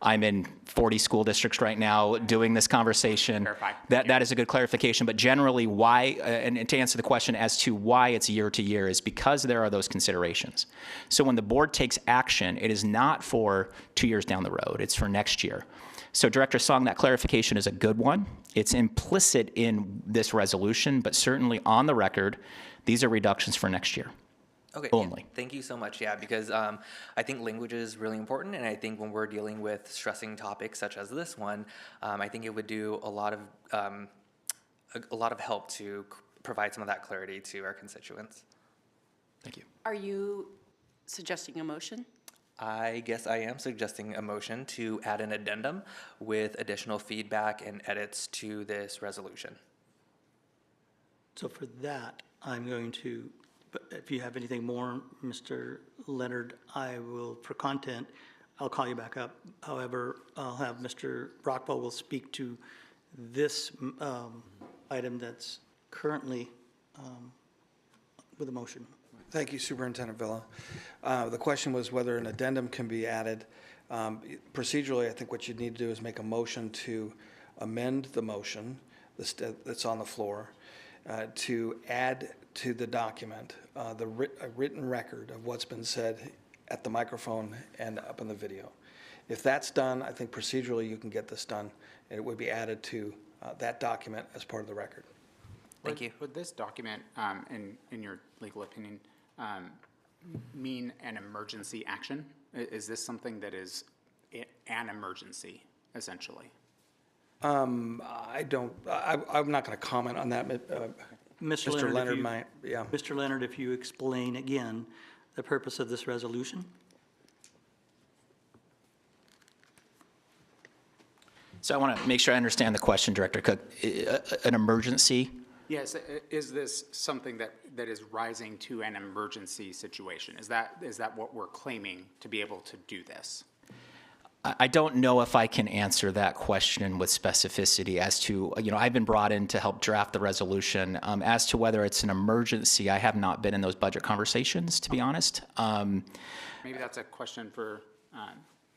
I'm in 40 school districts right now doing this conversation. That is a good clarification. But generally, why, and to answer the question as to why it's year to year, is because there are those considerations. So when the board takes action, it is not for 2 years down the road. It's for next year. So Director Song, that clarification is a good one. It's implicit in this resolution, but certainly on the record, these are reductions for next year. Okay, only. Thank you so much. Yeah, because I think language is really important, and I think when we're dealing with stressing topics such as this one, I think it would do a lot of help to provide some of that clarity to our constituents. Thank you. Are you suggesting a motion? I guess I am suggesting a motion to add an addendum with additional feedback and edits to this resolution. So for that, I'm going to, but if you have anything more, Mr. Leonard, I will, for content, I'll call you back up. However, I'll have Mr. Rockwell will speak to this item that's currently with a motion. Thank you, Superintendent Villa. The question was whether an addendum can be added. Procedurally, I think what you'd need to do is make a motion to amend the motion that's on the floor to add to the document a written record of what's been said at the microphone and up in the video. If that's done, I think procedurally you can get this done, and it would be added to that document as part of the record. Thank you. Would this document, in your legal opinion, mean an emergency action? Is this something that is an emergency, essentially? I'm not going to comment on that. Mr. Leonard might, yeah. Mr. Leonard, if you explain again the purpose of this resolution? So I want to make sure I understand the question, Director Cook. An emergency? Yes, is this something that is rising to an emergency situation? Is that what we're claiming to be able to do this? I don't know if I can answer that question with specificity as to, I've been brought in to help draft the resolution. As to whether it's an emergency, I have not been in those budget conversations, to be honest. Maybe that's a question for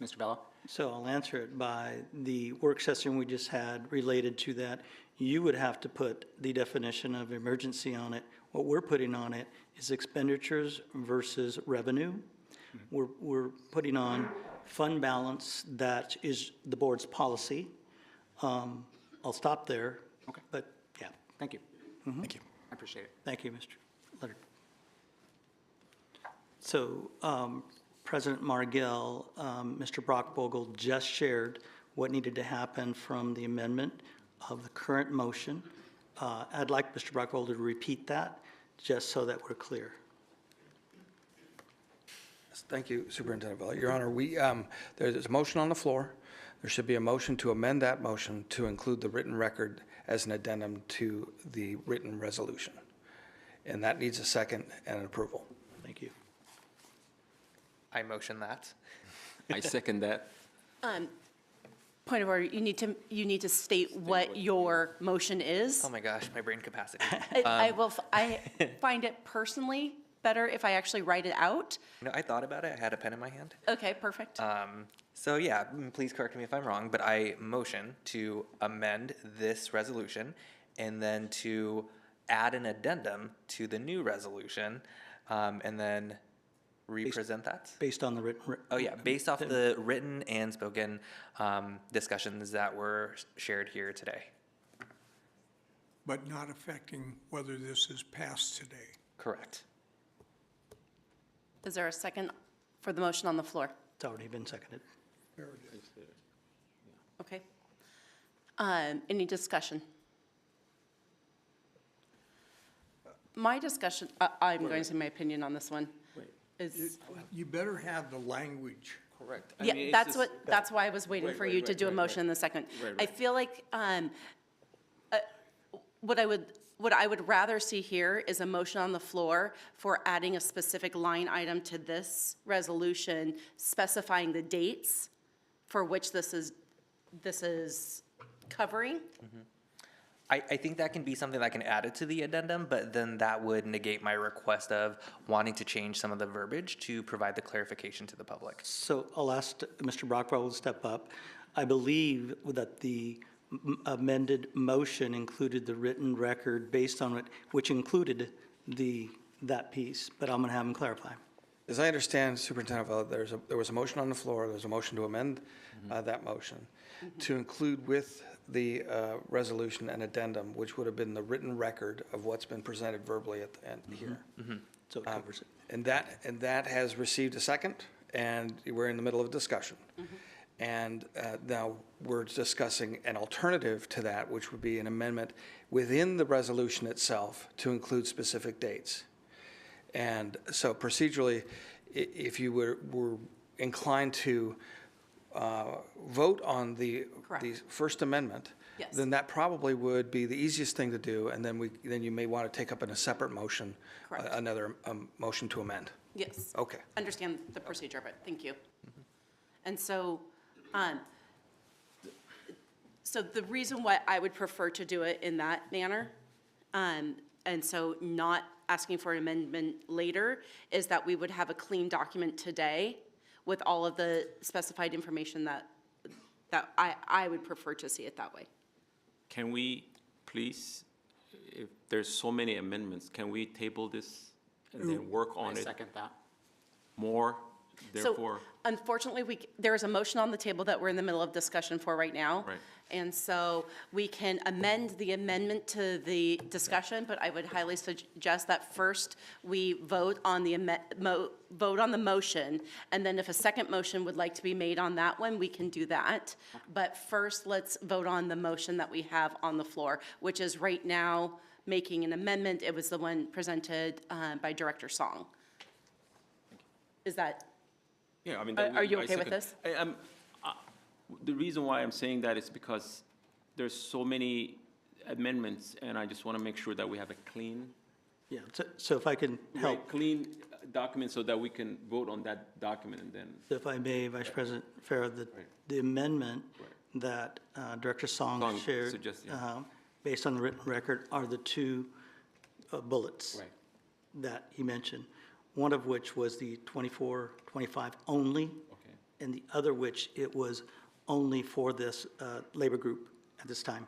Mr. Bella. So I'll answer it by the work session we just had related to that. You would have to put the definition of emergency on it. What we're putting on it is expenditures versus revenue. We're putting on fund balance that is the board's policy. I'll stop there. Okay. But, yeah. Thank you. Thank you. I appreciate it. Thank you, Mr. Leonard. So, President Margell, Mr. Brockvogel just shared what needed to happen from the amendment of the current motion. I'd like Mr. Brockvogel to repeat that, just so that we're clear. Thank you, Superintendent Vella. Your Honor, there's a motion on the floor. There should be a motion to amend that motion to include the written record as an addendum to the written resolution. And that needs a second and an approval. Thank you. I motion that. I second that. Point of order, you need to state what your motion is. Oh my gosh, my brain capacity. I find it personally better if I actually write it out. I thought about it. I had a pen in my hand. Okay, perfect. So yeah, please correct me if I'm wrong, but I motion to amend this resolution and then to add an addendum to the new resolution, and then represent that. Based on the written. Oh yeah, based off the written and spoken discussions that were shared here today. But not affecting whether this is passed today. Correct. Is there a second for the motion on the floor? It's already been seconded. There it is. Okay. Any discussion? My discussion, I'm going to say my opinion on this one. You better have the language. Correct. Yeah, that's why I was waiting for you to do a motion in the second. I feel like what I would rather see here is a motion on the floor for adding a specific line item to this resolution, specifying the dates for which this is covering. I think that can be something that can add it to the addendum, but then that would negate my request of wanting to change some of the verbiage to provide the clarification to the public. So I'll ask Mr. Brockwell to step up. I believe that the amended motion included the written record based on it, which included that piece, but I'm going to have him clarify. As I understand, Superintendent Vella, there was a motion on the floor. There's a motion to amend that motion to include with the resolution and addendum, which would have been the written record of what's been presented verbally at the end here. So it covers it. And that has received a second, and we're in the middle of discussion. And now we're discussing an alternative to that, which would be an amendment within the resolution itself to include specific dates. And so procedurally, if you were inclined to vote on the First Amendment, Yes. then that probably would be the easiest thing to do, and then you may want to take up in a separate motion, another motion to amend. Yes. Okay. Understand the procedure of it. Thank you. And so, so the reason why I would prefer to do it in that manner, and so not asking for an amendment later, is that we would have a clean document today with all of the specified information that I would prefer to see it that way. Can we, please, if there's so many amendments, can we table this and then work on I it second that. more? Therefore, So unfortunately, there is a motion on the table that we're in the middle of discussion for right now. Right. And so we can amend the amendment to the discussion, but I would highly suggest that first we vote on the motion, and then if a second motion would like to be made on that one, we can do that. But first, let's vote on the motion that we have on the floor, which is right now making an amendment. It was the one presented by Director Song. Is that? yeah, I mean. Are you I okay with second- this? The reason why I'm saying that is because there's so many amendments, and I just want to make sure that we have a clean. Yeah, so if I can help. Clean document so that we can vote on that document and then. If I may, Vice President Farah, the amendment that Director Song Song shared, suggests, yeah. based on the written record, are the two bullets Right. that he mentioned, one of which was the 24, 25 only, Okay. and the other which it was only for this labor group at this time.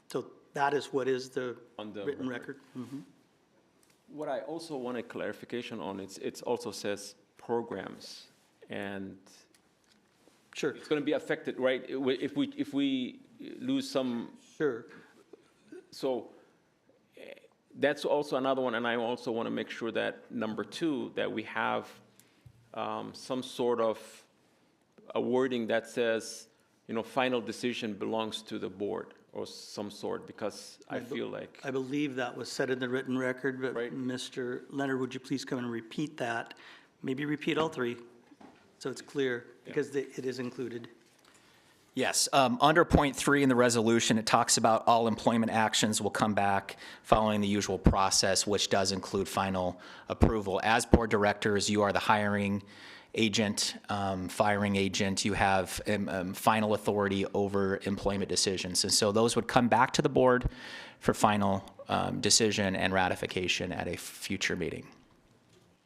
So that is what is the On the written record. record. Mhm. What I also wanted clarification on, it also says programs, and Sure. it's going to be affected, right? If we lose some. Sure. So that's also another one, and I also want to make sure that number 2, that we have some sort of a wording that says, final decision belongs to the board or some sort, because I feel like. I believe that was said in the written record, but Right. Mr. Leonard, would you please come and repeat that? Maybe repeat all 3, so it's clear, because it is included. Yes, under point 3 in the resolution, it talks about all employment actions will come back following the usual process, which does include final approval. As board directors, you are the hiring agent, firing agent. You have final authority over employment decisions. And so those would come back to the board for final decision and ratification at a future meeting.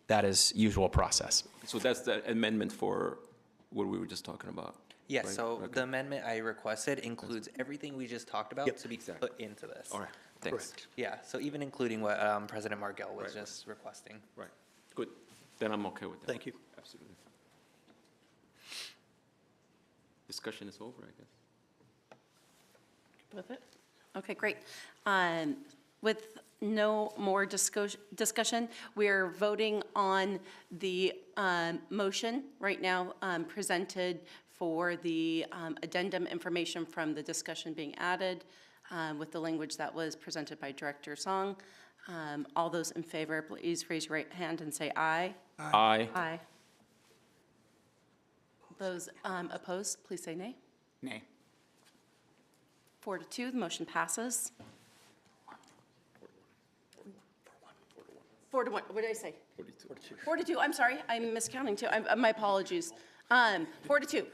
That is usual process. So that's the amendment for what we were just talking about. Yes, right? so Okay. the amendment I requested includes everything we just talked about to be put into this. All right, thanks. Correct. Yeah, so even including what President Margell was just requesting. Right, good. Then I'm okay with that. Thank you. Absolutely. Discussion is over, I guess. With it? Okay, great. With no more discussion, we're voting on the motion right now presented for the addendum information from the discussion being added with the language that was presented by Director Song. All those in favor, please raise your right hand and say aye. Aye. Aye. Those opposed, please say nay. Nay. 4 to 2, the motion passes. 4 to 1, what did I say? 4 to 2, I'm sorry, I'm miscounting too, my apologies. 4 to 2,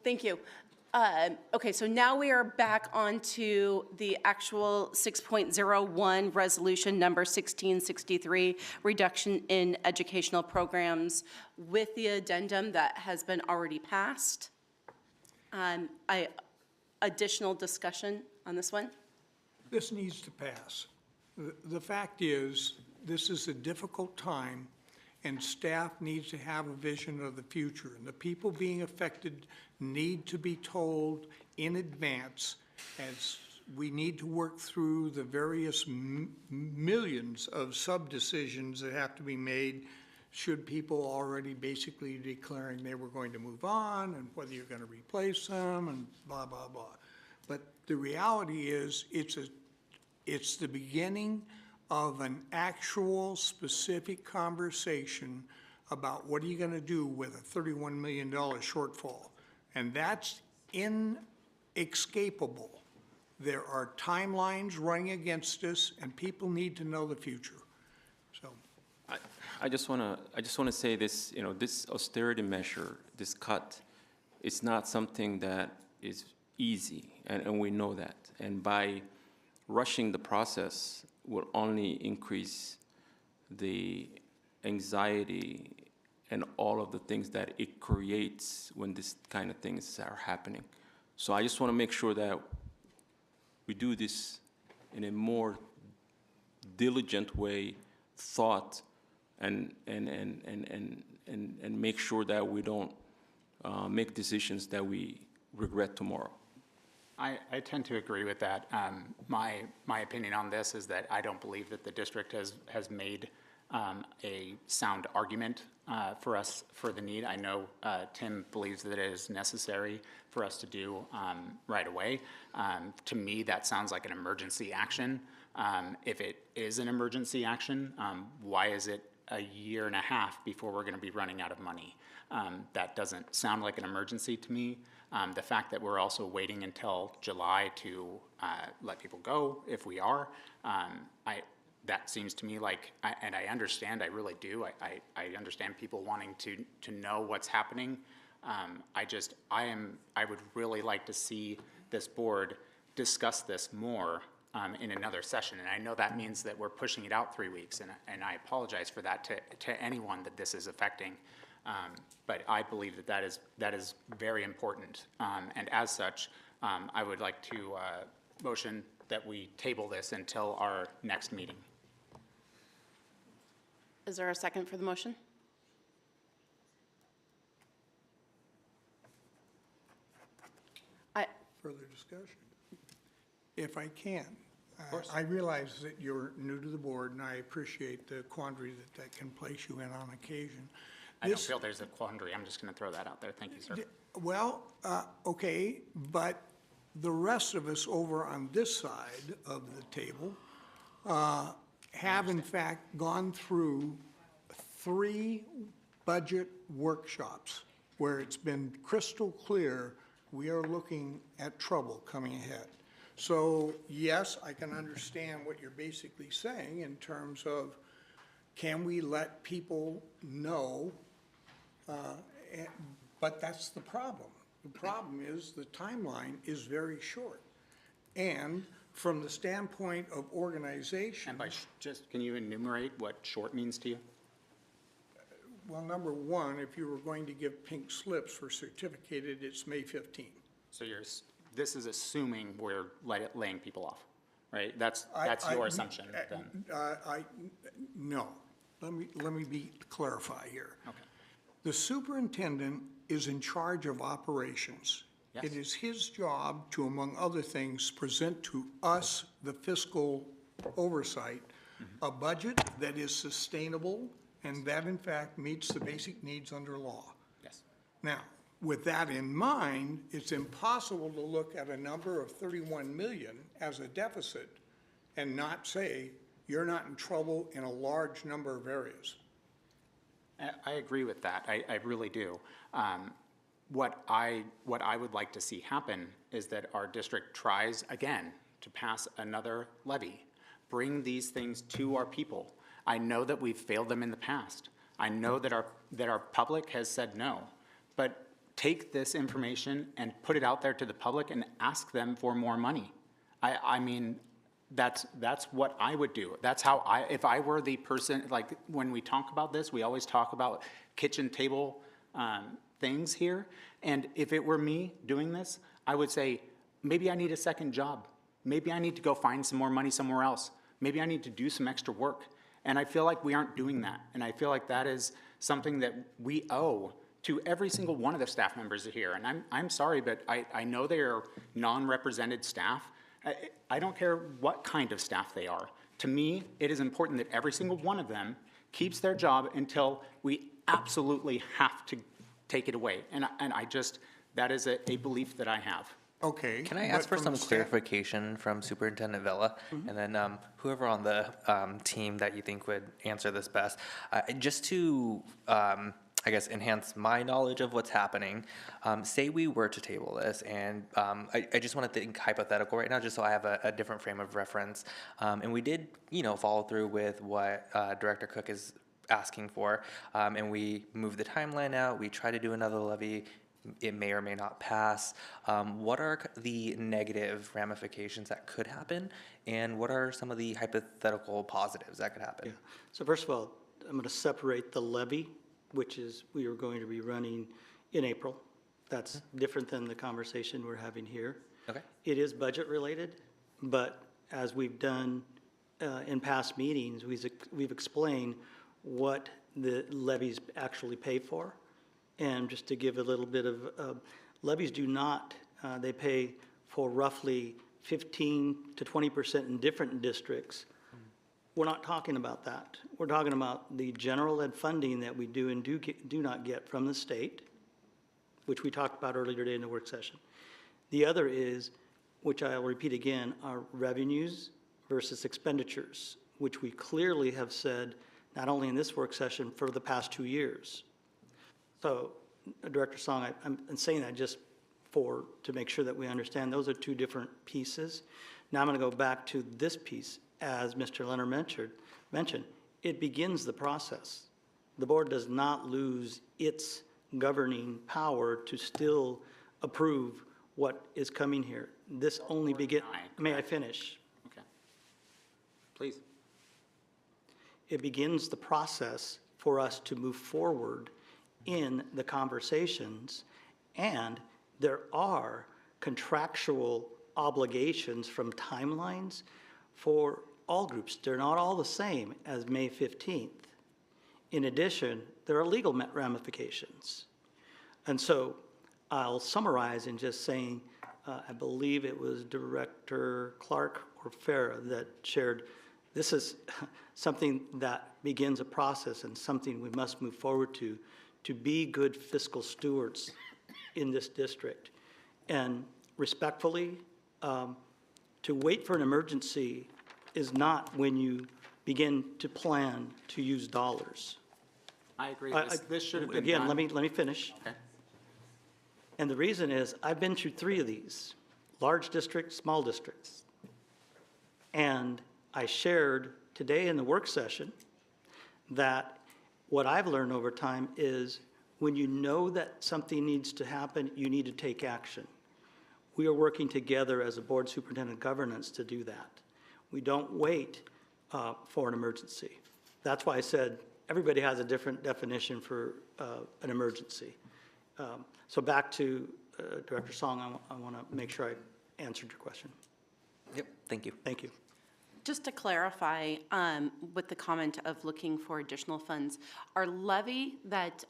thank you. Okay, so now we are back onto the actual 6.01 resolution number 1663, reduction in educational programs with the addendum that has been already passed. Additional discussion on this one? This needs to pass. The fact is, this is a difficult time, and staff needs to have a vision of the future. And the people being affected need to be told in advance, as we need to work through the various millions of sub-decisions that have to be made should people already basically declaring they were going to move on, and whether you're going to replace them, and blah, blah, blah. But the reality is, it's the beginning of an actual specific conversation about what are you going to do with a $31 million shortfall. And that's inescapable. There are timelines running against us, and people need to know the future. So. I just want to say this, this austerity measure, this cut, it's not something that is easy, and we know that. And by rushing the process will only increase the anxiety and all of the things that it creates when this kind of things are happening. So I just want to make sure that we do this in a more diligent way, thought, and make sure that we don't make decisions that we regret tomorrow. I tend to agree with that. My opinion on this is that I don't believe that the district has made a sound argument for us for the need. I know Tim believes that it is necessary for us to do right away. To me, that sounds like an emergency action. If it is an emergency action, why is it a year and a half before we're going to be running out of money? That doesn't sound like an emergency to me. The fact that we're also waiting until July to let people go, if we are, that seems to me like, and I understand, I really do, I understand people wanting to know what's happening. I would really like to see this board discuss this more in another session. And I know that means that we're pushing it out 3 weeks, and I apologize for that to anyone that this is affecting. But I believe that is very important. And as such, I would like to motion that we table this until our next meeting. Is there a second for the motion? Further discussion? If I can. I realize that you're new to the board, and I appreciate the quandary that can place you in on occasion. I don't feel there's a quandary. I'm just going to throw that out there. Thank you, sir. Well, okay, but the rest of us over on this side of the table have in fact gone through 3 budget workshops where it's been crystal clear we are looking at trouble coming ahead. So yes, I can understand what you're basically saying in terms of, can we let people know, but that's the problem. The problem is the timeline is very short. And from the standpoint of organization. And by can you enumerate what short means to you? Well, number one, if you were going to give pink slips for certificated, it's May 15th. So this is assuming we're laying people off, right? That's your assumption then. No. Let me clarify here. Okay. The superintendent is in charge of operations. Yes. It is his job to, among other things, present to us, the fiscal oversight, a budget that is sustainable and that in fact meets the basic needs under law. Yes. Now, with that in mind, it's impossible to look at a number of 31 million as a deficit and not say you're not in trouble in a large number of areas. I agree with that. I really do. What I would like to see happen is that our district tries again to pass another levy, bring these things to our people. I know that we've failed them in the past. I know that our public has said no, but take this information and put it out there to the public and ask them for more money. I mean, that's what I would do. That's how if I were the person, like when we talk about this, we always talk about kitchen table things here. And if it were me doing this, I would say, maybe I need a second job. Maybe I need to go find some more money somewhere else. Maybe I need to do some extra work. And I feel like we aren't doing that. And I feel like that is something that we owe to every single one of the staff members here. And I'm sorry, but I know they are non-represented staff. I don't care what kind of staff they are. To me, it is important that every single one of them keeps their job until we absolutely have to take it away. And I just, that is a belief that I have. Okay. Can I ask for some clarification from Superintendent Vela? And then whoever on the team that you think would answer this best. Just to, I guess, enhance my knowledge of what's happening, say we were to table this, and I just want to think hypothetical right now, just so I have a different frame of reference. And we did, follow through with what Director Cook is asking for, and we moved the timeline out, we try to do another levy, it may or may not pass. What are the negative ramifications that could happen, and what are some of the hypothetical positives that could happen? Yeah. So first of all, I'm going to separate the levy, which is we are going to be running in April. That's different than the conversation we're having here. Okay. It is budget related, but as we've done in past meetings, we've explained what the levies actually pay for. And just to give a little bit of, levies do not, they pay for roughly 15 to 20% in different districts. We're not talking about that. We're talking about the general ed funding that we do and do not get from the state, which we talked about earlier today in the work session. The other is, which I'll repeat again, are revenues versus expenditures, which we clearly have said, not only in this work session, for the past 2 years. So, Director Song, I'm saying that just to make sure that we understand those are two different pieces. Now I'm going to go back to this piece. as Mr. Leonard mentioned, it begins the process. The board does not lose its governing power to still approve what is coming here. This only begin, may I finish? Okay. Please. It begins the process for us to move forward in the conversations, and there are contractual obligations from timelines for all groups. They're not all the same as May 15th. In addition, there are legal ramifications. And so I'll summarize in just saying, I believe it was Director Clark or Farah that shared, this is something that begins a process and something we must move forward to be good fiscal stewards in this district. And respectfully, to wait for an emergency is not when you begin to plan to use dollars. I agree. This should have been Again, done. let me finish. Okay. And the reason is, I've been through 3 of these, large districts, small districts. And I shared today in the work session that what I've learned over time is when you know that something needs to happen, you need to take action. We are working together as a board superintendent governance to do that. We don't wait for an emergency. That's why I said everybody has a different definition for an emergency. So back to Director Song, I want to make sure I answered your question. Yep, thank you. Thank you. Just to clarify, with the comment of looking for additional funds, our levy that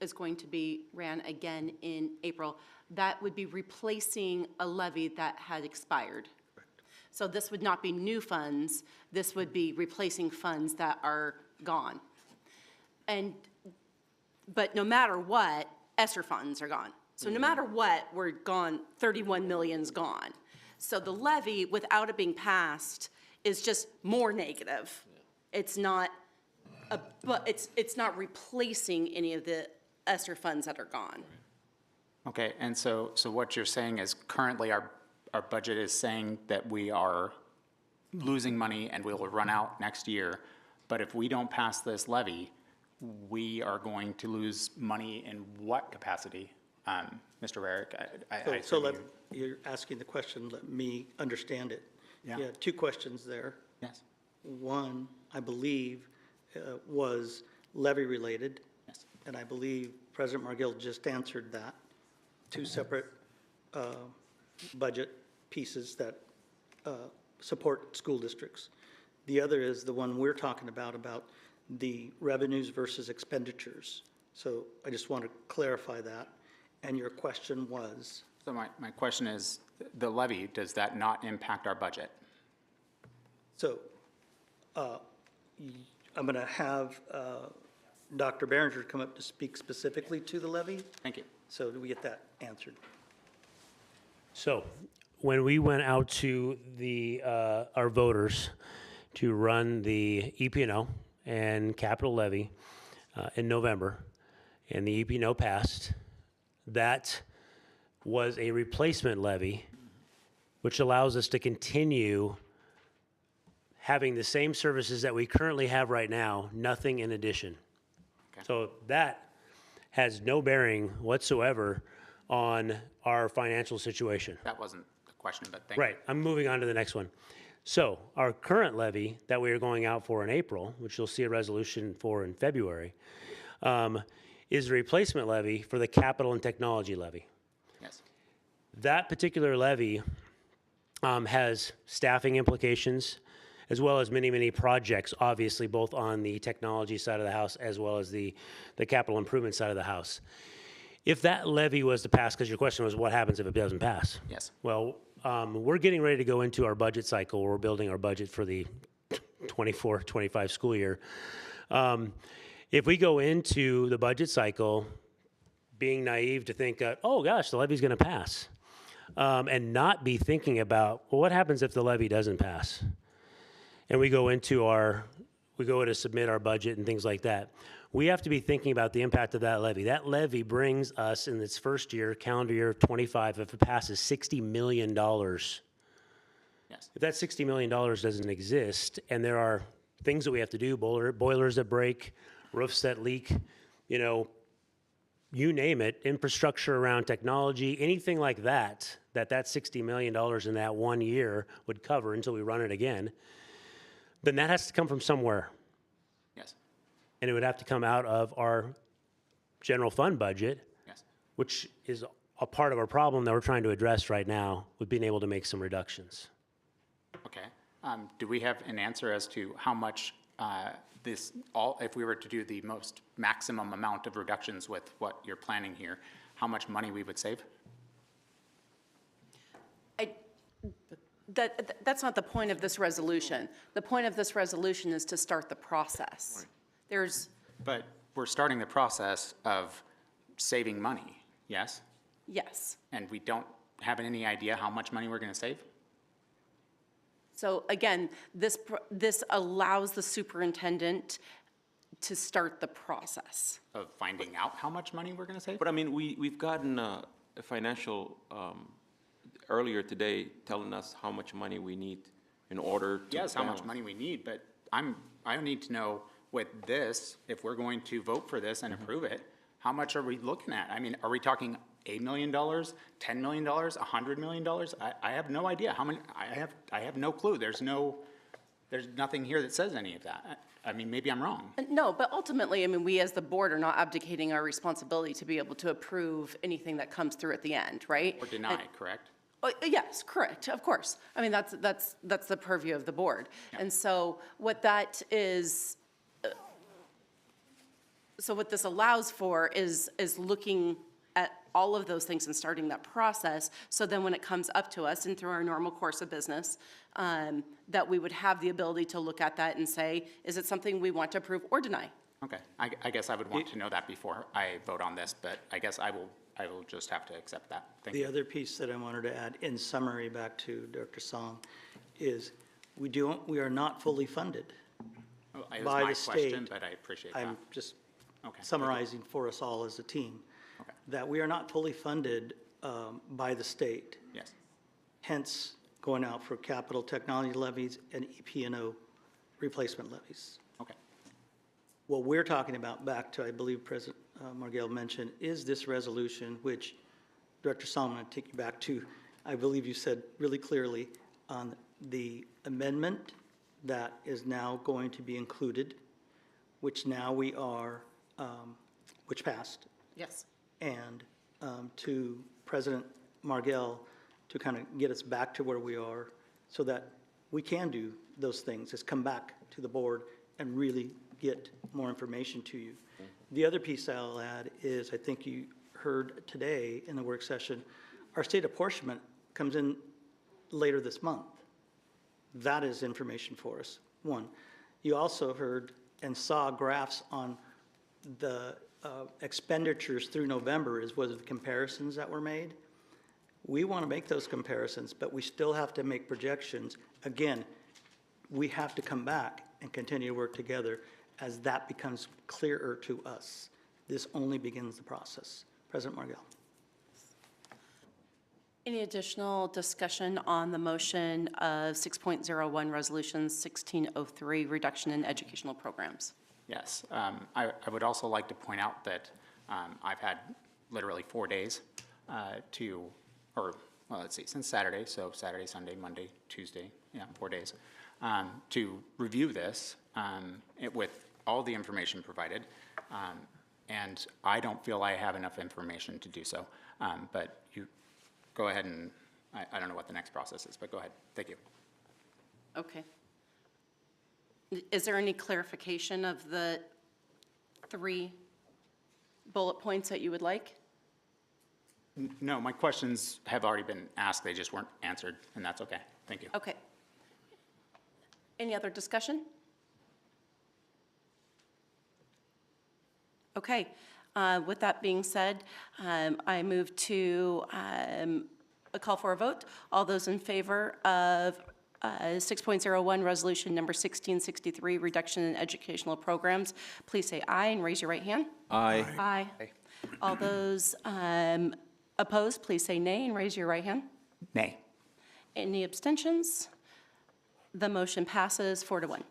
is going to be ran again in April, that would be replacing a levy that had expired. Correct. So this would not be new funds, this would be replacing funds that are gone. But no matter what, ESSER funds are gone. So no matter what, we're gone, 31 million's gone. So the levy, without it being passed, is just more negative. It's not, but it's not replacing any of the ESSER funds that are gone. Okay, and so what you're saying is currently our budget is saying that we are losing money and we will run out next year. But if we don't pass this levy, we are going to lose money in what capacity? Mr. Rarick, You're asking the question, let me understand it. Yeah. You had 2 questions there. Yes. One, I believe, was levy related. Yes. And I believe President Margill just answered that. 2 separate budget pieces that support school districts. The other is the one we're talking about the revenues versus expenditures. So I just want to clarify that. And your question was? So my question is, the levy, does that not impact our budget? So I'm going to have Dr. Behringer come up to speak specifically to the levy. Thank you. So do we get that answered? So when we went out to our voters to run the EP&O and capital levy in November, and the EP&O passed, that was a replacement levy, which allows us to continue having the same services that we currently have right now, nothing in addition. Okay. So that has no bearing whatsoever on our financial situation. That wasn't the question, but thank you. Right, I'm moving on to the next one. So our current levy that we are going out for in April, which you'll see a resolution for in February, is a replacement levy for the capital and technology levy. Yes. That particular levy has staffing implications, as well as many, many projects, obviously, both on the technology side of the house as well as the capital improvement side of the house. If that levy was to pass, because your question was what happens if it doesn't pass? Yes. Well, we're getting ready to go into our budget cycle. We're building our budget for the 24-25 school year. If we go into the budget cycle being naive to think, oh gosh, the levy's going to pass, and not be thinking about, well, what happens if the levy doesn't pass? And we go to submit our budget and things like that. We have to be thinking about the impact of that levy. That levy brings us in its first year, calendar year of 25, if it passes, $60 million. Yes. Yes. If that $60 million doesn't exist, and there are things that we have to do, boilers that break, roofs that leak, you know, you name it, infrastructure around technology, anything like that, that $60 million in that 1 year would cover until we run it again, then that has to come from somewhere. Yes. And it would have to come out of our general fund budget, Yes. which is a part of our problem that we're trying to address right now with being able to make some reductions. Okay. Do we have an answer as to how much if we were to do the most maximum amount of reductions with what you're planning here, how much money we would save? That's not the point of this resolution. The point of this resolution is to start the process. But we're starting the process of saving money, yes? Yes. And we don't have any idea how much money we're going to save? So again, this allows the superintendent to start the process. Of finding out how much money we're going to save? But I mean, we've gotten a financial, earlier today, telling us how much money we need in order to Yes, how much balance. money we need, but I need to know with this, if we're going to vote for this and approve it, how much are we looking at? I mean, are we talking $8 million, $10 million, $100 million? I have no idea. How many? I have no clue. There's nothing here that says any of that. I mean, maybe I'm wrong. No, but ultimately, I mean, we as the board are not abdicating our responsibility to be able to approve anything that comes through at the end, right? Or deny, correct? Yes, correct, of course. I mean, that's the purview of the board. Yeah. And so what that is, so what this allows for is looking at all of those things and starting that process. So then when it comes up to us and through our normal course of business, that we would have the ability to look at that and say, is it something we want to approve or deny? Okay, I guess I would want to know that before I vote on this, but I guess I will just have to accept that. Thank you. The other piece that I wanted to add, in summary, back to Dr. Song, is we are not fully funded It was by my the state. question, but I appreciate that. I'm just Okay. summarizing for us all as a team, Okay. that we are not fully funded by the state. Yes. Hence, going out for capital technology levies and EP&O replacement levies. Okay. What we're talking about, back to, I believe President Margell mentioned, is this resolution, which, Director Solomon, I take you back to, I believe you said really clearly on the amendment that is now going to be included, which now we are, which passed, Yes. and to President Margell to kind of get us back to where we are so that we can do those things, is come back to the board and really get more information to you. The other piece I'll add is, I think you heard today in the work session, our state apportionment comes in later this month. That is information for us, one. You also heard and saw graphs on the expenditures through November was the comparisons that were made. We want to make those comparisons, but we still have to make projections. Again, we have to come back and continue to work together as that becomes clearer to us. This only begins the process. President Margell. Any additional discussion on the motion of 6.01 Resolution 1603, reduction in educational programs? Yes. I would also like to point out that I've had literally 4 days let's see, since Saturday, so Saturday, Sunday, Monday, Tuesday, 4 days, to review this with all the information provided. And I don't feel I have enough information to do so. But you go ahead and, I don't know what the next process is, but go ahead. Thank you. Okay. Is there any clarification of the 3 bullet points that you would like? No, my questions have already been asked. They just weren't answered, and that's okay. Thank you. Okay. Any other discussion? Okay. With that being said, I move to a call for a vote. All those in favor of 6.01 Resolution number 1663, reduction in educational programs, please say aye and raise your right hand. Aye. Aye. All those opposed, please say nay and raise your right hand. Nay. Any abstentions? The motion passes 4-1.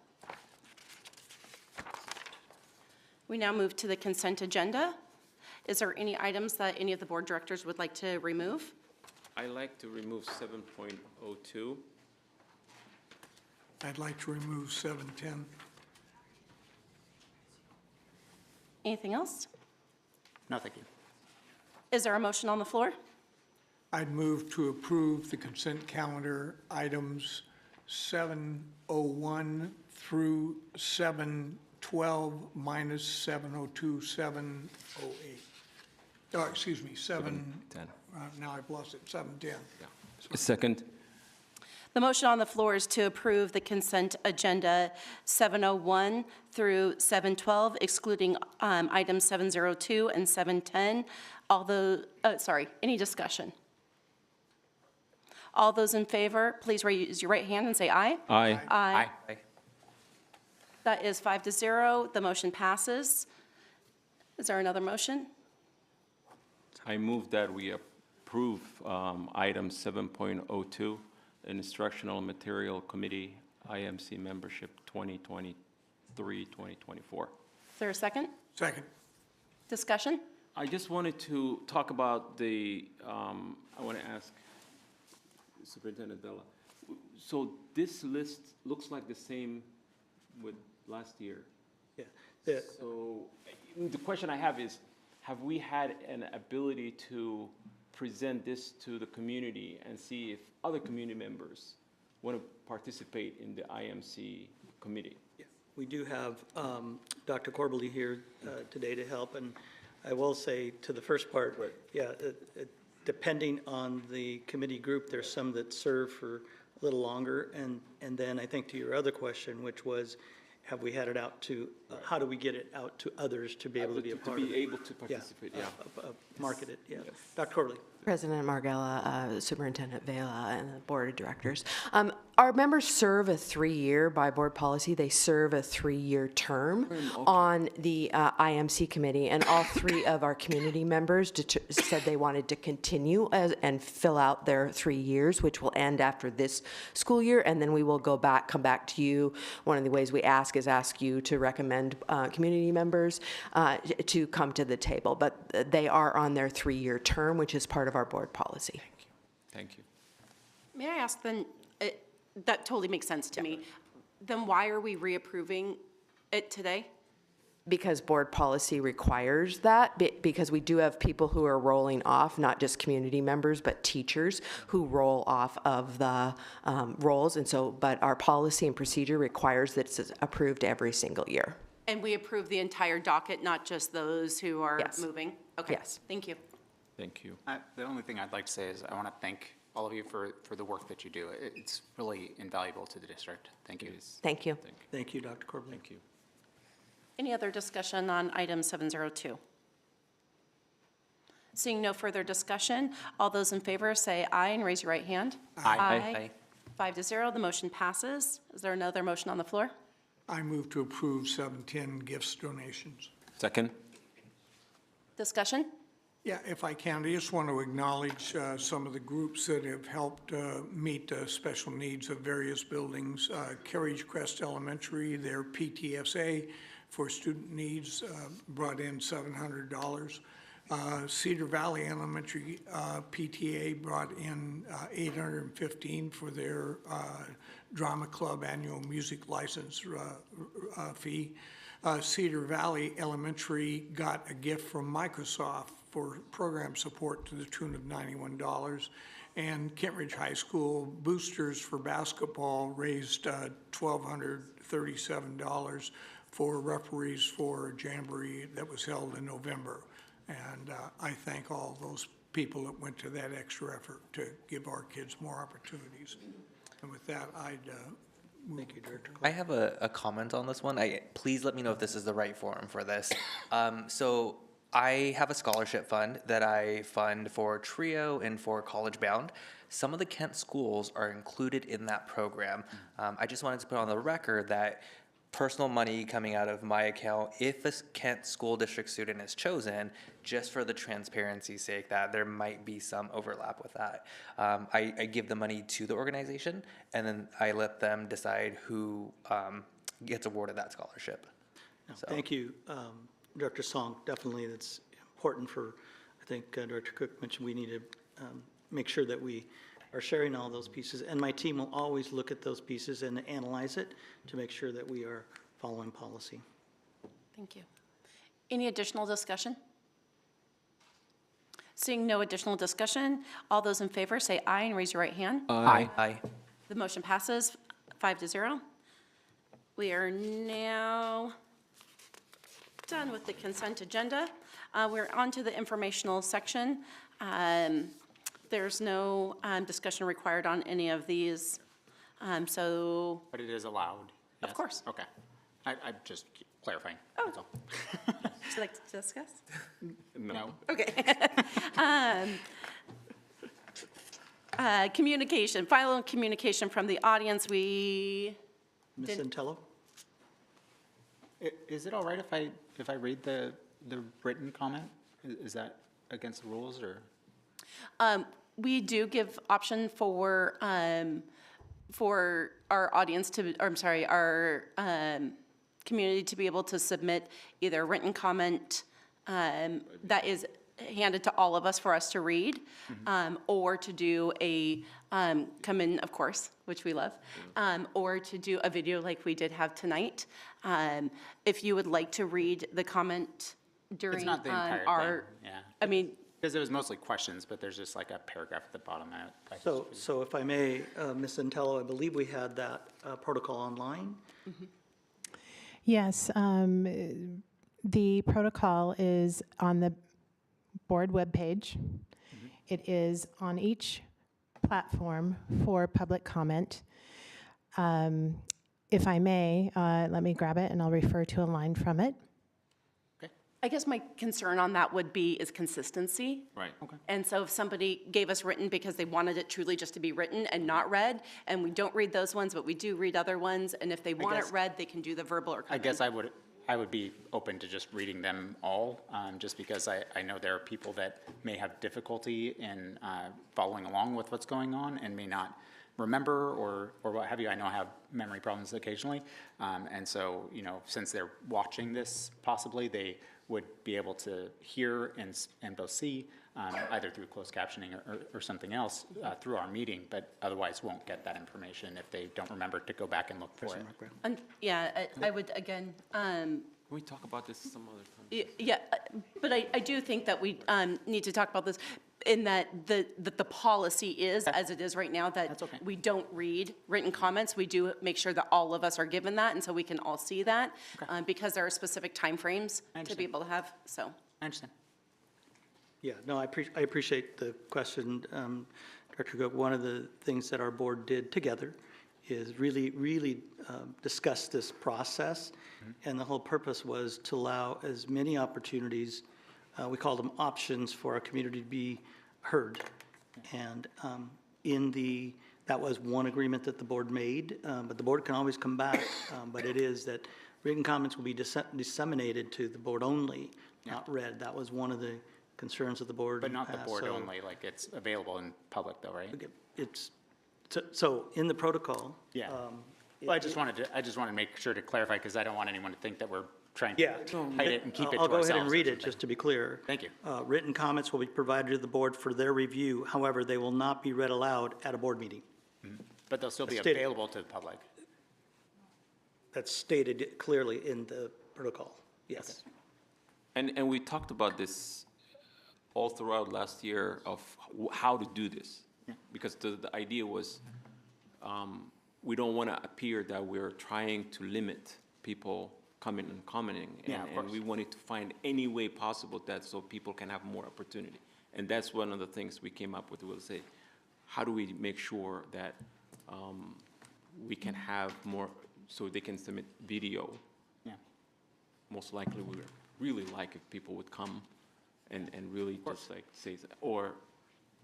We now move to the consent agenda. Is there any items that any of the board directors would like to remove? I like to remove 7.02. I'd like to remove 710. Anything else? No, thank you. Is there a motion on the floor? I'd move to approve the consent calendar items 701 through 712 minus 702, 708. Oh, excuse me, 710. Now I've lost it, 710. Second. The motion on the floor is to approve the consent agenda 701 through 712, excluding items 702 and 710. Any discussion? All those in favor, please raise your right hand and say aye. Aye. Aye. That is 5-0. The motion passes. Is there another motion? I move that we approve item 7.02, Instructional Material Committee, IMC membership 2023-2024. Is there a second? Second. Discussion? I just wanted to talk about I want to ask Superintendent Vela. So this list looks like the same with last year. Yeah. So the question I have is, have we had an ability to present this to the community and see if other community members want to participate in the IMC committee? We do have Dr. Corbally here today to help, and I will say to the first part, depending on the committee group, there's some that serve for a little longer, and then I think to your other question, which was, have we had it out to, how do we get it out to others to be able to be a part of it? To be able to participate, Market it, yeah. Dr. Corbally. President Margella, Superintendent Vela, and the Board of Directors. Our members serve a 3-year, by board policy, they serve a 3-year term on the IMC committee, and all 3 of our community members said they wanted to continue and fill out their 3 years, which will end after this school year, and then we will come back to you. One of the ways we ask you to recommend community members to come to the table, but they are on their 3-year term, which is part of our board policy. Thank you. May I ask then, that totally makes sense to me. Then why are we reapproving it today? Because board policy requires that, because we do have people who are rolling off, not just community members, but teachers who roll off of the roles. And so, but our policy and procedure requires that it's approved every single year. And we approve the entire docket, not just those who are moving? Okay. Yes. Thank you. Thank you. The only thing I'd like to say is I want to thank all of you for the work that you do. It's really invaluable to the district. Thank you. Thank you. Thank you, Dr. Corbally. Thank you. Any other discussion on item 702? Seeing no further discussion, all those in favor say aye and raise your right hand. Aye. 5-0, the motion passes. Is there another motion on the floor? I move to approve 710 gifts donations. Second. Discussion? Yeah, if I can, I just want to acknowledge some of the groups that have helped meet the special needs of various buildings. Carriage Crest Elementary, their PTSA for student needs brought in $700. Cedar Valley Elementary PTA brought in $815 for their drama club annual music license fee. Cedar Valley Elementary got a gift from Microsoft for program support to the tune of $91. And Kent Ridge High School Boosters for basketball raised $1,237 for referees for a jamboree that was held in November. And I thank all those people that went to that extra effort to give our kids more opportunities. And with that, I'd Thank you, Director. I have a comment on this one. Please let me know if this is the right forum for this. So I have a scholarship fund that I fund for TRIO and for College Bound. Some of the Kent schools are included in that program. I just wanted to put on the record that personal money coming out of my account if a Kent School District student is chosen, just for the transparency's sake that there might be some overlap with that. I give the money to the organization, and then I let them decide who gets awarded that scholarship. No, So- Thank you, Director Song. Definitely, that's important for, I think Director Cook mentioned we need to make sure that we are sharing all those pieces. And my team will always look at those pieces and analyze it to make sure that we are following policy. Thank you. Any additional discussion? Seeing no additional discussion, all those in favor say aye and raise your right hand. Aye. Aye. The motion passes 5-0. We are now done with the consent agenda. We're on to the informational section. There's no discussion required on any of these, so. But it is allowed? Of yes? course. Okay. I'm just clarifying, Oh. that's all. Would you like to discuss? No. Okay. Communication, final communication from the audience. Ms. Did- Santello? Is it all right if I read the written comment? Is that against the rules, or? We do give option for our audience to, or I'm sorry, our community to be able to submit either a written comment that is handed to all of us for us to read, or to do a, come in, of course, which we love, or to do a video like we did have tonight. If you would like to read the comment during It's not the entire our, thing, yeah. I mean, Because it was mostly questions, but there's just like a paragraph at the bottom. So if I may, Ms. Santello, I believe we had that protocol online. Yes, the protocol is on the board webpage. It is on each platform for public comment. If I may, let me grab it and I'll refer to a line from it. I guess my concern on that would be is consistency. Right, okay. And so if somebody gave us written because they wanted it truly just to be written and not read, and we don't read those ones, but we do read other ones, and if they want it guess- read, they can do the verbal or I comment. guess I would be open to just reading them all, just because I know there are people that may have difficulty in following along with what's going on and may not remember or what have you. I know I have memory problems occasionally. And so, since they're watching this, possibly, they would be able to hear and both see, either through closed captioning or something else through our meeting, but otherwise won't get that information if they don't remember to go back and look for it. And, yeah, I would, again, Can we talk about this some other time? yeah, but I do think that we need to talk about this in that the policy is, as it is right now, that we don't read written comments. We do make sure that all of us are given that, and so we can all see that, because there are specific timeframes to be able to have, so. I understand. Yeah, no, I appreciate the question, Director Cook. One of the things that our board did together is really discuss this process. And the whole purpose was to allow as many opportunities, we call them options, for our community to be heard. And that was one agreement that the board made, but the board can always come back. But it is that written comments will be disseminated to the board only, not read. That was one of the concerns of the board. But not the board so- only, like it's available in public though, right? So in the protocol. Yeah. Well, I just wanted to make sure to clarify, because I don't want anyone to think that we're trying to Yeah. hide it and keep it to I'll go ourselves. ahead and or read it, something. just to be clear. Thank you. Written comments will be provided to the board for their review. However, they will not be read aloud at a board meeting. But they'll still be Stated. available to the public. That's stated clearly in the protocol, yes. And we talked about this all throughout last year of how to do this. Because the idea was, we don't want to appear that we're trying to limit people coming and commenting. Yeah, of And course. we wanted to find any way possible that so people can have more opportunity. And that's one of the things we came up with. We'll say, how do we make sure that we can have more, so they can submit video? Yeah. Most likely, we would really like if people would come and really just like say, or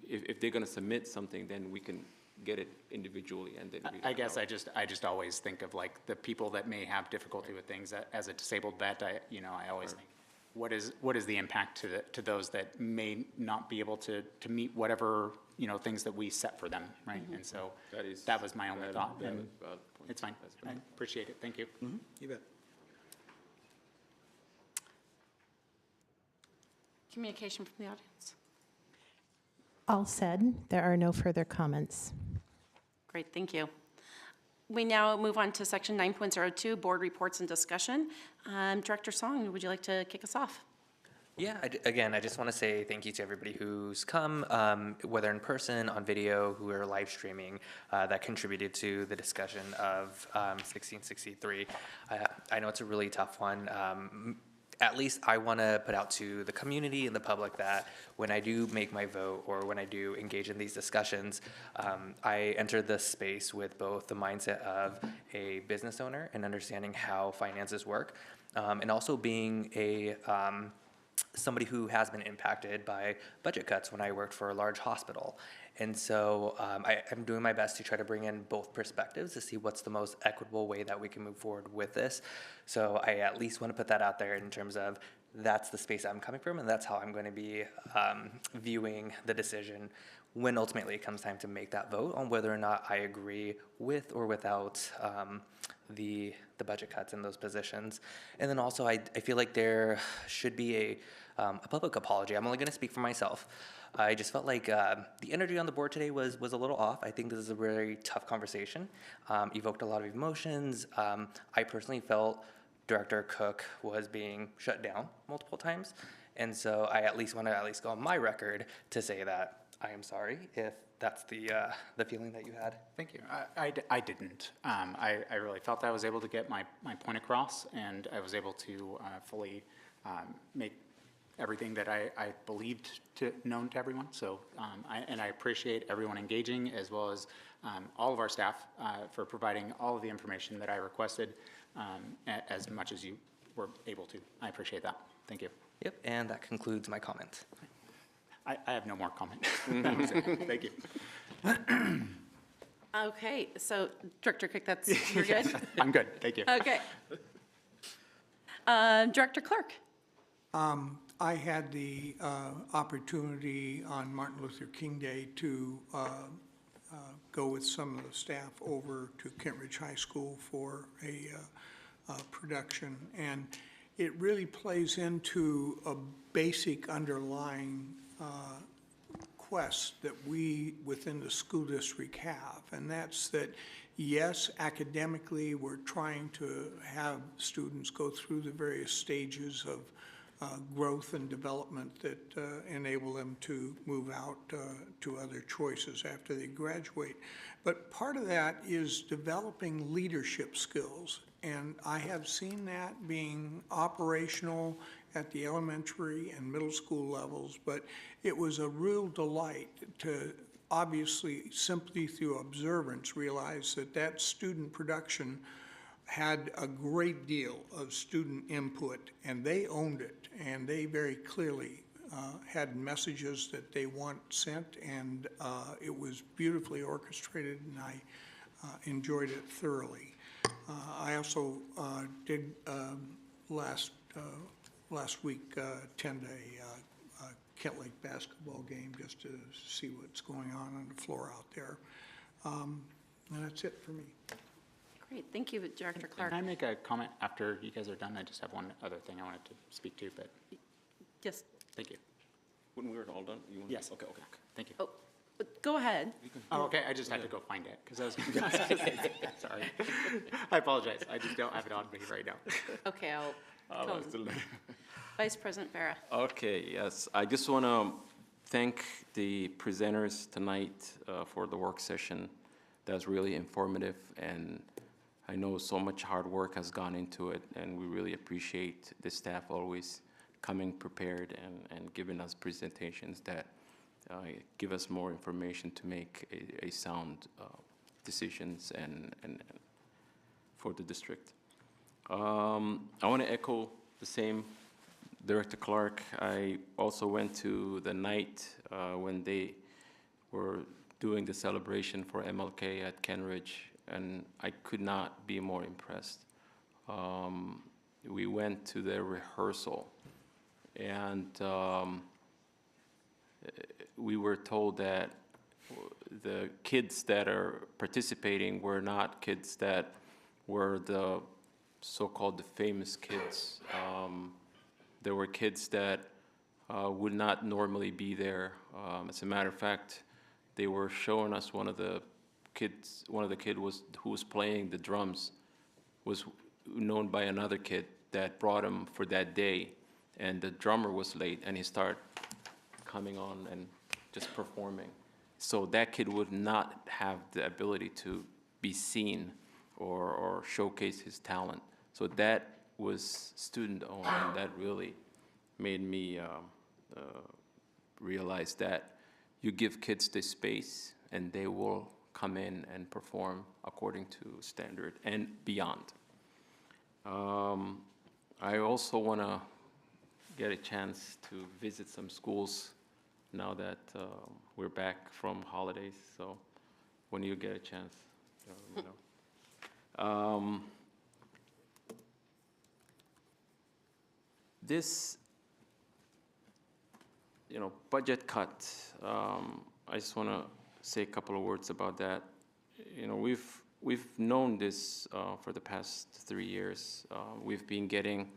if they're gonna submit something, then we can get it individually and then read it I guess out. I just always think of like the people that may have difficulty with things. As a disabled vet, I always think, what is the impact to those that may not be able to meet whatever, things that we set for them, right? And so that was my only thought. And it's fine. I appreciate it. Thank you. You bet. Communication from the audience. All said, there are no further comments. Great, thank you. We now move on to section 9.02, board reports and discussion. Director Song, would you like to kick us off? Yeah, again, I just want to say thank you to everybody who's come, whether in person, on video, who are live streaming, that contributed to the discussion of 1663. I know it's a really tough one. At least I want to put out to the community and the public that when I do make my vote or when I do engage in these discussions, I enter this space with both the mindset of a business owner and understanding how finances work, and also being somebody who has been impacted by budget cuts when I worked for a large hospital. And so I'm doing my best to try to bring in both perspectives to see what's the most equitable way that we can move forward with this. So I at least want to put that out there in terms of that's the space I'm coming from, and that's how I'm going to be viewing the decision when ultimately it comes time to make that vote on whether or not I agree with or without the budget cuts in those positions. And then also I feel like there should be a public apology. I'm only going to speak for myself. I just felt like the energy on the board today was a little off. I think this is a very tough conversation. Evoked a lot of emotions. I personally felt Director Cook was being shut down multiple times. And so I at least want to go on my record to say that I am sorry if that's the feeling that you had. Thank you. I didn't. I really felt I was able to get my point across, and I was able to fully make everything that I believed known to everyone. So, I appreciate everyone engaging, as well as all of our staff for providing all of the information that I requested as much as you were able to. I appreciate that. Thank you. Yep, and that concludes my comment. I have no more comment. That was it. Thank you. Okay, so Director Cook, you're good? I'm good. Thank you. Okay. Director Clark. I had the opportunity on Martin Luther King Day to go with some of the staff over to Kent Ridge High School for a production, and it really plays into a basic underlying quest that we within the school district have, and that's that, yes, academically we're trying to have students go through the various stages of growth and development that enable them to move out to other choices after they graduate. But part of that is developing leadership skills, and I have seen that being operational at the elementary and middle school levels, but it was a real delight to obviously simply through observance realize that student production had a great deal of student input, and they owned it, and they very clearly had messages that they want sent, and it was beautifully orchestrated, and I enjoyed it thoroughly. I also did last week attend a Kent Lake basketball game just to see what's going on the floor out there. And that's it for me. Great, thank you, Director Clark. Can I make a comment after you guys are done? I just have one other thing I wanted to speak to, but Yes. thank you. When we're all done, you want? Yes. Okay. Thank you. Oh, go ahead. Oh, okay, I just had to go find it, because I was going to sorry. I apologize. I just don't have it on me right now. Okay, I'll that's close. Vice President Vera. Okay, yes. I just want to thank the presenters tonight for the work session. That's really informative, and I know so much hard work has gone into it, and we really appreciate the staff always coming prepared and giving us presentations that give us more information to make a sound decisions and for the district. I want to echo the same, Director Clark. I also went to the night when they were doing the celebration for MLK at Kenridge, and I could not be more impressed. We went to their rehearsal, and we were told that the kids that are participating were not kids that were the so-called the famous kids. There were kids that would not normally be there. As a matter of fact, they were showing us one of the kids who was playing the drums was known by another kid that brought him for that day, and the drummer was late, and he started coming on and just performing. So that kid would not have the ability to be seen or showcase his talent. So that was student-owned, and that really made me realize that you give kids the space, and they will come in and perform according to standard and beyond. I also want to get a chance to visit some schools now that we're back from holidays. So when you get a chance, let me know. This, budget cut, I just want to say a couple of words about that. We've known this for the past 3 years. We've been getting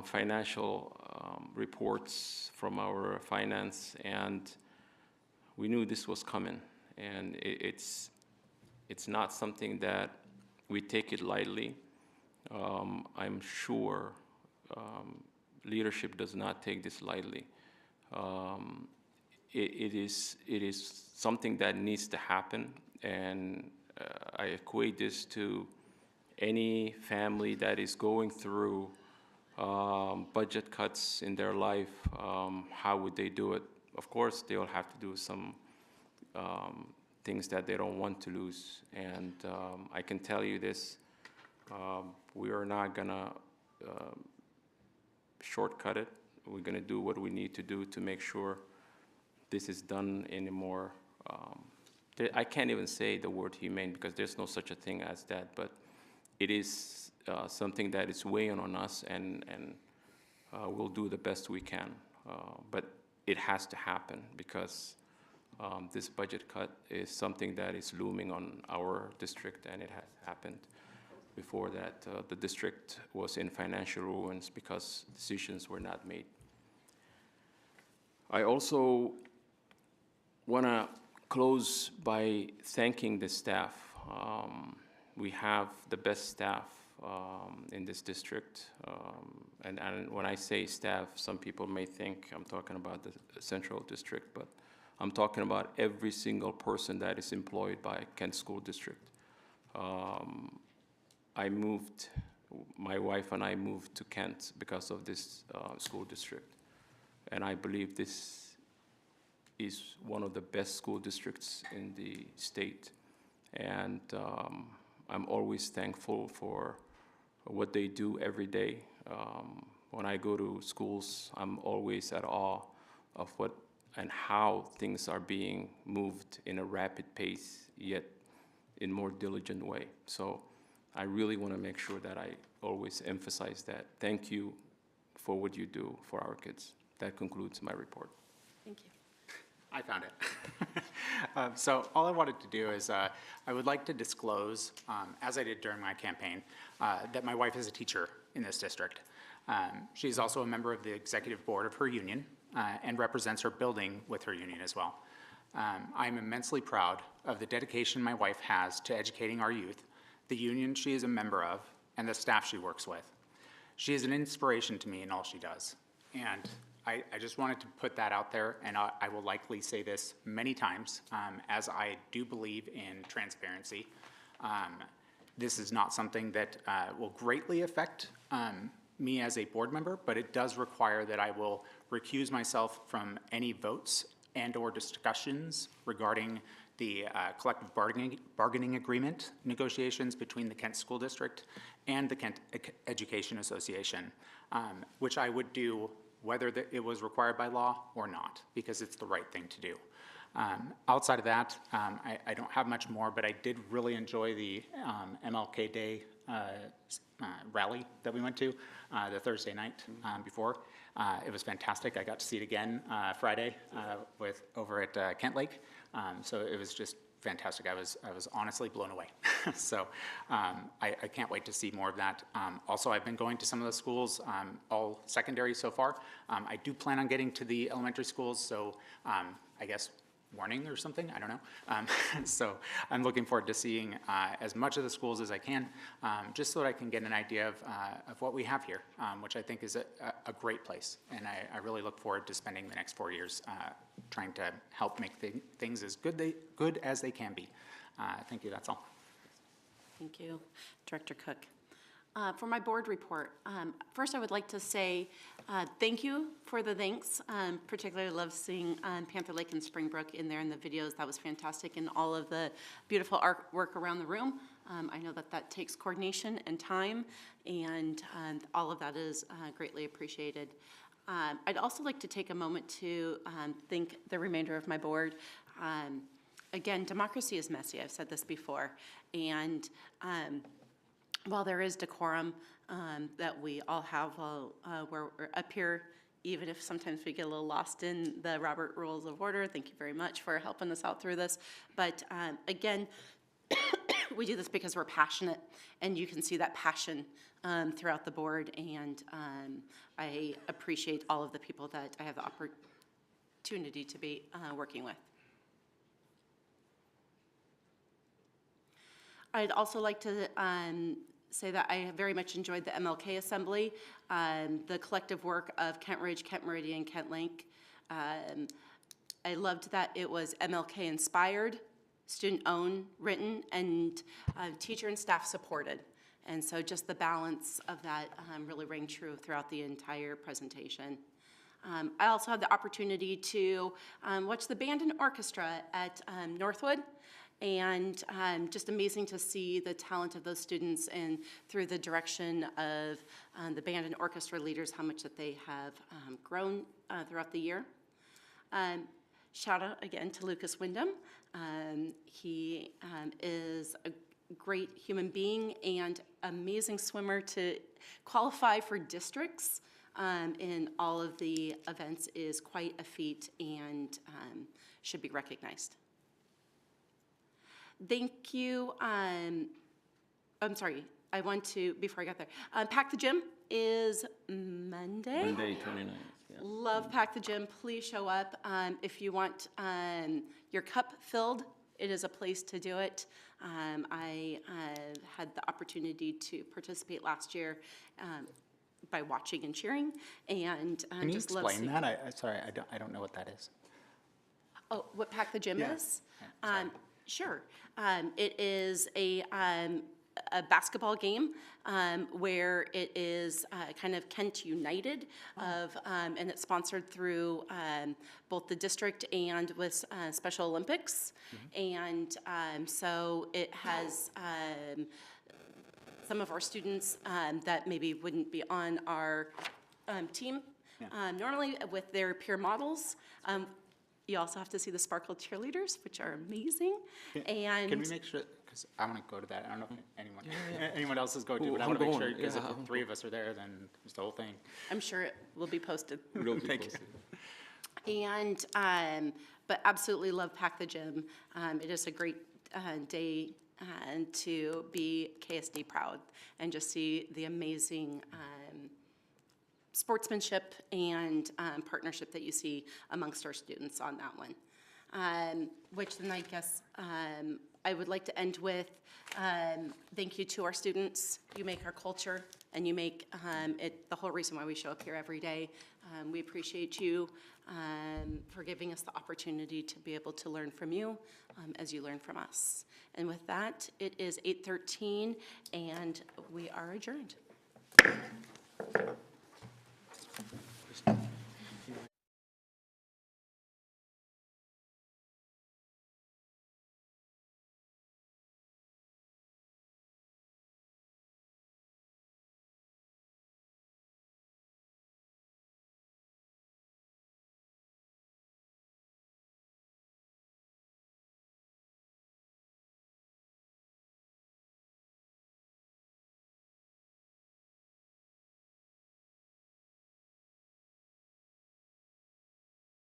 financial reports from our finance, and we knew this was coming. And it's not something that we take it lightly. I'm sure leadership does not take this lightly. It is something that needs to happen, and I equate this to any family that is going through budget cuts in their life. How would they do it? Of course, they will have to do some things that they don't want to lose. And I can tell you this, we are not gonna shortcut it. We're gonna do what we need to do to make sure this is done in a more, I can't even say the word humane because there's no such a thing as that, but it is something that is weighing on us, and we'll do the best we can. But it has to happen because this budget cut is something that is looming on our district, and it has happened before that. The district was in financial ruins because decisions were not made. I also want to close by thanking the staff. We have the best staff in this district. And when I say staff, some people may think I'm talking about the central district, but I'm talking about every single person that is employed by Kent School District. My wife and I moved to Kent because of this school district. And I believe this is one of the best school districts in the state. And I'm always thankful for what they do every day. When I go to schools, I'm always at awe of what and how things are being moved in a rapid pace, yet in more diligent way. So I really want to make sure that I always emphasize that. Thank you for what you do for our kids. That concludes my report. Thank you. I found it. So all I wanted to do is I would like to disclose, as I did during my campaign, that my wife is a teacher in this district. She's also a member of the executive board of her union and represents her building with her union as well. I'm immensely proud of the dedication my wife has to educating our youth, the union she is a member of, and the staff she works with. She is an inspiration to me in all she does. And I just wanted to put that out there, and I will likely say this many times, as I do believe in transparency. This is not something that will greatly affect me as a board member, but it does require that I will recuse myself from any votes and/or discussions regarding the collective bargaining agreement negotiations between the Kent School District and the Kent Education Association, which I would do whether it was required by law or not, because it's the right thing to do. Outside of that, I don't have much more, but I did really enjoy the MLK Day rally that we went to the Thursday night before. It was fantastic. I got to see it again Friday over at Kent Lake. So it was just fantastic. I was honestly blown away. So I can't wait to see more of that. Also, I've been going to some of the schools, all secondary so far. I do plan on getting to the elementary schools, so I guess warning or something, I don't know. So I'm looking forward to seeing as much of the schools as I can, just so that I can get an idea of what we have here, which I think is a great place. And I really look forward to spending the next 4 years trying to help make things as good as they can be. Thank you, that's all. Thank you, Director Cook. For my board report, first I would like to say thank you for the thanks. Particularly love seeing Panther Lake and Springbrook in there in the videos. That was fantastic, and all of the beautiful artwork around the room. I know that takes coordination and time, and all of that is greatly appreciated. I'd also like to take a moment to thank the remainder of my board. Again, democracy is messy. I've said this before, and while there is decorum that we all have where we're up here, even if sometimes we get a little lost in the Robert Rules of Order, thank you very much for helping us out through this. But again, we do this because we're passionate, and you can see that passion throughout the board, and I appreciate all of the people that I have the opportunity to be working with. I'd also like to say that I very much enjoyed the MLK Assembly, the collective work of Kent Ridge, Kent Meridian, Kent Lake. I loved that it was MLK inspired, student-owned, written, and teacher and staff supported. And so just the balance of that really rang true throughout the entire presentation. I also had the opportunity to watch the band and orchestra at Northwood. And just amazing to see the talent of those students, and through the direction of the band and orchestra leaders, how much that they have grown throughout the year. Shout out again to Lucas Wyndham. He is a great human being and amazing swimmer. To qualify for districts in all of the events is quite a feat, and should be recognized. Thank you. I'm sorry, I want to, before I got there, Pack the Gym is Monday. Monday, 29th. Yeah. Love Pack the Gym. Please show up. If you want your cup filled, it is a place to do it. I had the opportunity to participate last year by watching and cheering, and Can you just love explain seeing. that? Sorry, I don't know what that is. Oh, what Pack the Gym is? Yeah, Sure. It is a basketball game where it is kind of Kent United and it's sponsored through both the district and with Special Olympics. And so it has some of our students that maybe wouldn't be on our team normally with their peer models. You also have to see the Sparkle cheerleaders, which are amazing. And Can we make sure, because I want to go to that. I don't know if anyone else is going to, but I want to make sure, because if the three of us are there, then it's the whole thing. I'm sure it will be posted. Thank you. And, but absolutely love Pack the Gym. It is a great day to be KSD proud and just see the amazing sportsmanship and partnership that you see amongst our students on that one. Which then I guess I would like to end with thank you to our students. You make our culture, and you make it the whole reason why we show up here every day. We appreciate you for giving us the opportunity to be able to learn from you as you learn from us. And with that, it is 8:13, and we are adjourned.